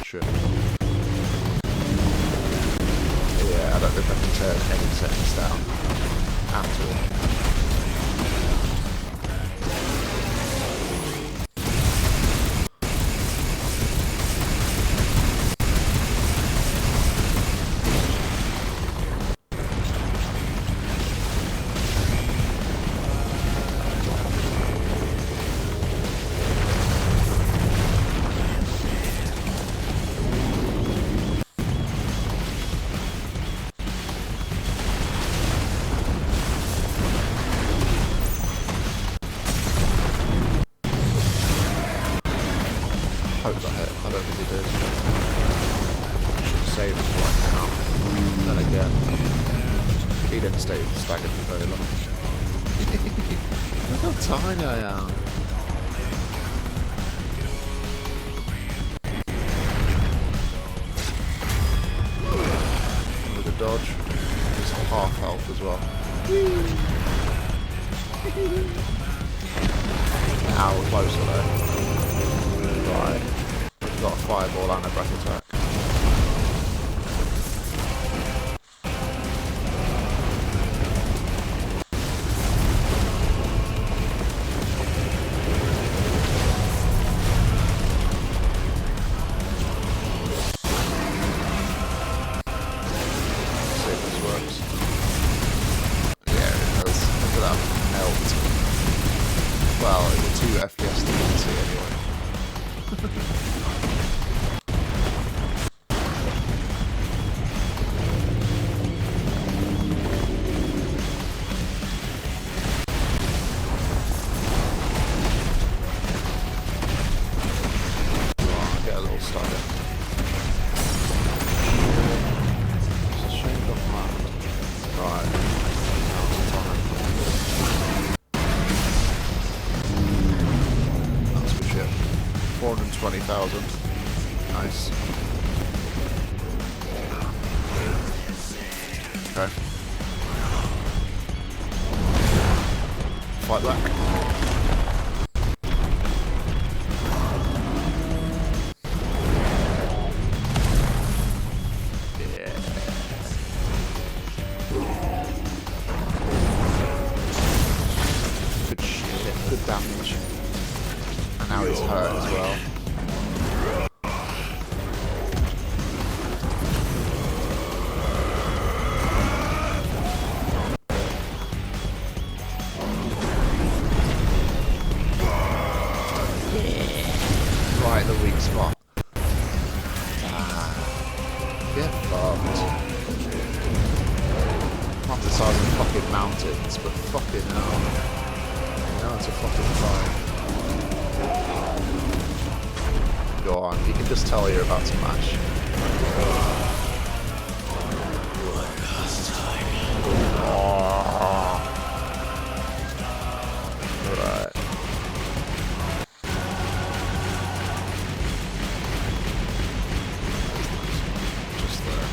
Shit. Yeah, I don't think I can turn any settings down at all. Hope that hit. I don't think he did. Should save him right now. Then again, he didn't stay staggered for very long. Look how tiny I am. With a dodge, he's half health as well. Ow, we're closer though. Right, we've got a fireball and a breath attack. See if this works. Yeah, it does. Look at that melt. Well, it's a 2 FPS latency anyway. Get a little stagger. It's a shame of man. Right. Now it's time. That's good shit. 420,000. Nice. Okay. Fight back. Yeah. Good shit. Good damage. And now he's hurt as well. Right, the weak spot. Get fucked. Not the size of fucking mountains, but fucking hell. Now it's a fucking fight. Go on, you can just tell you're about to mash. Right. Just there.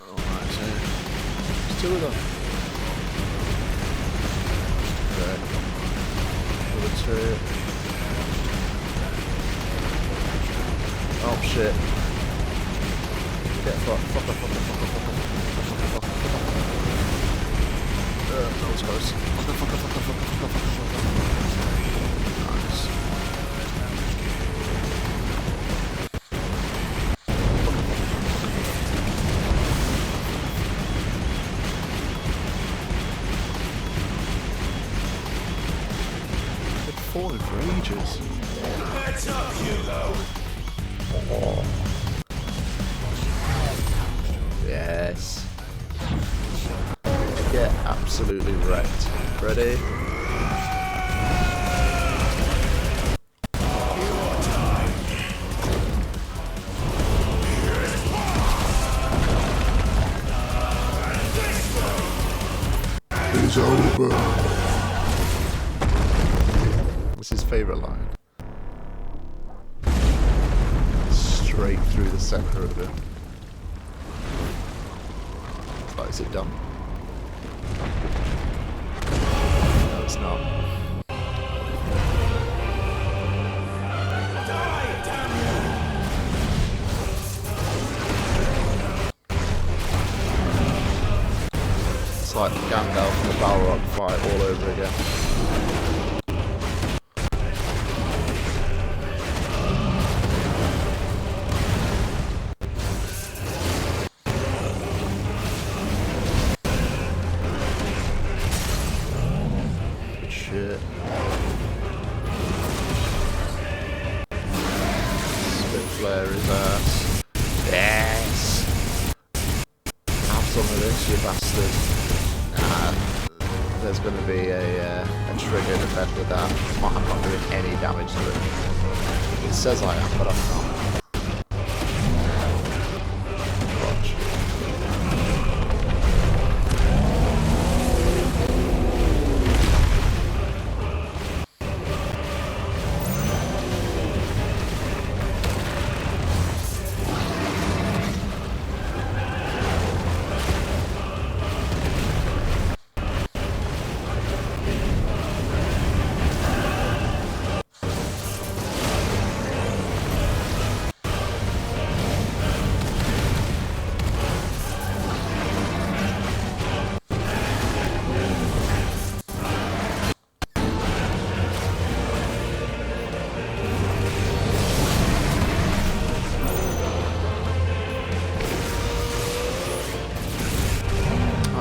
Alright, so there's 2 of them. Okay. Another 2. Oh shit. Get fucked. Fuck. That was close. Fuck. Nice. falling for ages. Heads up, Hugo! Oh. Yes. Get absolutely wrecked. Ready? It's over. What's his favourite line? Straight through the centre of it. It's like, is it done? No, it's not. It's like Gandalf in the Balrog fight all over again. Good shit. Spit flare his ass. Yes! Have some of this, you bastard. There's going to be a triggered effect with that. I'm not doing any damage to it. It says I am, but I'm not. Watch.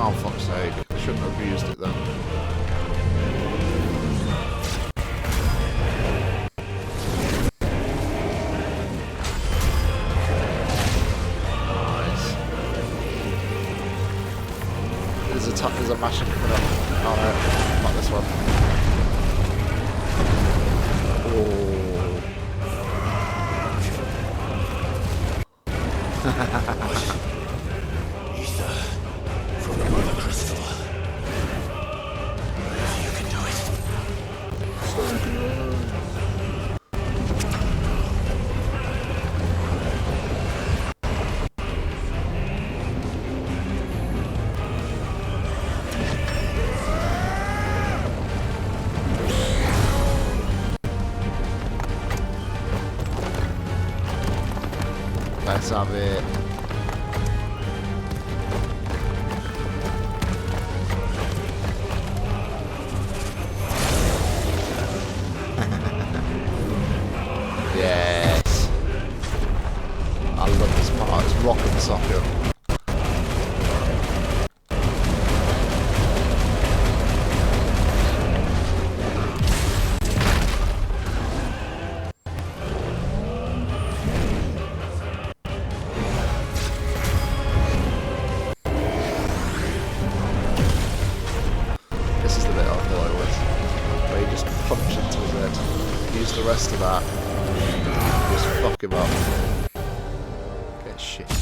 Oh, fuck's sake. I shouldn't have used it then. Nice. There's a mashing coming up. Oh no, not this one. Oh. From the Mother Crystal. You can do it. Let's have it. Yes. I love this part. It's rocket socket. This is the bit I thought I was. Where you just punch into his head. Use the rest of that. Just fuck him up. Get shit on.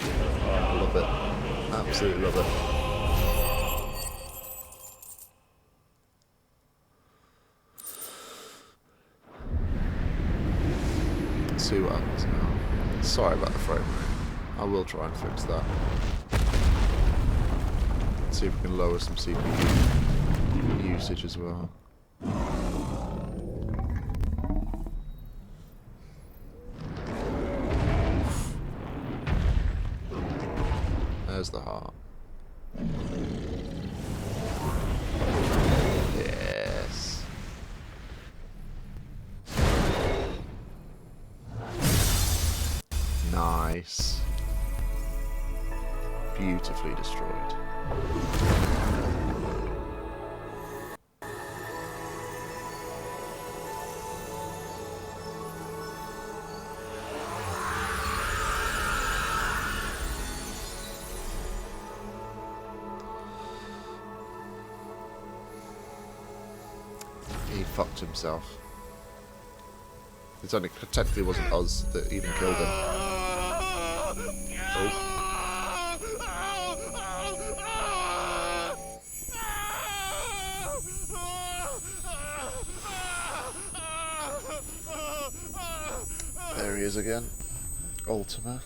Oh, I love it. Absolutely love it. Let's see what happens now. Sorry about the frame rate. I will try and fix that. Let's see if we can lower some CPU usage as well. There's the heart. Yes. Nice. Beautifully destroyed. He fucked himself. It's only technically wasn't us that even killed him. Oh. There he is again. Ultima.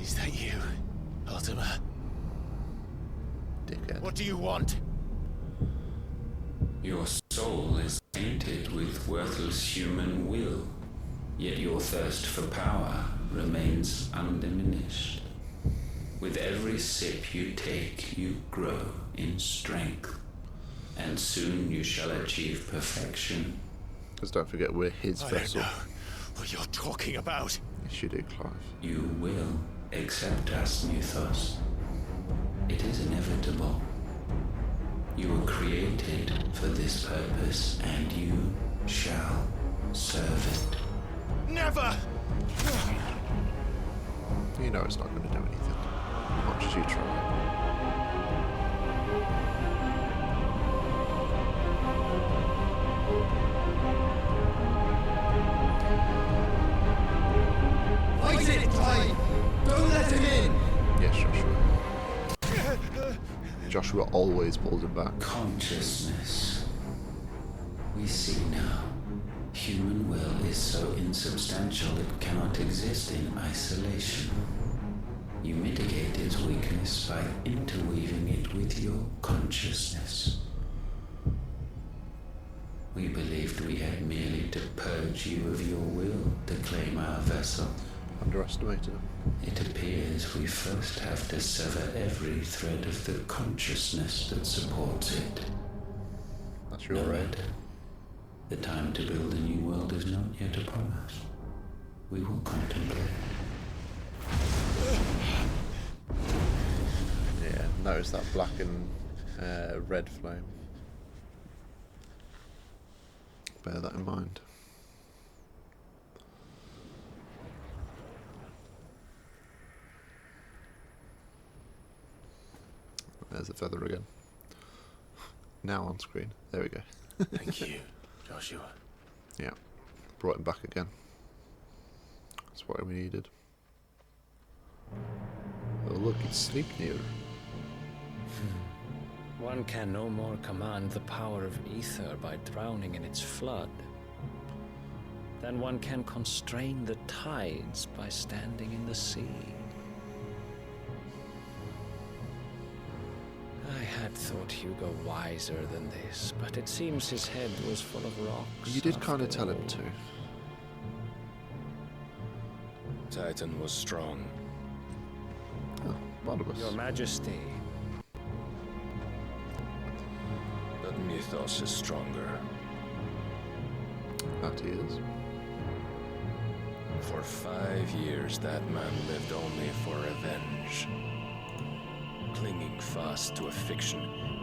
Is that you, Ultima? Dickhead. What do you want? Your soul is tainted with worthless human will, yet your thirst for power remains undiminished. With every sip you take, you grow in strength, and soon you shall achieve perfection. Because don't forget, we're his vessel. I don't know what you're talking about. Yes, you do, Clive. You will accept us, Mythos. It is inevitable. You were created for this purpose, and you shall serve it. Never! You know it's not going to do anything. As much as you try. Fight it, Clive! Don't let him in! Yes, Joshua. Joshua always pulls him back. Consciousness. We see now. Human will is so insubstantial it cannot exist in isolation. You mitigate its weakness by interweaving it with your consciousness. We believed we had merely to purge you of your will to claim our vessel. Underestimated him. It appears we first have to sever every thread of the consciousness that supports it. That's your right. The time to build a new world is not yet upon us. We will contemplate. Yeah, notice that black and red flame. Bear that in mind. There's the feather again. Now on screen. There we go. Thank you, Joshua. Yeah. Brought him back again. That's what we needed. Oh look, it's Sleipnir. One can no more command the power of ether by drowning in its flood than one can constrain the tides by standing in the sea. I had thought Hugo wiser than this, but it seems his head was full of rocks. You did kind of tell him to. Titan was strong. Oh, Barnabas. Your Majesty. But Mythos is stronger. That he is. For 5 years, that man lived only for revenge. Clinging fast to a fiction,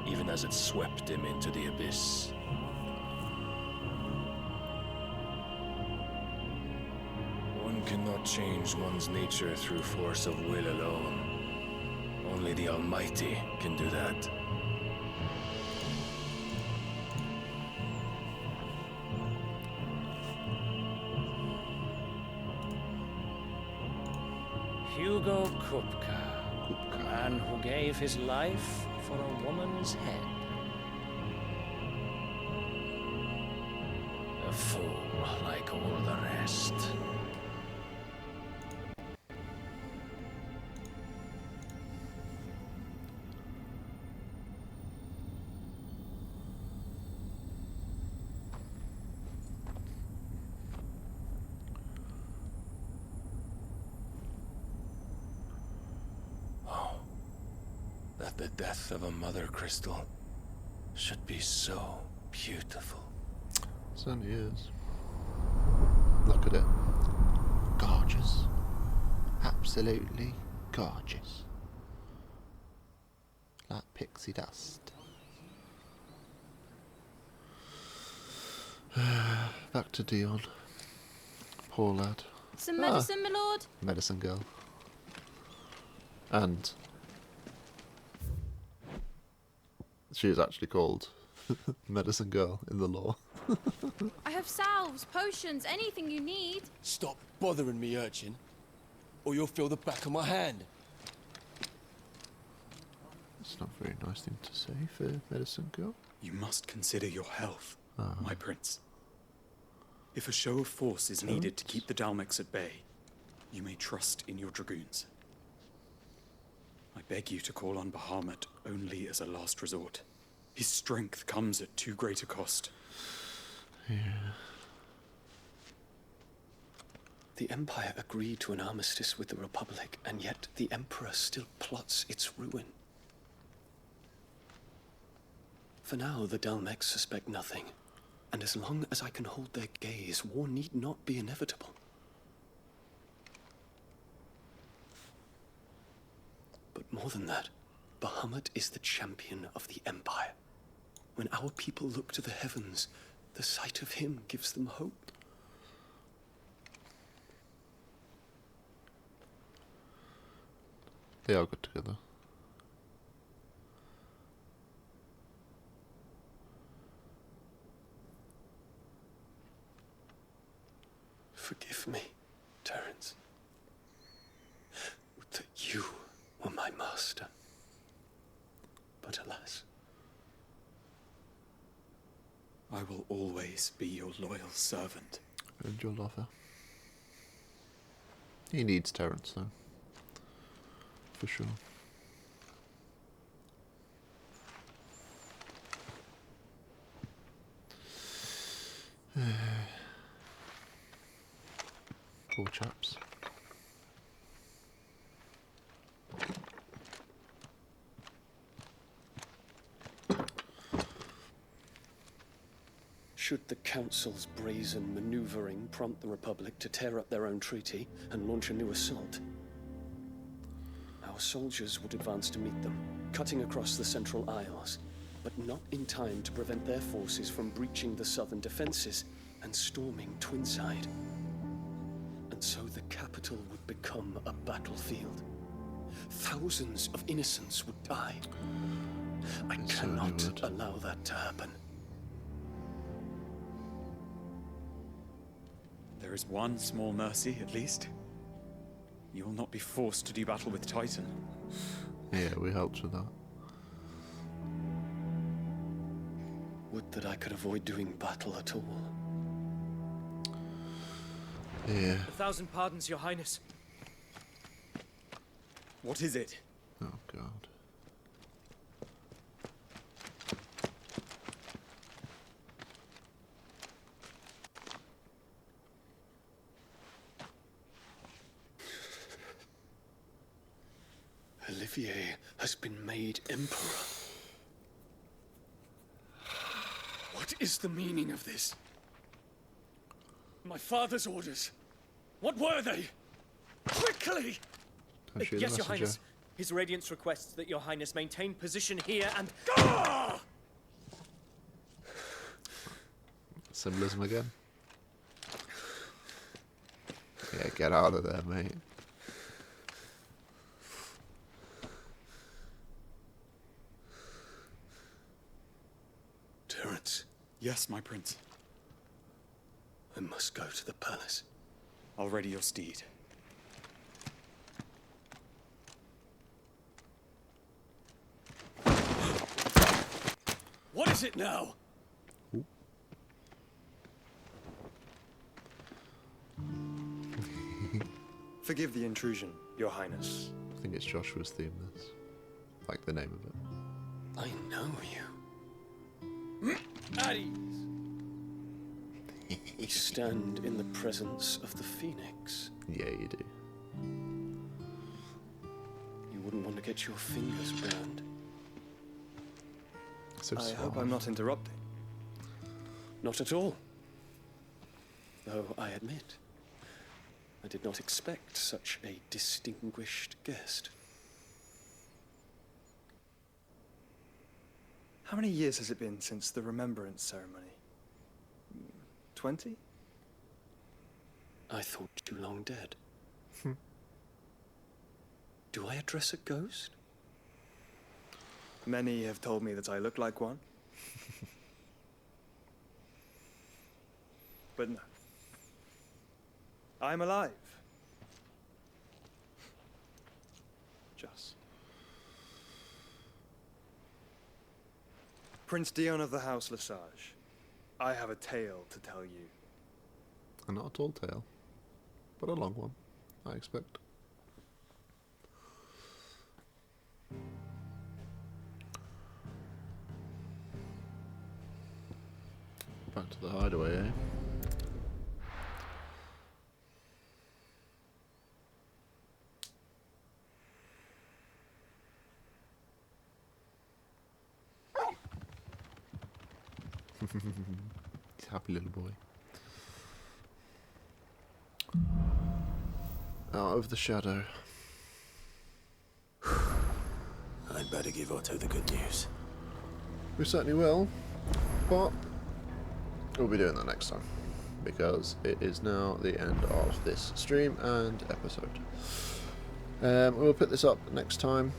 even as it swept him into the abyss. One cannot change one's nature through force of will alone. Only the Almighty can do that. Hugo Kupka. A man who gave his life for a woman's head. A fool like all the rest. That the death of a mother crystal should be so beautiful. Certainly is. Look at it. Gorgeous. Absolutely gorgeous. Like pixie dust. Back to Dion. Poor lad. Some medicine, my lord? Medicine girl. And she is actually called Medicine Girl in the law. I have salves, potions, anything you need. Stop bothering me, urchin, or you'll feel the back of my hand. It's not a very nice thing to say for Medicine Girl. You must consider your health, Ah. my prince. If a show of force is needed to keep the Dalmex at bay, you may trust in your dragoons. I beg you to call on Bahamut only as a last resort. His strength comes at too great a cost. Yeah. The Empire agreed to an armistice with the Republic, and yet the Emperor still plots its ruin. For now, the Dalmex suspect nothing, and as long as I can hold their gaze, war need not be inevitable. But more than that, Bahamut is the champion of the Empire. When our people look to the heavens, the sight of him gives them hope. They all got together. Forgive me, Terence. Would that you were my master. But alas. I will always be your loyal servant. And your lover. He needs Terence, though. For sure. Poor chaps. Should the Council's brazen maneuvering prompt the Republic to tear up their own treaty and launch a new assault, our soldiers would advance to meet them, cutting across the Central Isles, but not in time to prevent their forces from breaching the southern defenses and storming Twinside. And so the capital would become a battlefield. Thousands of innocents would die. I cannot allow that to happen. There is one small mercy, at least. You will not be forced to do battle with Titan. Yeah, we helped with that. Would that I could avoid doing battle at all. Yeah. 1,000 pardons, Your Highness. What is it? Oh, God. Olivier has been made Emperor. What is the meaning of this? My father's orders. What were they? Quickly! Don't shoot the Yes, Your messenger. Highness. His Radiance requests that Your Highness maintain position here and... Symbolism again. Yeah, get out of there, mate. Terence. Yes, my prince. I must go to the palace. I'll ready your steed. What is it now? Forgive the intrusion, Your Highness. I think it's Joshua's theme, this. Like the name of it. I know you. At ease. We stand in the presence of the Phoenix. Yeah, you do. You wouldn't want to get your fingers burned. So I hope I'm not interrupting. Not at all. Though I admit, I did not expect such a distinguished guest. How many years has it been since the Remembrance ceremony? 20? I thought you long dead. Do I address a ghost? Many have told me that I look like one. But no. I'm alive. Just. Prince Dion of the House Lesage, I have a tale to tell you. And not a tall tale, but a long one, I expect. Back to the hideaway, eh? He's a happy little boy. Out of the shadow. I'd better give Otto the good news. We certainly will, but we'll be doing that next time, because it is now the end of this stream and episode. We'll pick this up next time,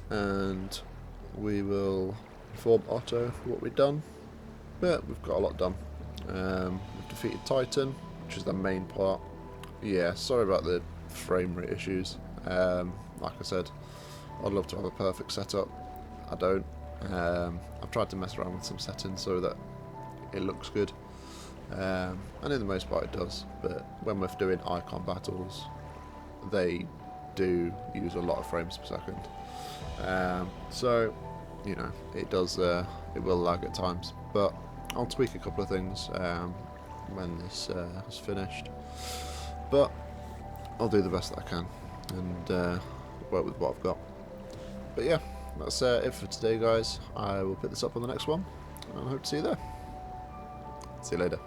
and we will inform Otto what we've done, but we've got a lot done. We've defeated Titan, which is the main part. Yeah, sorry about the frame rate issues. Like I said, I'd love to have a perfect setup. I don't. I've tried to mess around with some settings so that it looks good, and in the most part it does, but when we're doing icon battles they do use a lot of frames per second, so you know, it does, it will lag at times, but I'll tweak a couple of things when this is finished, but I'll do the best that I can and work with what I've got. But yeah, that's it for today, guys. I will pick this up on the next one, and I hope to see you there. See you later.